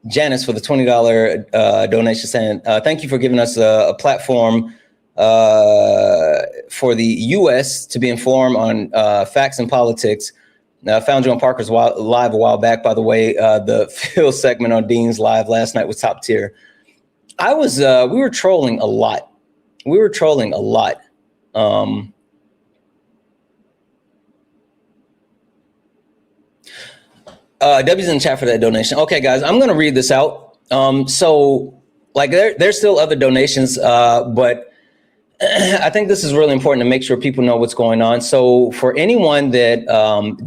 Janice for the $20 donation. Saying thank you for giving us a platform for the U.S. to be informed on facts and politics. I found you on Parker's live a while back. By the way, the Phil segment on Dean's live last night was top tier. We were trolling a lot. W's in the chat for that donation. Okay, guys, I'm going to read this out. So, like, there's still other donations, but I think this is really important to make sure people know what's going on. So, for anyone that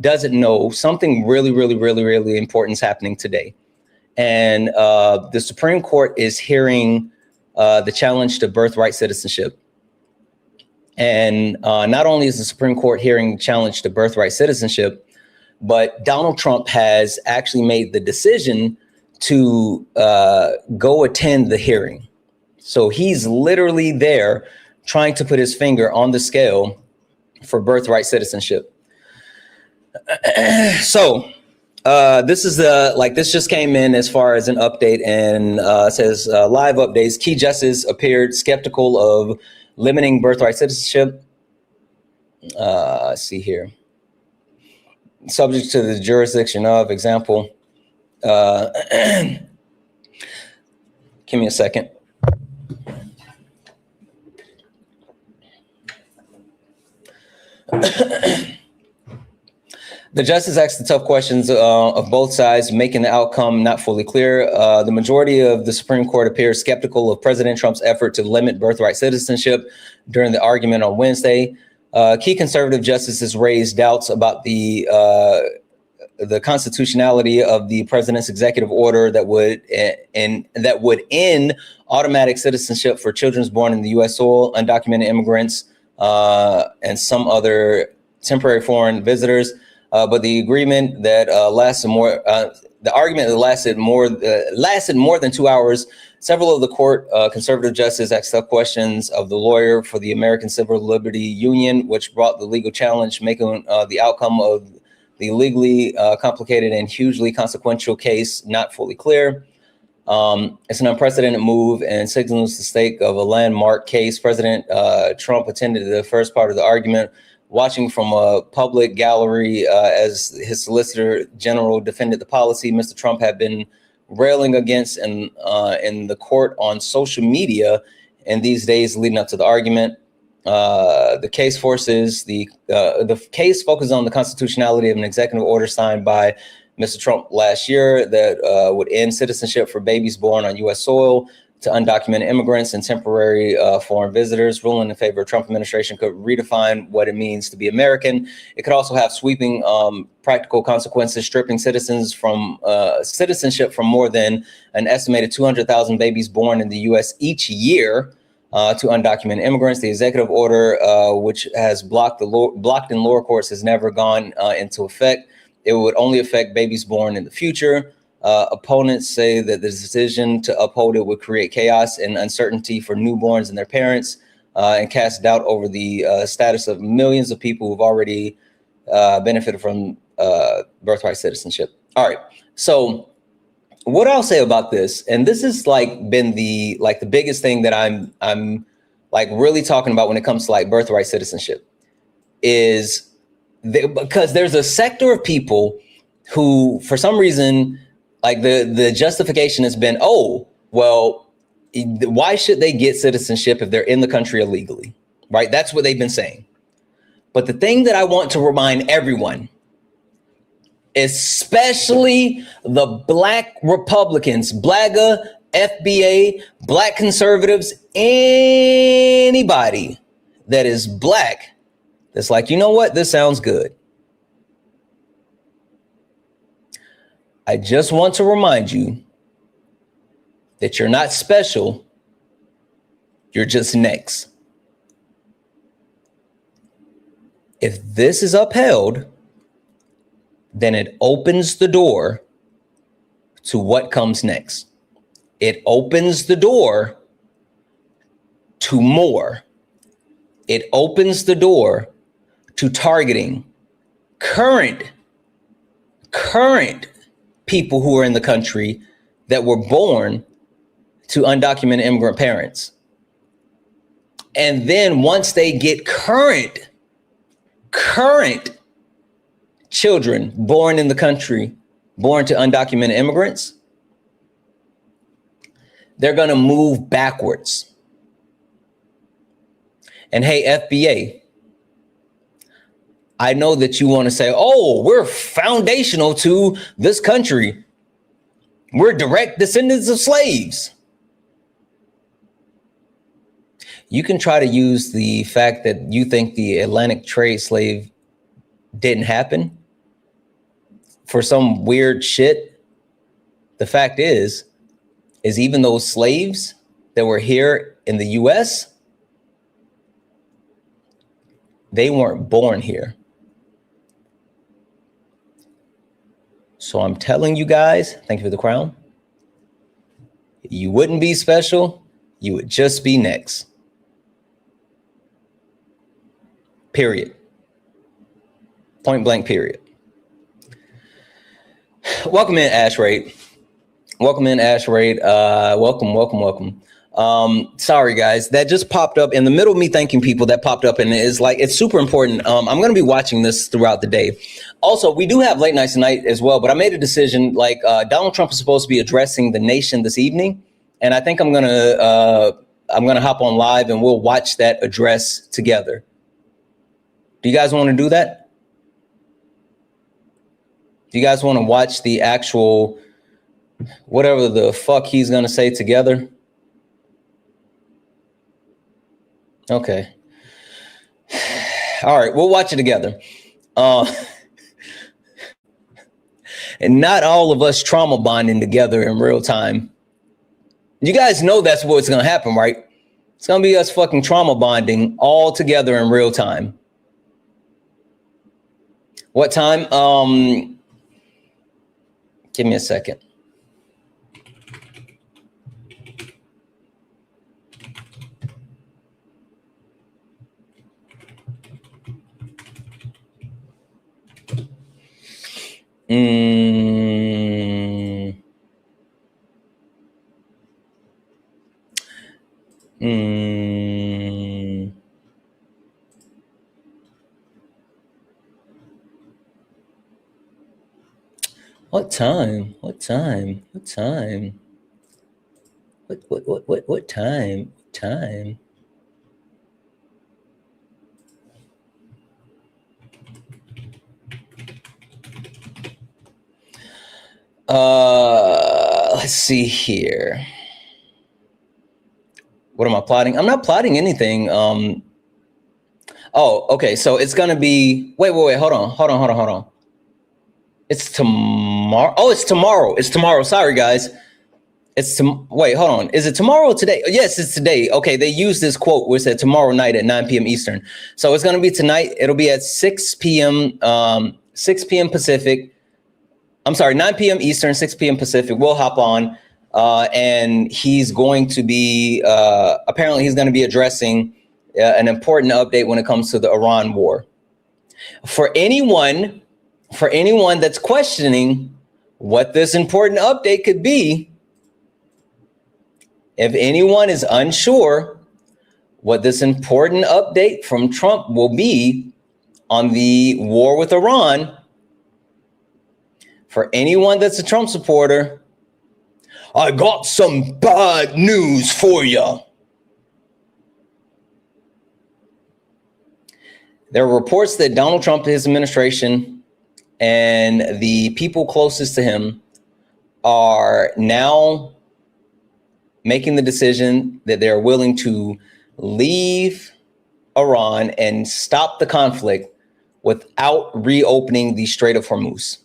doesn't know, something really important is happening today. And the Supreme Court is hearing the challenge to birthright citizenship. And not only is the Supreme Court hearing the challenge to birthright citizenship, but Donald Trump has actually made the decision to go attend the hearing. So he's literally there trying to put his finger on the scale for birthright citizenship. So this is this just came in as far as an update, and says live updates. Key justices appeared skeptical of limiting birthright citizenship. See here. Subject to the jurisdiction of, example. Give me a second. The justice asked the tough questions of both sides, making the outcome not fully clear. The majority of the Supreme Court appears skeptical of President Trump's effort to limit birthright citizenship during the argument on Wednesday. Key conservative justices raised doubts about the constitutionality of the president's executive order that would end automatic citizenship for children born in the U.S. soil, undocumented immigrants, and some other temporary foreign visitors. But the agreement that lasted more than 2 hours. Several of the court conservative justices asked tough questions of the lawyer for the American Civil Liberty Union, which brought the legal challenge, making the outcome of the legally complicated and hugely consequential case not fully clear. It's an unprecedented move and signals the stake of a landmark case. President Trump attended the first part of the argument, watching from a public gallery as his Solicitor General defended the policy Mr. Trump had been railing against in the court on social media in these days leading up to the argument. The case focuses on the constitutionality of an executive order signed by Mr. Trump last year that would end citizenship for babies born on U.S. soil to undocumented immigrants and temporary foreign visitors. Ruling in favor of Trump administration could redefine what it means to be American. It could also have sweeping practical consequences, stripping citizens from citizenship from more than an estimated 200,000 babies born in the U.S. each year to undocumented immigrants. The executive order, which has blocked in lower courts, has never gone into effect. it would only affect babies born in the future. Opponents say that the decision to uphold it would create chaos and uncertainty for newborns and their parents, and cast doubt over the status of millions of people who've already benefited from birthright citizenship. All right, so what I'll say about this, and this has like been the biggest thing that I'm like really talking about when it comes to like birthright citizenship, is because there's a sector of people who, for some reason, like the justification has been, oh, well, why should they get citizenship if they're in the country illegally, right? That's what they've been saying. But the thing that I want to remind everyone, especially the Black Republicans, BLAGA, FBA, Black conservatives, anybody that is Black, that's like, you know what, this sounds good. I just want to remind you that you're not special, you're just next. If this is upheld, then it opens the door to what comes next. It opens the door to more. It opens the door to targeting current people who are in the country that were born to undocumented immigrant parents. And then once they get current children born in the country, born to undocumented immigrants, they're going to move backwards. And hey, FBA, I know that you want to say, oh, we're foundational to this country. We're direct descendants of slaves. You can try to use the fact that you think the Atlantic trade slave didn't happen for some weird shit. The fact is even those slaves that were here in the US, they weren't born here. So I'm telling you guys, thank you for the crown. You wouldn't be special. You would just be next. Period. Point blank, period. Welcome in, Ash Raid. Welcome in, Ash Raid. Welcome. Sorry, guys. That just popped up in the middle of me thanking people. That popped up, and it's like, it's super important. I'm going to be watching this throughout the day. Also, we do have late nights tonight as well, but I made a decision, like Donald Trump is supposed to be addressing the nation this evening. And I think I'm going to hop on live and we'll watch that address together. Do you guys want to do that? Do you guys want to watch the actual, whatever the fuck he's going to say together? Okay. All right, we'll watch it together. And not all of us trauma bonding together in real time. You guys know that's what's going to happen, right? It's going to be us fucking trauma bonding all together in real time. What time? Give me a second. What time? What time? What time? What time? Time? Let's see here. What am I plotting? I'm not plotting anything. Oh, okay. So it's gonna be. Wait. Hold on. It's tomorrow. Oh, it's tomorrow. It's tomorrow. Sorry, guys. Wait, hold on. Is it tomorrow or today? Yes, it's today. Okay, they used this quote where it said tomorrow night at 9 p.m. Eastern. So it's going to be tonight. It'll be at 6 p.m. 6 p.m. Pacific. I'm sorry, 9 p.m. Eastern, 6 p.m. Pacific. We'll hop on, and he's going to be apparently he's going to be addressing an important update when it comes to the Iran war. For anyone that's questioning what this important update could be, if anyone is unsure what this important update from Trump will be on the war with Iran, for anyone that's a Trump supporter, I got some bad news for you. There are reports that Donald Trump, his administration, and the people closest to him are now making the decision that they're willing to leave Iran and stop the conflict without reopening the Strait of Hormuz.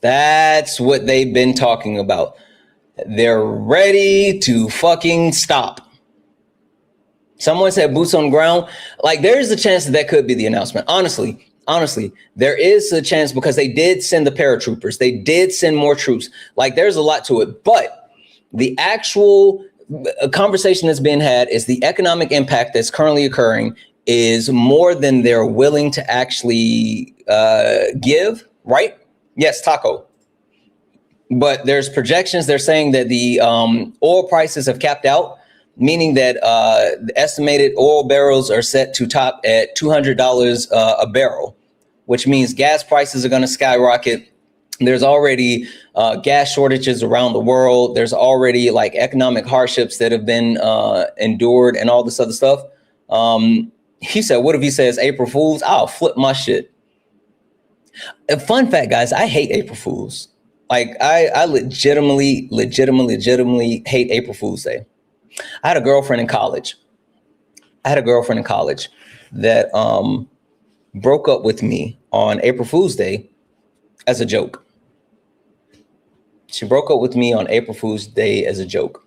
That's what they've been talking about. They're ready to fucking stop. Someone said boots on the ground. Like, there's a chance that could be the announcement. Honestly, there is a chance because they did send the paratroopers. They did send more troops. Like, there's a lot to it. But the actual conversation that's being had is the economic impact that's currently occurring is more than they're willing to actually give, right? Yes, Taco. But there's projections. They're saying that the oil prices have capped out, meaning that the estimated oil barrels are set to top at $200 a barrel, which means gas prices are going to skyrocket. There's already gas shortages around the world. There's already like economic hardships that have been endured and all this other stuff. He said, what if he says April Fools? I'll flip my shit. A fun fact, guys, I hate April Fools. Like, I legitimately hate April Fool's Day. I had a girlfriend in college that broke up with me on April Fool's Day as a joke. She broke up with me on April Fool's Day as a joke.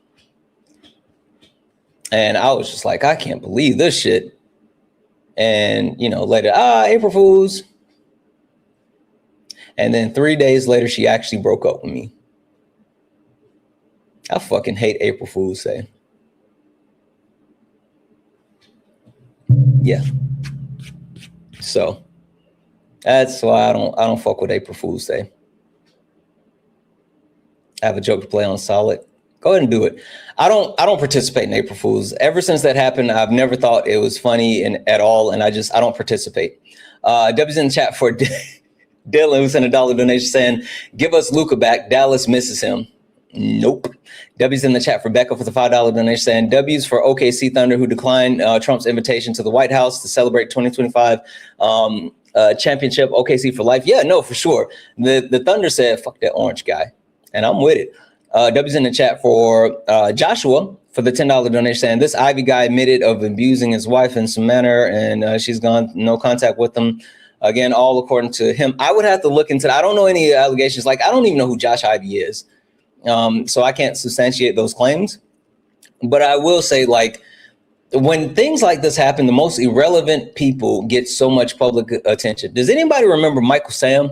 And I was just like, I can't believe this shit. And, you know, later, April Fools. And then 3 days later, she actually broke up with me. I fucking hate April Fool's Day. Yeah. So that's why I don't fuck with April Fool's Day. I have a joke to play on Solid. Go ahead and do it. I don't participate in April Fools. Ever since that happened, I've never thought it was funny at all, and I don't participate. W's in the chat for Dylan, who sent a $1 donation saying, give us Luka back. Dallas misses him. Nope. W's in the chat for Becca for the $5 donation saying, W's for OKC Thunder, who declined Trump's invitation to the White House to celebrate 2025 championship. OKC for life. Yeah, no, for sure. The Thunder said, fuck that orange guy. And I'm with it. W's in the chat for Joshua for the $10 donation saying, this Ivy guy admitted of abusing his wife in some manner, and she's gone no contact with him. Again, all according to him. I would have to look into that. I don't know any allegations. Like, I don't even know who Josh Ivy is. So I can't substantiate those claims. But I will say, like, when things like this happen, the most irrelevant people get so much public attention. Does anybody remember Michael Sam?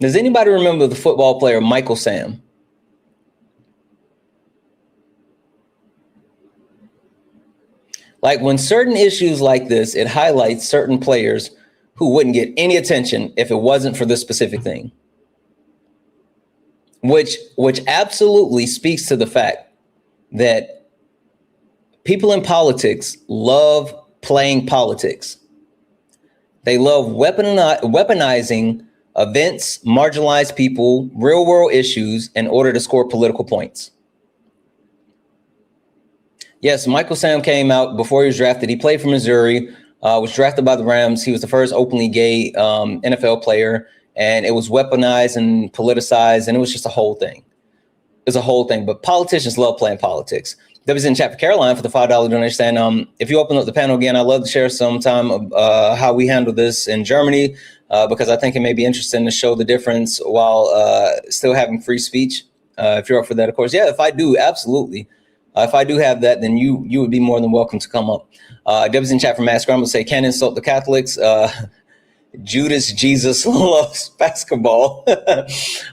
Does anybody remember the football player Michael Sam? Like, when certain issues like this, it highlights certain players who wouldn't get any attention if it wasn't for this specific thing. Which absolutely speaks to the fact that people in politics love playing politics. They love weaponizing events, marginalized people, real world issues in order to score political points. Yes, Michael Sam came out before he was drafted. He played for Missouri, was drafted by the Rams. He was the first openly gay NFL player, and it was weaponized and politicized, and it was just a whole thing. It was a whole thing, but politicians love playing politics. That was in chat for Caroline for the $5 donation saying, if you open up the panel again, I'd love to share some time of how we handle this in Germany, because I think it may be interesting to show the difference while still having free speech. If you're up for that, of course. Yeah, if I do, absolutely. If I do have that, then you would be more than welcome to come up. Debbie's in chat from Mass Scramble say, can't insult the Catholics. Judas Jesus loves basketball.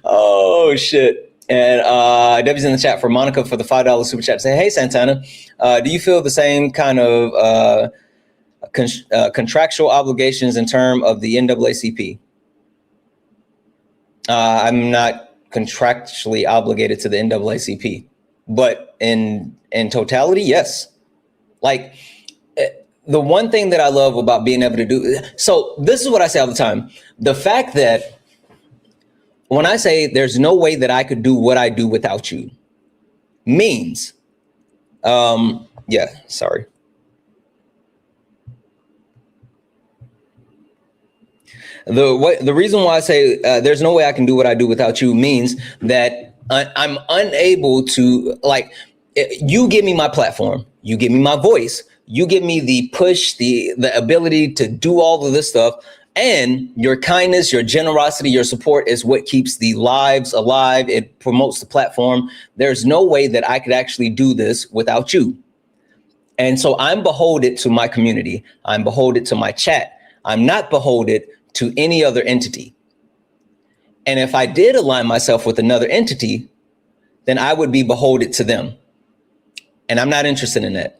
Oh, shit. And Debbie's in the chat for Monica for the $5 super chat. Say, hey, Santana, do you feel the same kind of contractual obligations in terms of the NAACP? I'm not contractually obligated to the NAACP, but in totality, yes. Like, the one thing that I love about being able to do, so this is what I say all the time. The fact that when I say there's no way that I could do what I do without you means, yeah, sorry. The reason why I say there's no way I can do what I do without you means that I'm unable to, like, you give me my platform, you give me my voice, you give me the push, the ability to do all of this stuff, and your kindness, your generosity, your support is what keeps the lives alive. It promotes the platform. There's no way that I could actually do this without you. And so I'm beholden to my community. I'm beholden to my chat. I'm not beholden to any other entity. And if I did align myself with another entity, then I would be beholden to them. And I'm not interested in that.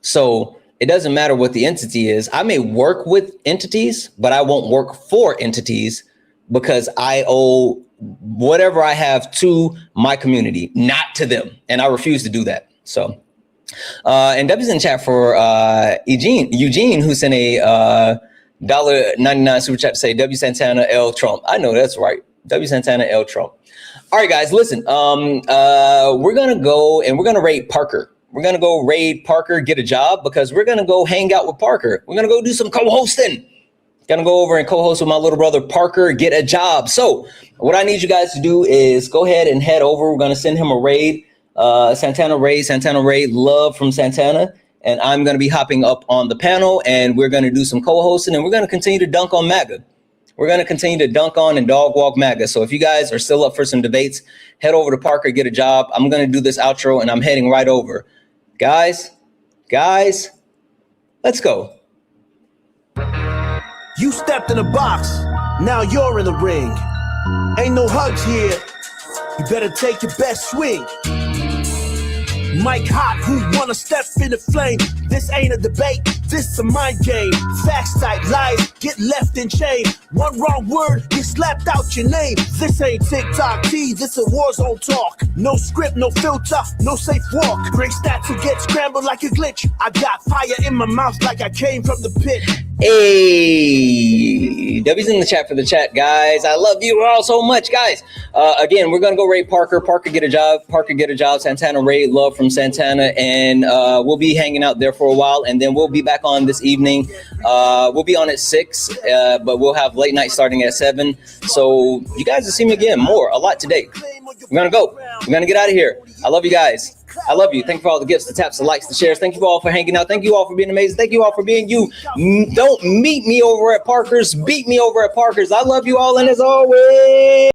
So it doesn't matter what the entity is. I may work with entities, but I won't work for entities because I owe whatever I have to my community, not to them. And I refuse to do that. So, and Debbie's in chat for Eugene, who sent a $1.99 super chat to say W Santana L Trump. I know that's right. W Santana L Trump. All right, guys, listen, we're going to go and we're going to raid Parker. We're going to go raid Parker, get a job, because we're going to go hang out with Parker. We're going to go do some co-hosting. Going to go over and co-host with my little brother, Parker, get a job. So what I need you guys to do is go ahead and head over. We're going to send him a raid, Santana raid, love from Santana. And I'm going to be hopping up on the panel and we're going to do some co-hosting and we're going to continue to dunk on MAGA. We're going to continue to dunk on and dog walk MAGA. So if you guys are still up for some debates, head over to Parker, get a job. I'm going to do this outro and I'm heading right over. Guys, let's go. You stepped in a box, now you're in the ring. Ain't no hugs here, you better take your best swing. Mike Hot, who wanna step in the flame? This ain't a debate, this a mind game. Facts type lies, get left in chain. One wrong word, get slapped out your name. This ain't TikTok T, this a war zone talk. No script, no filter, no safe walk. Bring stats to get scrambled like a glitch. I got fire in my mouth like I came from the pit. Hey, W's in the chat for the chat, guys. I love you all so much, guys. Again, we're gonna go raid Parker. Parker get a job. Santana raid, love from Santana, and we'll be hanging out there for a while, and then we'll be back on this evening. We'll be on at 6, but we'll have late night starting at 7. So you guys will see me again a lot today. We're gonna go. We're gonna get out of here. I love you guys. I love you. Thank you for all the gifts, the taps, the likes, the shares. Thank you all for hanging out. Thank you all for being amazing. Thank you all for being you. Don't meet me over at Parker's. Beat me over at Parker's. I love you all, and as always,